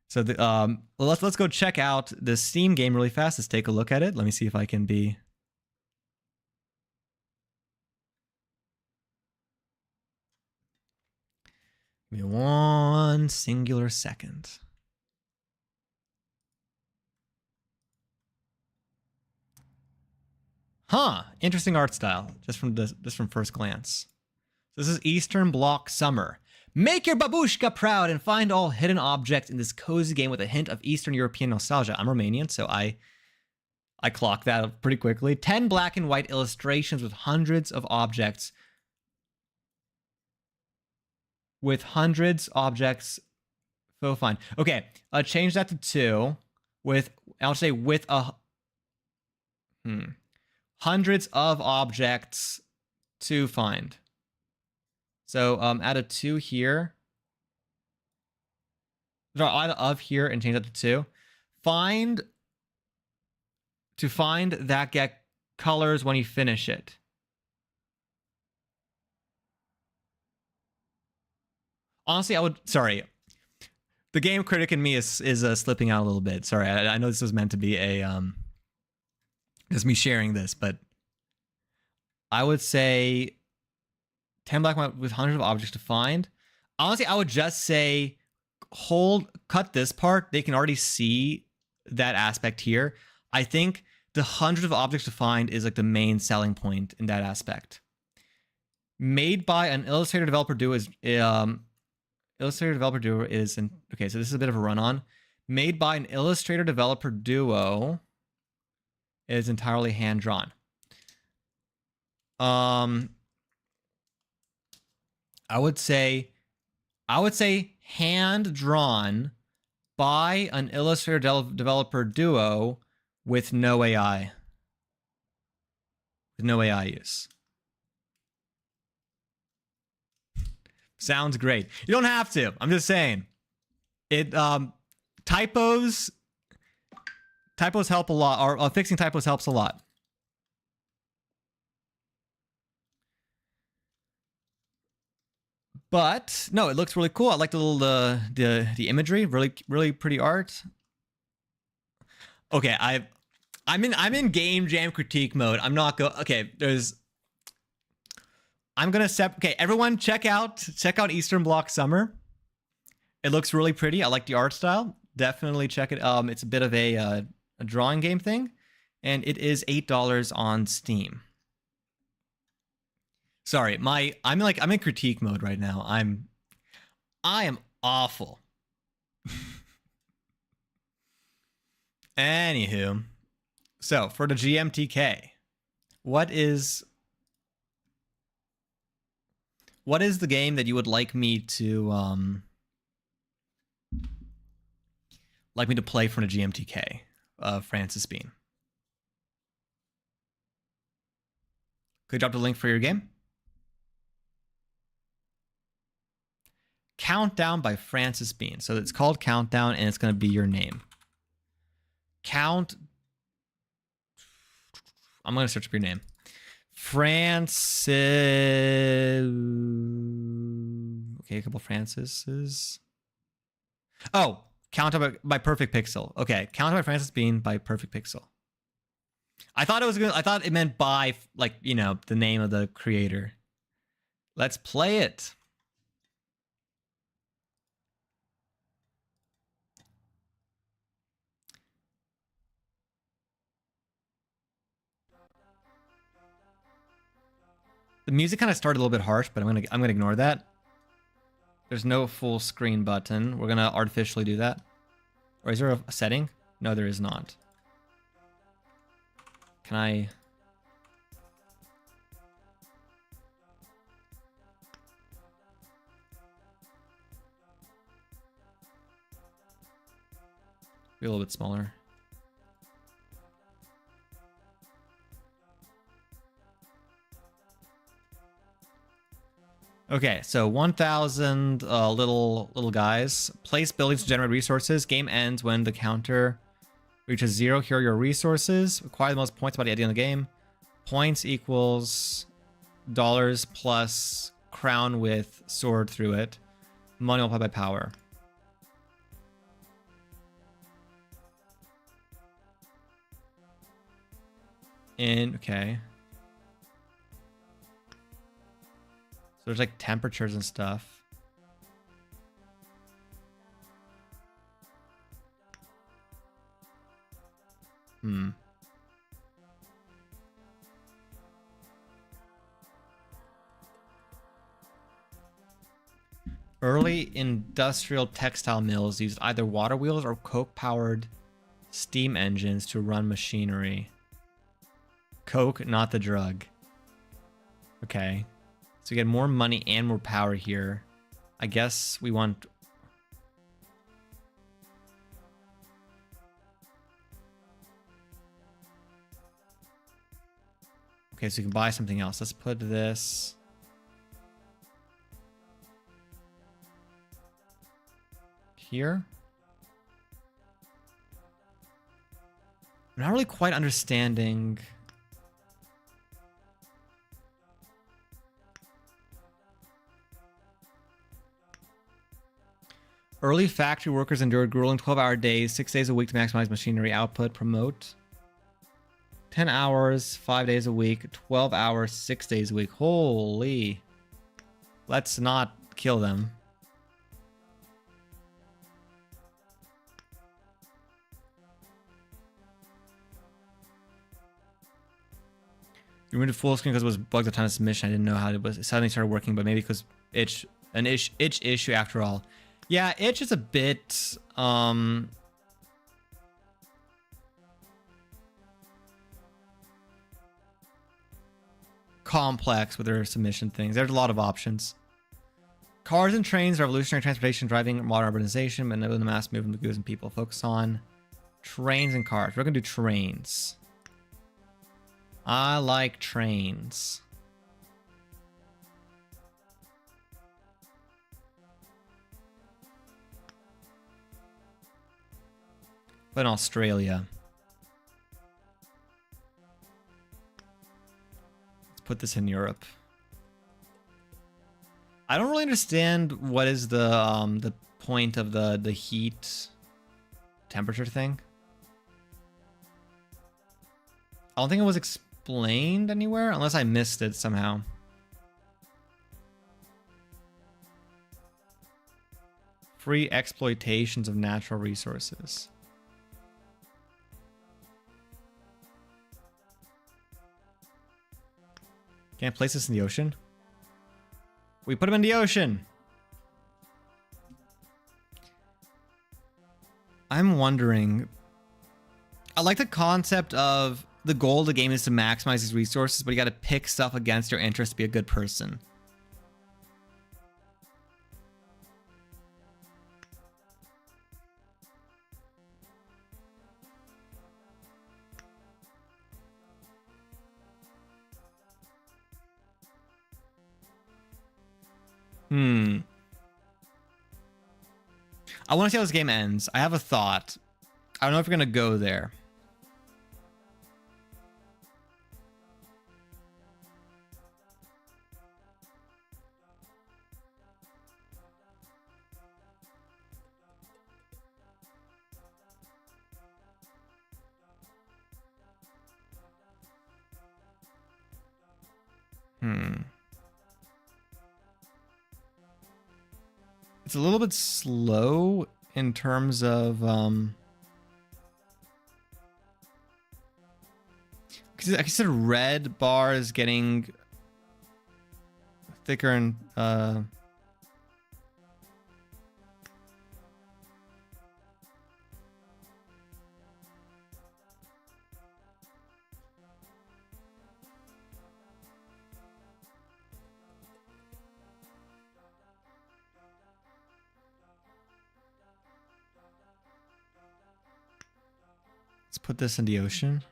So let's go check out the Steam game really fast. Let's take a look at it. Let me see if I can be. Give me one singular second. Huh, interesting art style, just from first glance. This is Eastern Bloc Summer. Make your babushka proud and find all hidden objects in this cozy game with a hint of Eastern European nostalgia. I'm Romanian, so I clocked that pretty quickly. 10 black and white illustrations with hundreds of objects. So fine. Okay, change that to 2. I'll say with a hundreds of objects to find. So add a 2 here. Add of here and change that to 2. To find that get colors when you finish it. Honestly, sorry. The game critic in me is slipping out a little bit. Sorry, I know this was meant to be just me sharing this, but I would say 10 black and white with hundreds of objects to find. Honestly, I would just say cut this part, they can already see that aspect here. I think the hundreds of objects to find is like the main selling point in that aspect. Made by an Illustrator developer duo is Illustrator developer duo is in, okay, so this is a bit of a run-on. Made by an Illustrator developer duo is entirely hand-drawn. I would say hand-drawn by an Illustrator developer duo with no AI. With no AI use. Sounds great. You don't have to. I'm just saying. It typos help a lot, or fixing typos helps a lot. But no, it looks really cool. I like the little the imagery. Really pretty art. Okay, I'm in game jam critique mode. I'm not go. Okay, I'm gonna okay, everyone check out Eastern Bloc Summer. It looks really pretty. I like the art style. Definitely check it. It's a bit of a drawing game thing, and it is $8 on Steam. Sorry, I'm in critique mode right now. I am awful. Anywho, so for the GMTK, what is the game that you would like me to play for the GMTK? Francis Bean. Could you drop the link for your game? Countdown by Francis Bean. So it's called Countdown, and it's going to be your name. I'm going to search up your name. Francis. Okay, a couple Francises. Oh, Countdown by Perfect Pixel. Okay, Countdown by Francis Bean by Perfect Pixel. I thought it meant by, like, you know, the name of the creator. Let's play it. The music kind of started a little bit harsh, but I'm gonna ignore that. There's no full screen button. We're gonna artificially do that. Or is there a setting? No, there is not. Can I? Be a little bit smaller. Okay, so 1,000 little guys. Place buildings to generate resources. Game ends when the counter reaches 0. Here are your resources. Acquire the most points by the end of the game. Points equals dollars plus crown with sword through it. Money multiplied by power. Okay. So there's like temperatures and stuff. Early industrial textile mills used either water wheels or coke-powered steam engines to run machinery. Coke, not the drug. Okay. So we get more money and more power here. I guess we want... Okay, so you can buy something else. Let's put this... here. I'm not really quite understanding... Early factory workers endured grueling 12-hour days, 6 days a week to maximize machinery output. Promote 10 hours, 5 days a week, 12 hours, 6 days a week. Holy. Let's not kill them. We went to full screen because it was bugged a ton of submission. I didn't know how it was. It suddenly started working, but maybe because itch issue after all. Yeah, itch is a bit complex with their submission things. There's a lot of options. Cars and trains, revolutionary transportation, driving, modern urbanization, but no the mass movement of goods and people. Focus on trains and cars. We're gonna do trains. I like trains. But in Australia. Let's put this in Europe. I don't really understand what is the point of the heat temperature thing. I don't think it was explained anywhere unless I missed it somehow. Free exploitations of natural resources. Can't place this in the ocean. We put him in the ocean. I'm wondering. I like the concept of the goal of the game is to maximize these resources, but you got to pick stuff against your interest to be a good person. I want to see how this game ends. I have a thought. I don't know if you're going to go there. It's a little bit slow in terms of because I said red bar is getting thicker and let's put this in the ocean.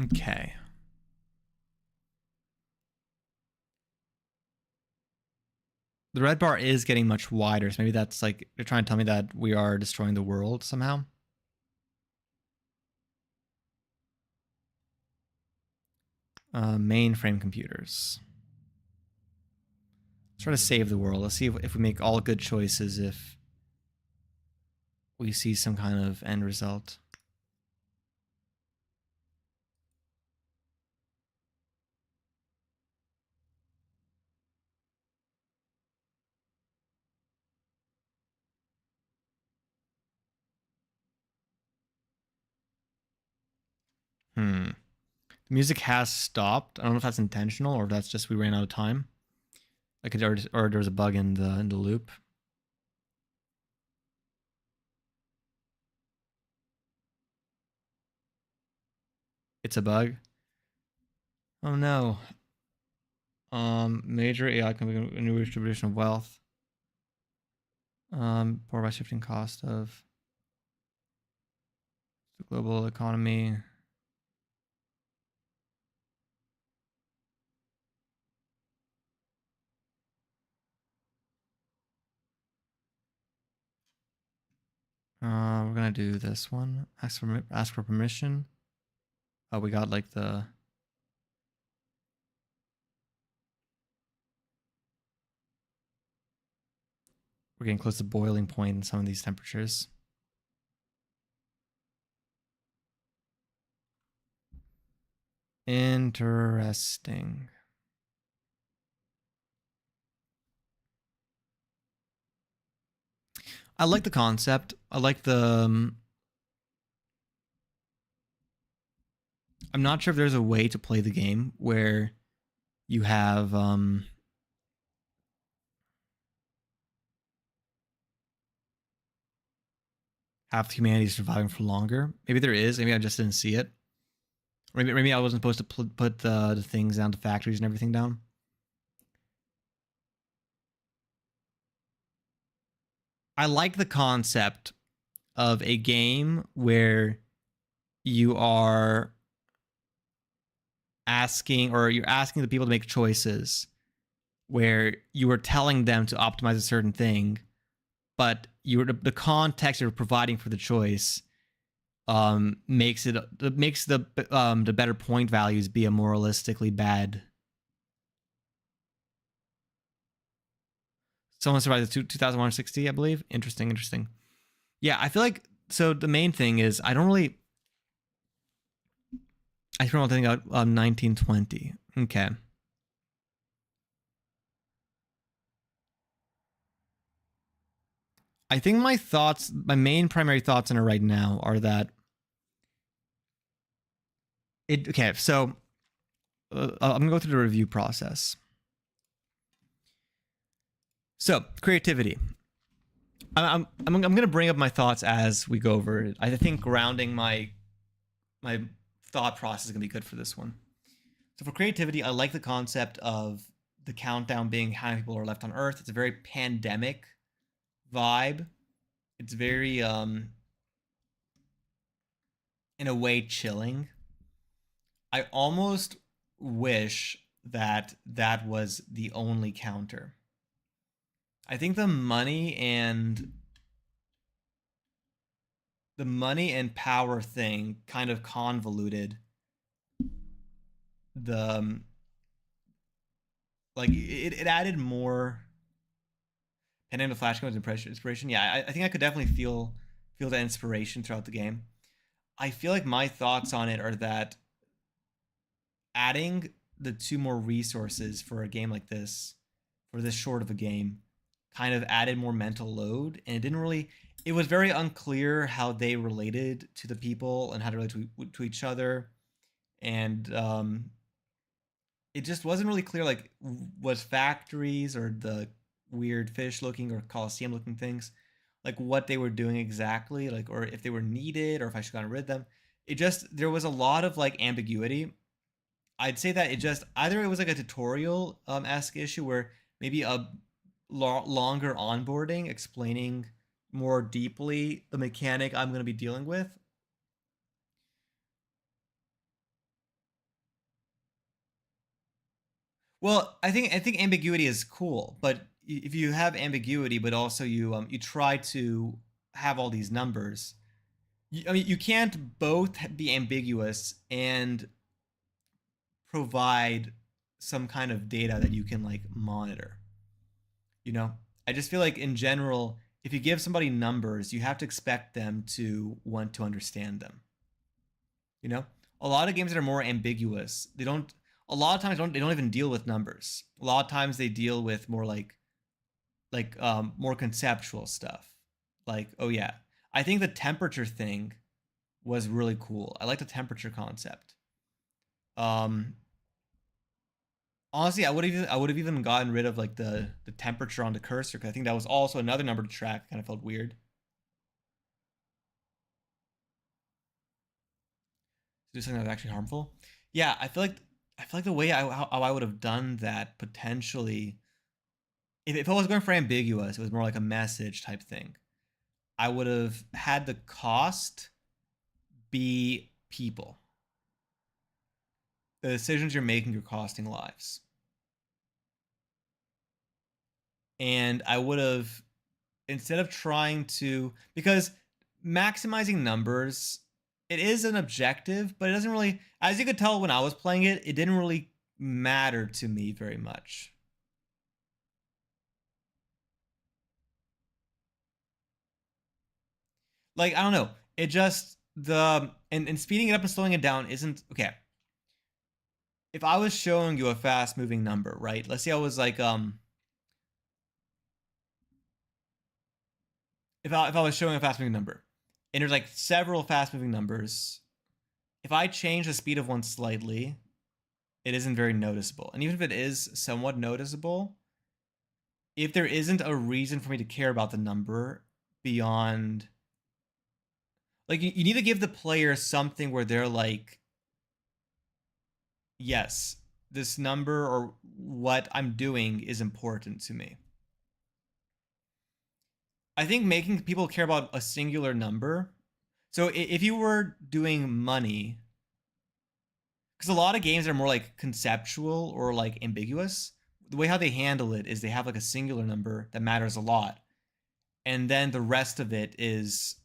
Okay. The red bar is getting much wider, so maybe that's like they're trying to tell me that we are destroying the world somehow. Mainframe computers. Let's try to save the world. Let's see if we make all good choices, if we see some kind of end result. The music has stopped. I don't know if that's intentional or if that's just we ran out of time. Like or there's a bug in the loop. It's a bug. Oh no. Major AI can be a new distribution of wealth. Poor by shifting cost of the global economy. We're gonna do this one. Ask for permission. Oh, we got like the. We're getting close to boiling point in some of these temperatures. Interesting. I like the concept. I like the. I'm not sure if there's a way to play the game where you have half humanity surviving for longer. Maybe there is. Maybe I just didn't see it. Or maybe I wasn't supposed to put the things down to factories and everything down. I like the concept of a game where you are asking, or you're asking the people to make choices where you are telling them to optimize a certain thing, but the context you're providing for the choice makes the better point values be a moralistically bad. Someone survived the 2160, I believe. Interesting. Yeah, I feel like, so the main thing is I don't think out 1920. Okay. I think my main primary thoughts on it right now are that okay, so I'm gonna go through the review process. So creativity. I'm gonna bring up my thoughts as we go over it. I think grounding my thought process is gonna be good for this one. So for creativity, I like the concept of the countdown being how many people are left on Earth. It's a very pandemic vibe. It's very in a way chilling. I almost wish that that was the only counter. I think the money and power thing kind of convoluted the like it added more and then the flashcards inspiration. Yeah, I think I could definitely feel that inspiration throughout the game. I feel like my thoughts on it are that adding the two more resources for a game like this, for this short of a game, kind of added more mental load, and it was very unclear how they related to the people and how to relate to each other, and it just wasn't really clear, like, was factories or the weird fish looking or coliseum looking things, like what they were doing exactly, like, or if they were needed or if I should have gotten rid of them. There was a lot of like ambiguity. I'd say that it just either it was like a tutorial esque issue where maybe a longer onboarding explaining more deeply the mechanic I'm going to be dealing with. Well, I think ambiguity is cool, but if you have ambiguity, but also you try to have all these numbers, I mean, you can't both be ambiguous and provide some kind of data that you can like monitor. You know, I just feel like in general, if you give somebody numbers, you have to expect them to want to understand them. You know, a lot of games that are more ambiguous, they don't. A lot of times, they don't even deal with numbers. A lot of times, they deal with more more conceptual stuff. Like, oh yeah, I think the temperature thing was really cool. I like the temperature concept. Um, Honestly, I would have even gotten rid of like the temperature on the cursor because I think that was also another number to track. Kind of felt weird. To do something that was actually harmful. Yeah, I feel like the way how I would have done that potentially, if I was going for ambiguous, it was more like a message type thing. I would have had the cost be people. The decisions you're making are costing lives, and I would have, instead of trying to, because maximizing numbers, it is an objective, but it doesn't really, as you could tell when I was playing it, it didn't really matter to me very much. Like, I don't know, it just, the and speeding it up and slowing it down isn't okay. if I was showing you a fast moving number, right? Let's say I was like if I was showing a fast moving number, and there's like several fast moving numbers, if I change the speed of one slightly, it isn't very noticeable. And even if it is somewhat noticeable, if there isn't a reason for me to care about the number beyond, like, you need to give the player something where they're like, yes, this number or what I'm doing is important to me. I think making people care about a singular number. So if you were doing money, because a lot of games are more like conceptual or like ambiguous, the way how they handle it is they have like a singular number that matters a lot, and then the rest of it is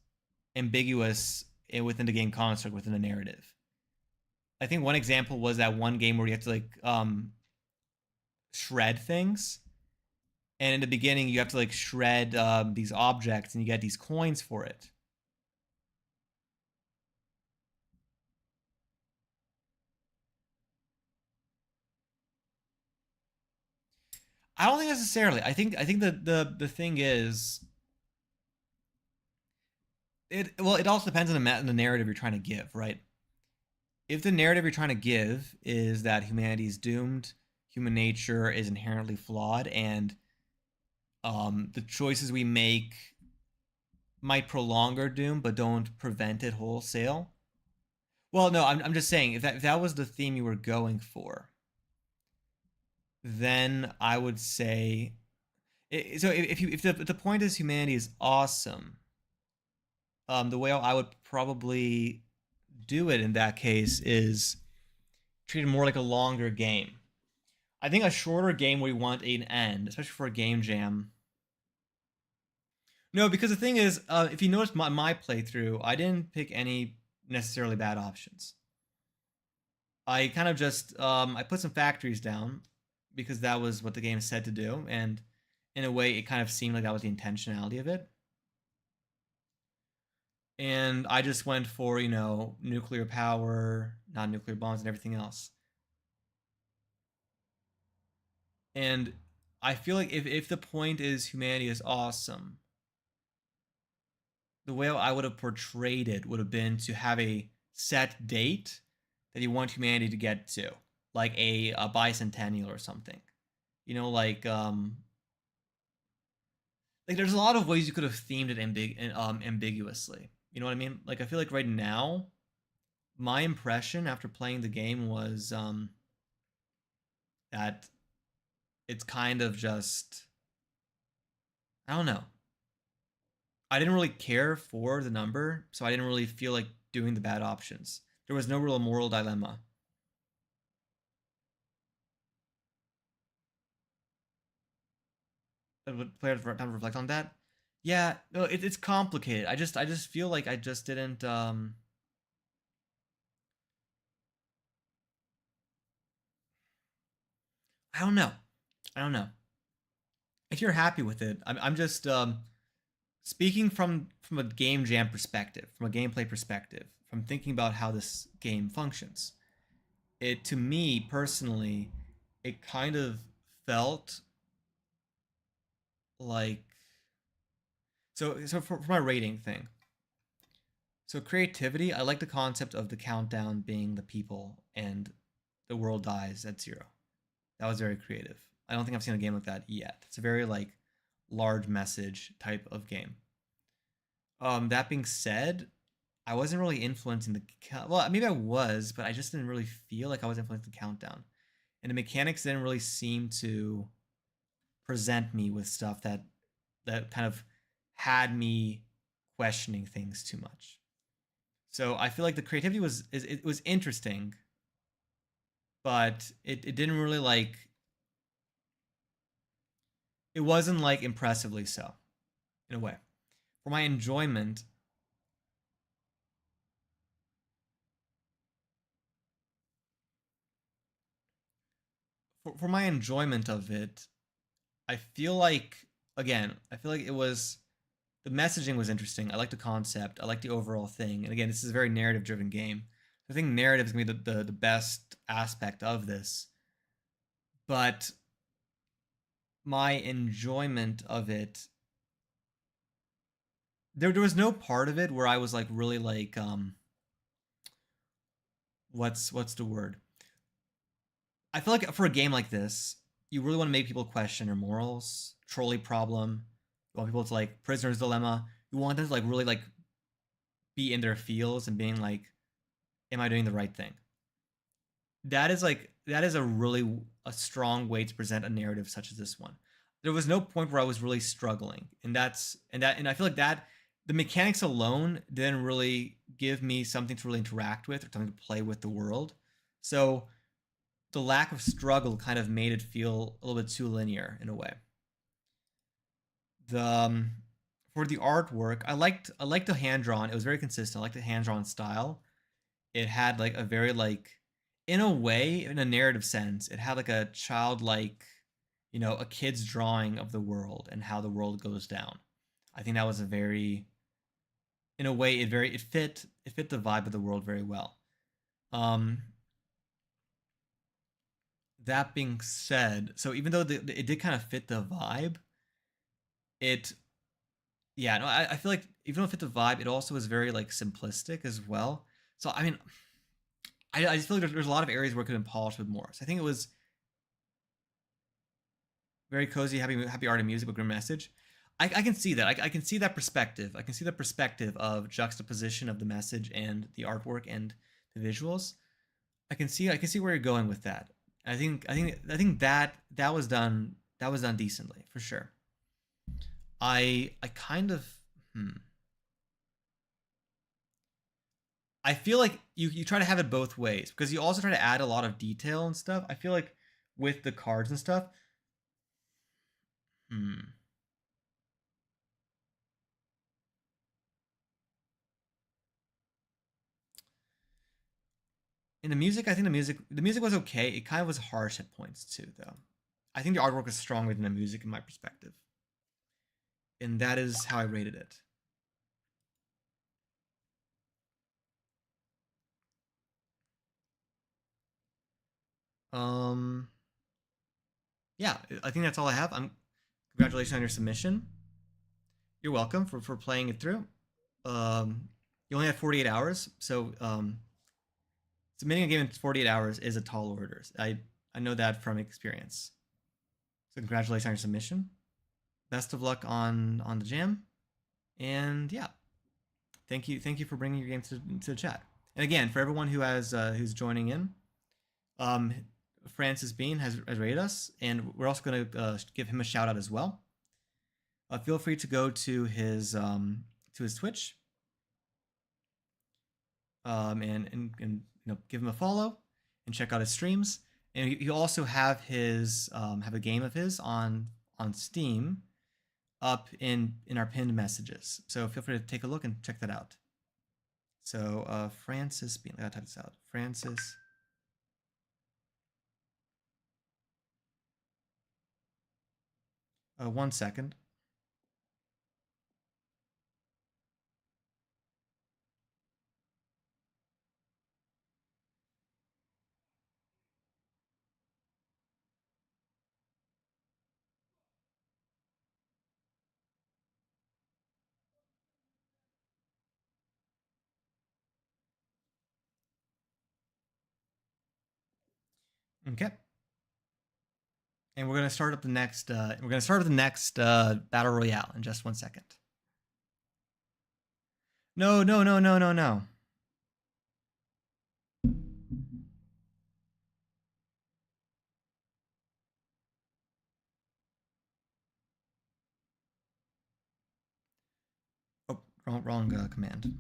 ambiguous within the game construct, within the narrative. I think one example was that one game where you have to like shred things, and in the beginning you have to like shred these objects, and you get these coins for it. I don't think necessarily. I think the thing is, it also depends on the narrative you're trying to give, right? If the narrative you're trying to give is that humanity is doomed, human nature is inherently flawed, and the choices we make might prolong our doom but don't prevent it wholesale. Well, no, I'm just saying if that was the theme you were going for, then I would say, so if the point is humanity is awesome, the way I would probably do it in that case is treat it more like a longer game. I think a shorter game where you want an end, especially for a game jam. No, because the thing is, if you notice my playthrough, I didn't pick any necessarily bad options. I kind of just I put some factories down because that was what the game said to do, and in a way, it kind of seemed like that was the intentionality of it. And I just went for nuclear power, non-nuclear bombs, and everything else. And I feel like if the point is humanity is awesome, the way I would have portrayed it would have been to have a set date that you want humanity to get to, like a bicentennial or something. Like there's a lot of ways you could have themed it ambiguously. You know what I mean? Like I feel like right now, my impression after playing the game was that it's kind of just, I don't know. I didn't really care for the number, so I didn't really feel like doing the bad options. There was no real moral dilemma. Players have time to reflect on that. Yeah, no, it's complicated. I just feel like I just didn't. I don't know. I don't know. If you're happy with it, I'm just speaking from a game jam perspective, from a gameplay perspective, from thinking about how this game functions. It, to me personally, it kind of felt like, so for my rating thing. So creativity, I like the concept of the countdown being the people and the world dies at zero. That was very creative. I don't think I've seen a game like that yet. It's a very like large message type of game. That being said, I wasn't really influencing well, maybe I was, but I just didn't really feel like I was influencing the countdown. And the mechanics didn't really seem to present me with stuff that kind of had me questioning things too much. So I feel like the creativity it was interesting, but it didn't really like, it wasn't like impressively so, in a way. For my enjoyment, for my enjoyment of it, I feel like, again, I feel like it was, the messaging was interesting. I like the concept. I like the overall thing. And again, this is a very narrative driven game. I think narrative is gonna be the best aspect of this, but my enjoyment of it, there was no part of it where I was like really like what's the word? I feel like for a game like this, you really want to make people question their morals, trolley problem. You want people to like prisoner's dilemma. You want them to like really like be in their feels and being like, am I doing the right thing? That is a really a strong way to present a narrative such as this one. There was no point where I was really struggling, and I feel like that the mechanics alone didn't really give me something to really interact with or something to play with the world. So the lack of struggle kind of made it feel a little bit too linear in a way. The For the artwork, I liked the hand drawn. It was very consistent. I liked the hand drawn style. It had like a very like, in a way, in a narrative sense, it had like a childlike, a kid's drawing of the world and how the world goes down. I think that was a very, in a way, it fit the vibe of the world very well. Um, that being said, so even though it did kind of fit the vibe, it yeah, no, I feel like even though it fit the vibe, it also was very like simplistic as well. So I mean, I just feel like there's a lot of areas where it could have been polished with more. So I think it was very cozy, happy art and music, but grim message. I can see that. I can see that perspective. I can see the perspective of juxtaposition of the message and the artwork and the visuals. I can see where you're going with that. I think that was done decently for sure. I kind of I feel like you try to have it both ways because you also try to add a lot of detail and stuff. I feel like with the cards and stuff, hmm, in the music, I think the music was okay. It kind of was harsh at points too, though. I think the artwork is stronger than the music in my perspective, and that is how I rated it. Um, yeah, I think that's all I have. Congratulations on your submission. You're welcome for playing it through. You only have 48 hours, so submitting a game in 48 hours is a tall order. I know that from experience. So congratulations on your submission. Best of luck on the jam, and yeah, thank you for bringing your game to the chat. And again, for everyone who's joining in, um, Francis Bean has rated us, and we're also going to give him a shout out as well. Feel free to go to his Twitch, and give him a follow and check out his streams. And you also have a game of his on Steam up in our pinned messages. So feel free to take a look and check that out. So Francis Bean, I gotta type this out. Francis. One second. Okay. And we're gonna start up the next. Battle royale in just 1 second. No, no, no, no, no, no. Oh, wrong command.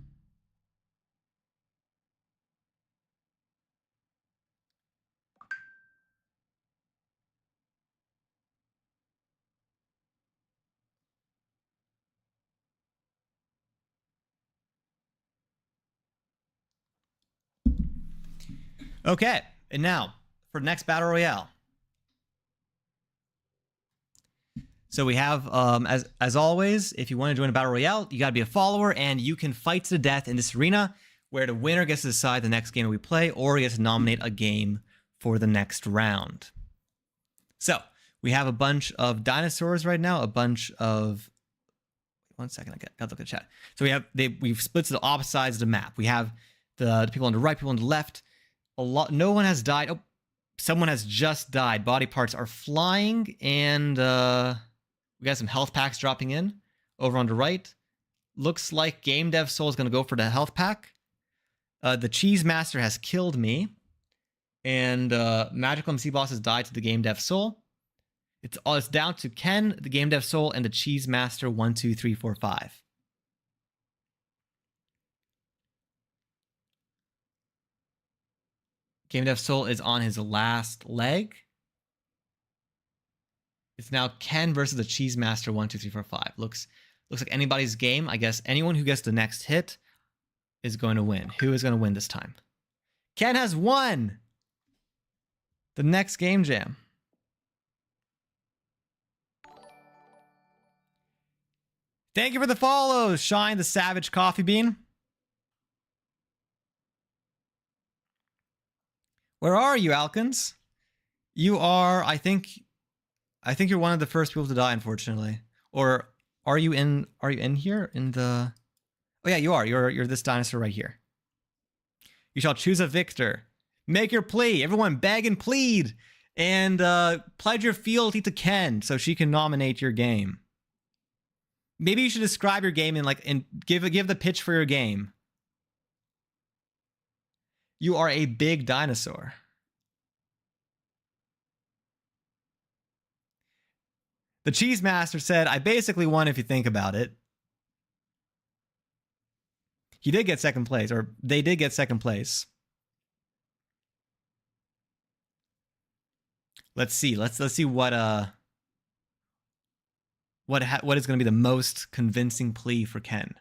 Okay, and now for the next battle royale. So we have, as always, if you want to join a battle royale, you got to be a follower, and you can fight to the death in this arena where the winner gets to decide the next game we play, or he gets to nominate a game for the next round. So we have a bunch of dinosaurs right now, a bunch of... One second, I got to look at the chat. So we've split to the opposite sides of the map. We have the people on the right, people on the left. No one has died. Oh, someone has just died. Body parts are flying, and we got some health packs dropping in over on the right. Looks like Game Dev Soul is going to go for the health pack. The Cheese Master has killed me, and Magical MC Boss has died to the Game Dev Soul. It's down to Ken, the Game Dev Soul, and the Cheese Master 1, 2, 3, 4, 5. Game Dev Soul is on his last leg. It's now Ken versus the Cheese Master 1, 2, 3, 4, 5. Looks like anybody's game. I guess anyone who gets the next hit is going to win. Who is going to win this time? Ken has won the next game jam. Thank you for the follows, Shine the Savage Coffee Bean. Where are you, Alkins? You are, I think you're one of the first people to die, unfortunately. Or are you in here? In the... Oh yeah, you are. You're this dinosaur right here. You shall choose a victor. Make your plea. Everyone beg and plead. And pledge your fealty to Ken so she can nominate your game. Maybe you should describe your game and give the pitch for your game. You are a big dinosaur. The Cheese Master said, I basically won if you think about it. He did get second place, or they did get second place. Let's see. Let's see what is going to be the most convincing plea for Ken.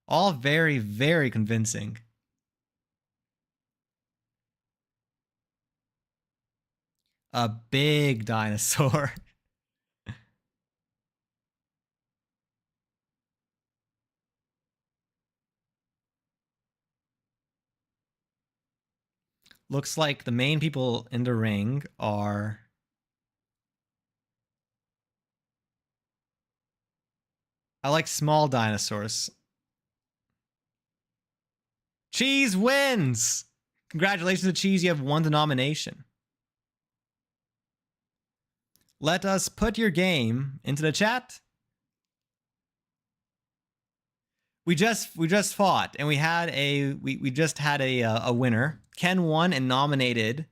All very, very convincing. A big dinosaur. Looks like the main people in the ring are... I like small dinosaurs. Cheese wins! Congratulations to Cheese, you have won the nomination. Let us put your game into the chat. We just fought, and we just had a winner. Ken won and nominated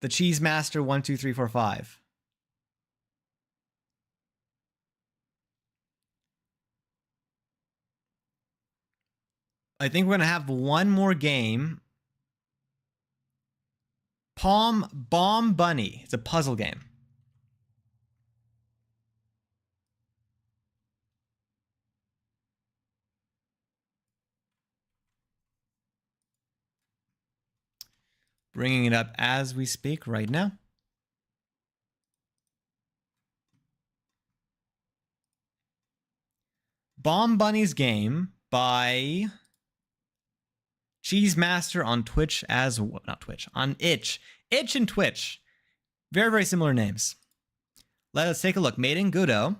the Cheese Master 1, 2, 3, 4, 5. I think we're gonna have one more game. Bomb Bunny. It's a puzzle game. Bringing it up as we speak right now. Bomb Bunny's game by Cheese Master on Twitch as... Not Twitch. On Itch. Itch and Twitch. Very, very similar names. Let us take a look. Made in Godot.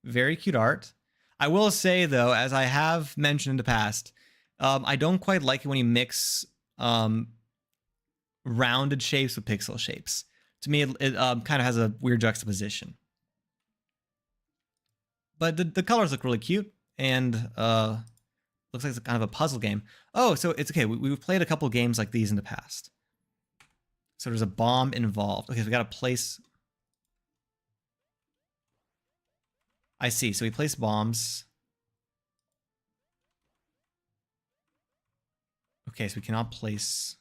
Very cute art. I will say, though, as I have mentioned in the past, I don't quite like it when you mix rounded shapes with pixel shapes. To me, it kind of has a weird juxtaposition. But the colors look really cute, and looks like it's kind of a puzzle game. Oh, so it's okay. We've played a couple games like these in the past. So there's a bomb involved. Okay, so we got to place... I see. So we place bombs. Okay, so we cannot place...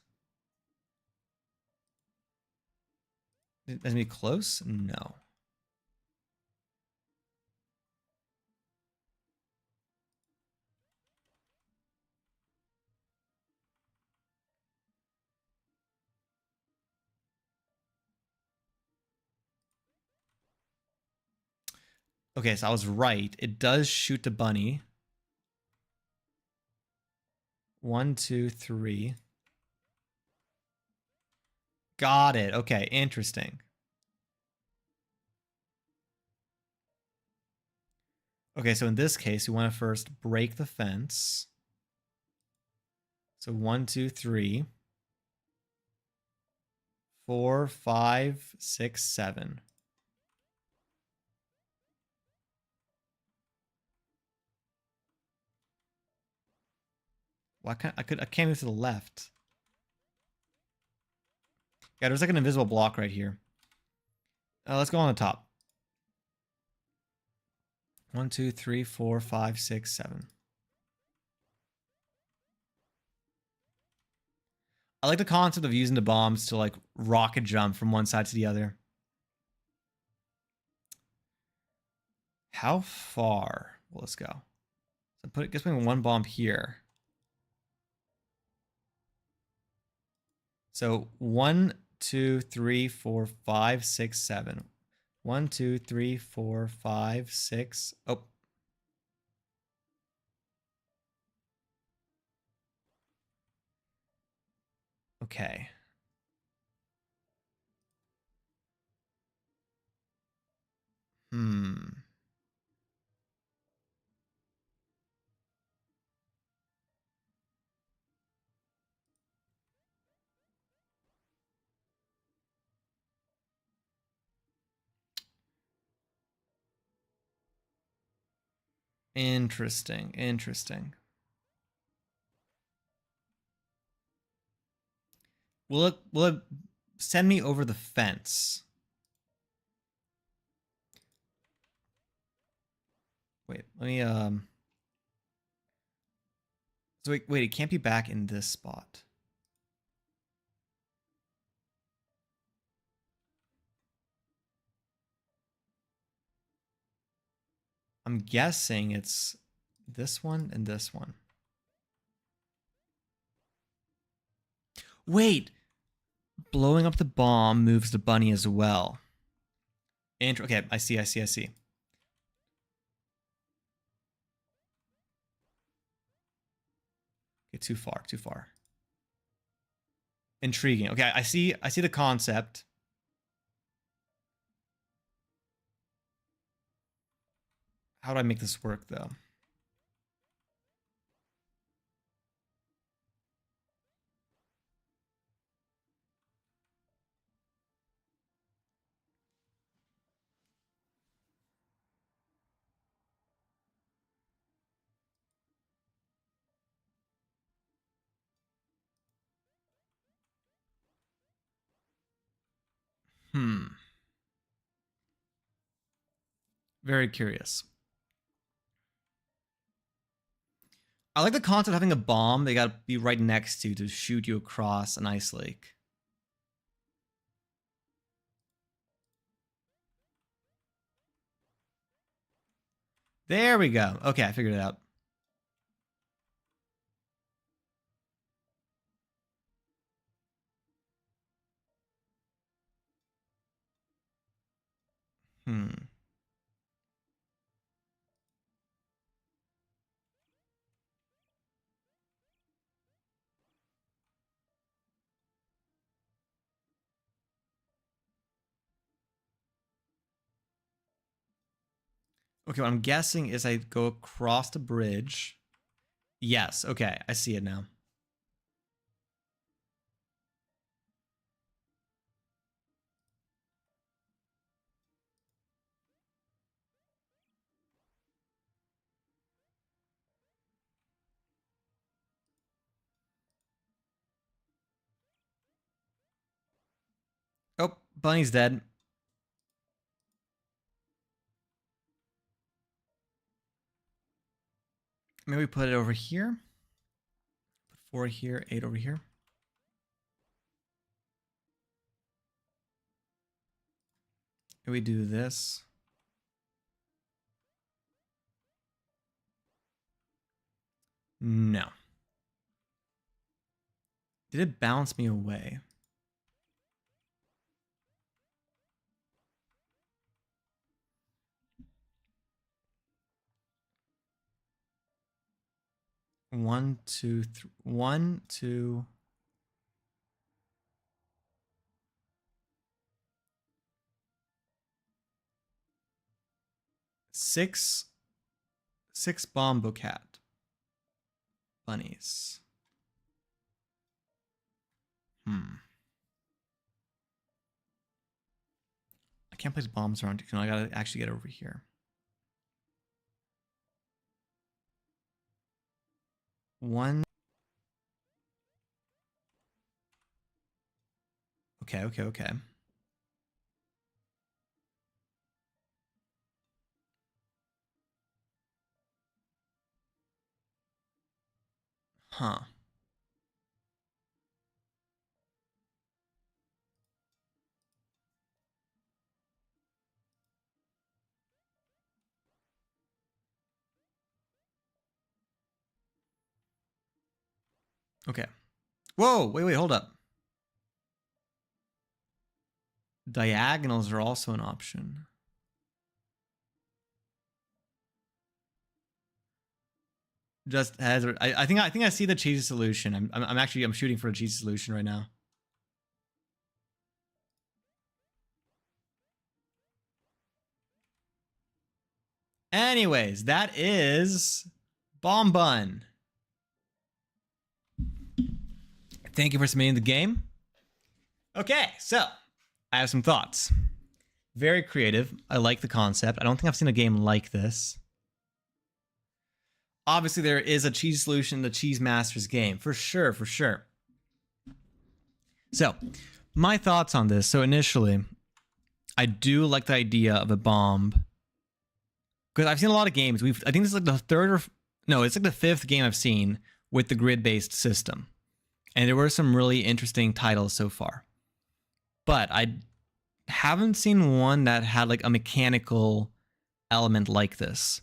Doesn't be close? No. Okay, so I was right. It does shoot the bunny. 1, 2, 3. Got it. Okay, interesting. Okay, so in this case, we want to first break the fence. So 1, 2, 3, 4, 5, 6, 7. Why can't I can't move to the left. Yeah, there's like an invisible block right here. Let's go on the top. 1, 2, 3, 4, 5, 6, 7. I like the concept of using the bombs to like rocket jump from one side to the other. How far will this go? So putting one bomb here. So 1, 2, 3, 4, 5, 6, 7. 1, 2, 3, 4, 5, 6. Oh. Okay. Hmm. Interesting. Interesting. Will it send me over the fence? Wait, let me so wait, it can't be back in this spot. I'm guessing it's this one and this one. Wait, blowing up the bomb moves the bunny as well. Okay, I see. Okay, too far, too far. Intriguing. Okay, I see the concept. How do I make this work though? Hmm. Very curious. I like the concept of having a bomb they gotta be right next to shoot you across an ice lake. There we go. Okay, I figured it out. Hmm. Okay, what I'm guessing is I go across the bridge. Yes, okay, I see it now. Oh, Bunny's dead. Maybe put it over here. Put 4 here, 8 over here. Maybe we do this. No. Did it bounce me away? 1, 2, 3, 1, 2. Six Bombo Cat bunnies. I can't place bombs around. I gotta actually get over here. One. Okay. Huh. Okay. Whoa, wait, hold up. Diagonals are also an option. Just as I think I see the cheesy solution. I'm shooting for a cheesy solution right now. Anyways, that is Bomb Bun. Thank you for submitting the game. Okay, so I have some thoughts. Very creative. I like the concept. I don't think I've seen a game like this. Obviously, there is a cheese solution in the Cheese Masters game. For sure. So, my thoughts on this. So, initially, I do like the idea of a bomb. Because I've seen a lot of games. I think this is like the it's like the fifth game I've seen with the grid-based system. And there were some really interesting titles so far. But I haven't seen one that had like a mechanical element like this.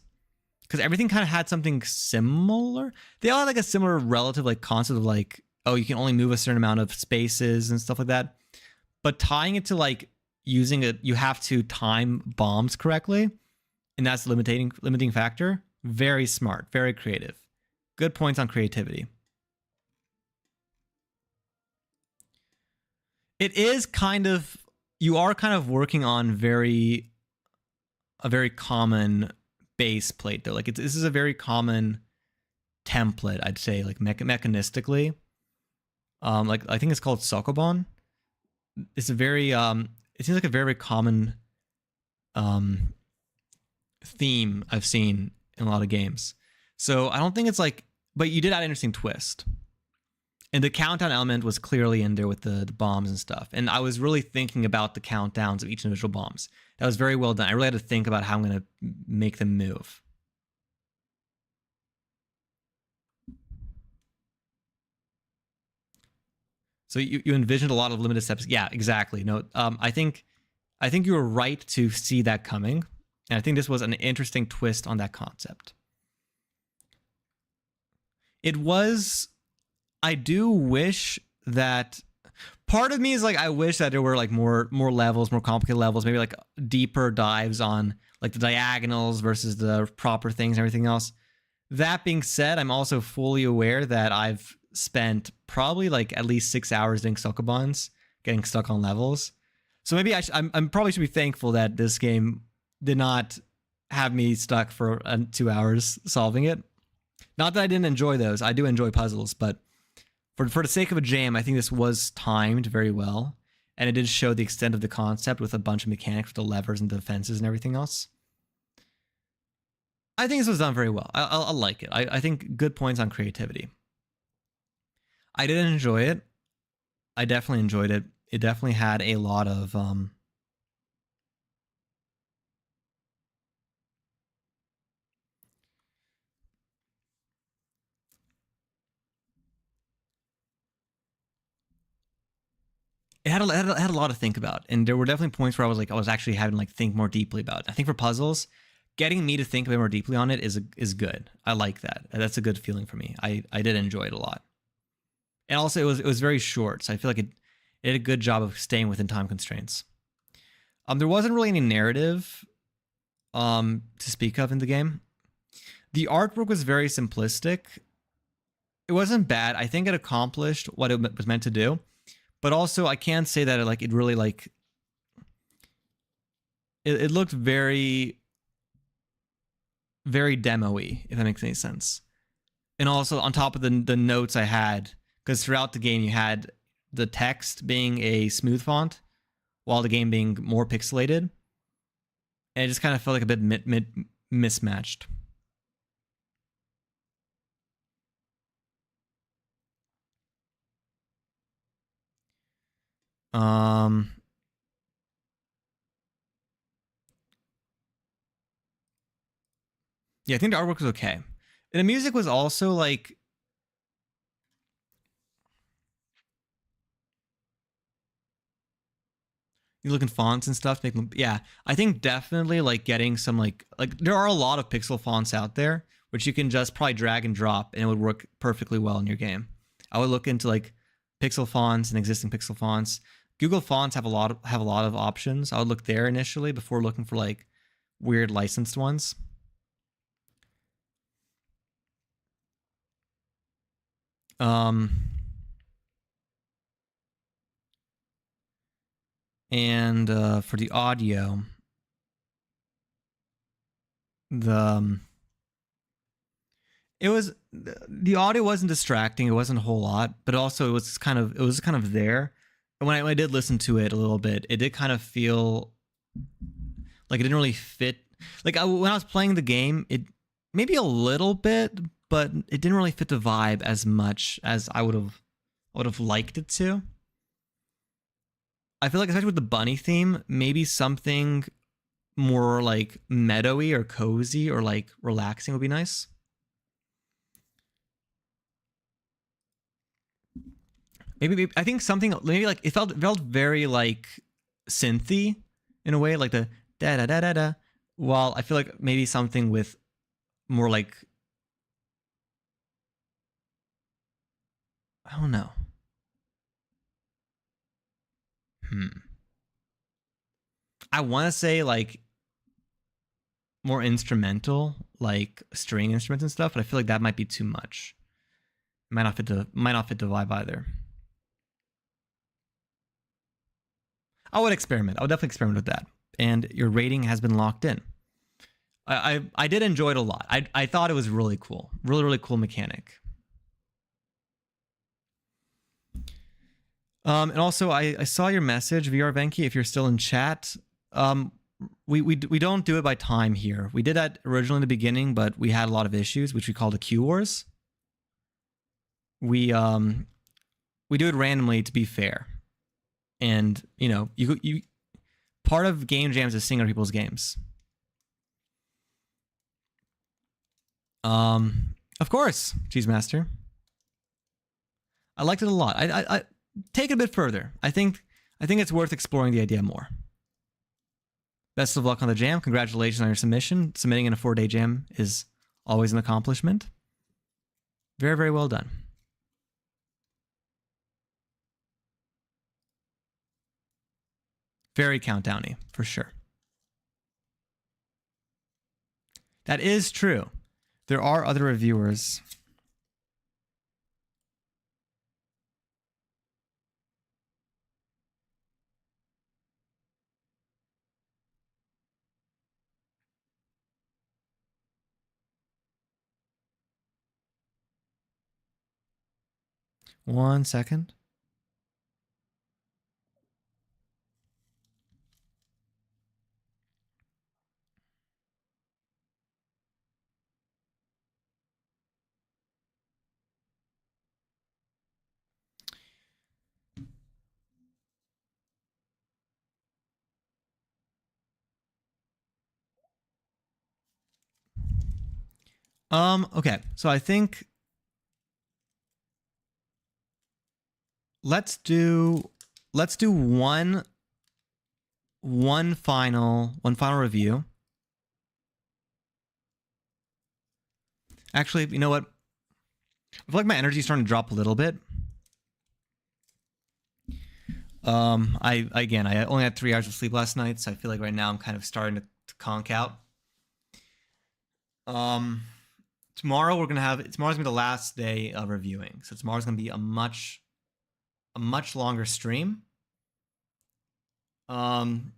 Because everything kind of had something similar. They all had like a similar relative like concept of like, oh, you can only move a certain amount of spaces and stuff like that. But tying it to like using it, you have to time bombs correctly. And that's the limiting factor. Very smart, very creative. Good points on creativity. It is kind of, you are kind of working on a very common base plate though. Like this is a very common template, I'd say, like mechanistically. Like I think it's called Sokoban. It's a very it seems like a very common theme I've seen in a lot of games. So I don't think it's like, but you did add an interesting twist. And the countdown element was clearly in there with the bombs and stuff. And I was really thinking about the countdowns of each individual bombs. That was very well done. I really had to think about how I'm going to make them move. So you envisioned a lot of limited steps. Yeah, exactly. No, I think you were right to see that coming. And I think this was an interesting twist on that concept. It was, I do wish that, part of me is like, I wish that there were like more levels, more complicated levels, maybe like deeper dives on like the diagonals versus the proper things and everything else. That being said, I'm also fully aware that I've spent probably like at least 6 hours doing Sokobans, getting stuck on levels. So maybe I'm probably should be thankful that this game did not have me stuck for 2 hours solving it. Not that I didn't enjoy those. I do enjoy puzzles, but for the sake of a jam, I think this was timed very well. And it did show the extent of the concept with a bunch of mechanics with the levers and defenses and everything else. I think this was done very well. I'll like it. I think good points on creativity. I did enjoy it. I definitely enjoyed it. It definitely had a lot of it had a lot to think about, and there were definitely points where I was actually having to like think more deeply about it. I think for puzzles, getting me to think a bit more deeply on it is good. I like that. That's a good feeling for me. I did enjoy it a lot, and also it was very short, so I feel like it did a good job of staying within time constraints. There wasn't really any narrative to speak of in the game. The artwork was very simplistic. it wasn't bad. I think it accomplished what it was meant to do, but also I can't say that it really it looked very very demo-y, if that makes any sense. And also on top of the notes I had, because throughout the game you had the text being a smooth font while the game being more pixelated, and it just kind of felt like a bit mismatched. Yeah, I think the artwork was okay. And the music was also like, you look in fonts and stuff, make them, yeah. I think definitely like getting some like there are a lot of pixel fonts out there which you can just probably drag and drop and it would work perfectly well in your game. I would look into like pixel fonts and existing pixel fonts. Google Fonts have a lot of options. I would look there initially before looking for like weird licensed ones. And for the audio, the audio wasn't distracting. It wasn't a whole lot, but also it was kind of there. And when I did listen to it a little bit, it did kind of feel like it didn't really fit. Like when I was playing the game, it maybe a little bit, but it didn't really fit the vibe as much as I would have liked it to. I feel like, especially with the bunny theme, maybe something more like meadowy or cozy or like relaxing would be nice. Maybe I think something maybe like it felt very like synthy in a way, like the da da da da da. While I feel like maybe something with more like, I don't know. I want to say like more instrumental, like string instruments and stuff, but I feel like that might be too much. Might not fit the vibe either. I would experiment. I would definitely experiment with that. And your rating has been locked in. I did enjoy it a lot. I thought it was really cool. Really cool mechanic. And also, I saw your message, VR Venki, if you're still in chat. We don't do it by time here. We did that originally in the beginning, but we had a lot of issues, which we call the Q Wars. We do it randomly to be fair. And, you know, you part of game jams is singing other people's games. Of course, Cheese Master. I liked it a lot. I take it a bit further. I think it's worth exploring the idea more. Best of luck on the jam. Congratulations on your submission. Submitting in a 4-day jam is always an accomplishment. Very, very well done. Very countdowny, for sure. That is true. There are other reviewers. One second. Okay, so I think let's do one final review. Actually, you know what? I feel like my energy is starting to drop a little bit. I only had 3 hours of sleep last night, so I feel like right now I'm kind of starting to conk out. tomorrow tomorrow's gonna be the last day of reviewing. So tomorrow's gonna be a much longer stream. I'm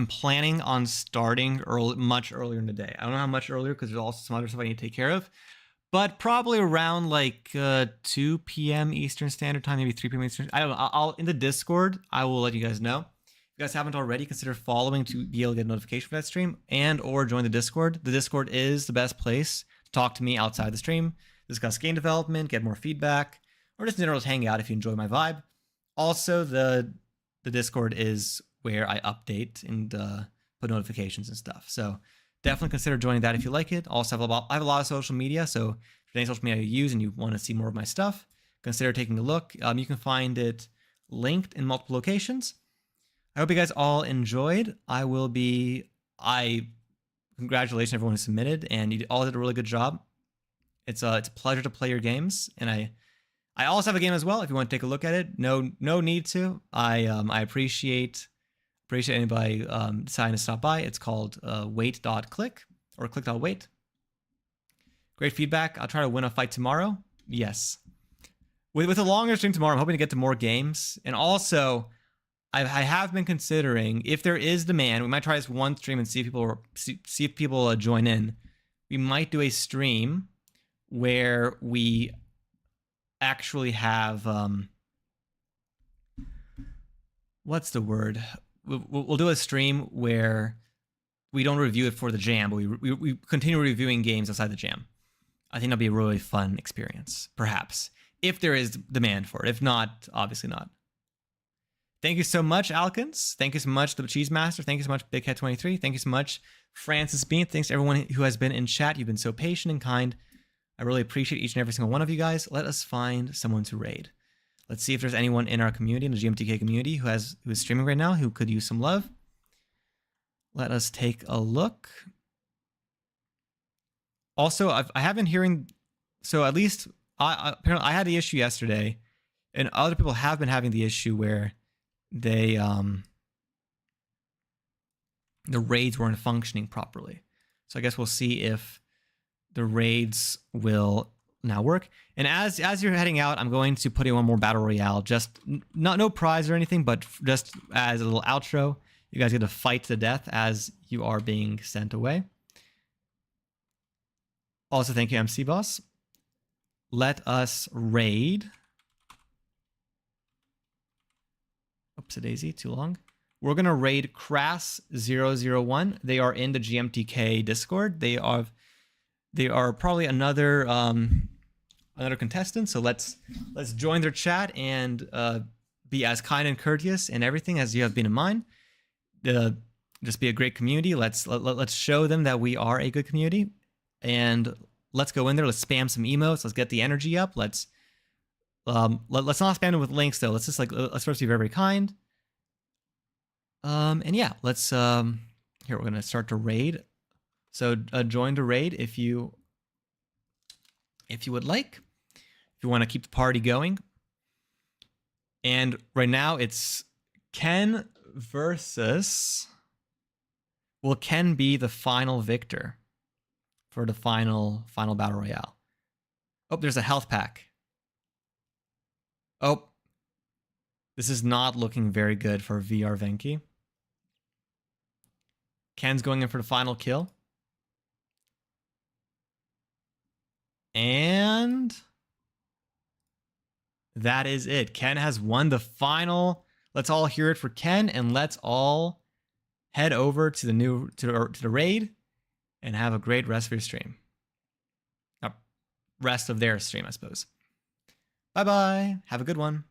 planning on starting much earlier in the day. I don't know how much earlier because there's also some other stuff I need to take care of, but probably around like 2 p.m. Eastern Standard Time, maybe 3 p.m. Eastern. I don't know. I'll in the Discord, I will let you guys know. If you guys haven't already, consider following to be able to get a notification for that stream and or join the Discord. The Discord is the best place to talk to me outside the stream, discuss game development, get more feedback, or just in general hang out if you enjoy my vibe. Also, the Discord is where I update and put notifications and stuff. So definitely consider joining that if you like it. Also, I have a lot of social media, so if there's any social media you use and you want to see more of my stuff, consider taking a look. You can find it linked in multiple locations. I hope you guys all enjoyed. Congratulations everyone who submitted, and you all did a really good job. It's a pleasure to play your games, and I also have a game as well if you want to take a look at it. No need to. I appreciate anybody deciding to stop by. It's called wait.click or click.wait. Great feedback. I'll try to win a fight tomorrow. Yes. With a longer stream tomorrow, I'm hoping to get to more games. And also, I have been considering, if there is demand, we might try this one stream and see if people join in. We might do a stream where we actually have what's the word? We'll do a stream where we don't review it for the jam, but we continue reviewing games outside the jam. I think that'll be a really fun experience, perhaps, if there is demand for it. If not, obviously not. Thank you so much, Alkins. Thank you so much, the Cheese Master. Thank you so much, Big Cat 23. Thank you so much, Francis Bean. Thanks to everyone who has been in chat. You've been so patient and kind. I really appreciate each and every single one of you guys. Let us find someone to raid. Let's see if there's anyone in our community, in the GMTK community, who is streaming right now, who could use some love. Let us take a look. Also, I have been hearing, so at least apparently I had the issue yesterday, and other people have been having the issue where they the raids weren't functioning properly. So I guess we'll see if the raids will now work. And as you're heading out, I'm going to put in one more battle royale. Just no prize or anything, but just as a little outro. You guys get to fight to the death as you are being sent away. Also, thank you, MC Boss. Let us raid. Oops, a daisy, too long. We're gonna raid Crass001. They are in the GMTK Discord. They are probably another contestant. So let's join their chat and be as kind and courteous and everything as you have been in mine. Just be a great community. Let's show them that we are a good community, and let's go in there. Let's spam some emotes. Let's get the energy up. Let's not spam it with links though. Let's first be very, very kind. And yeah, let's here we're gonna start to raid. So join the raid if you would like. If you want to keep the party going. And right now it's Ken versus. Will Ken be the final victor for the final battle royale? Oh, there's a health pack. Oh, this is not looking very good for VR Venki. Ken's going in for the final kill. And that is it. Ken has won the final. Let's all hear it for Ken, and let's all head over to the raid and have a great rest of your stream. Rest of their stream, I suppose. Bye-bye. Have a good one.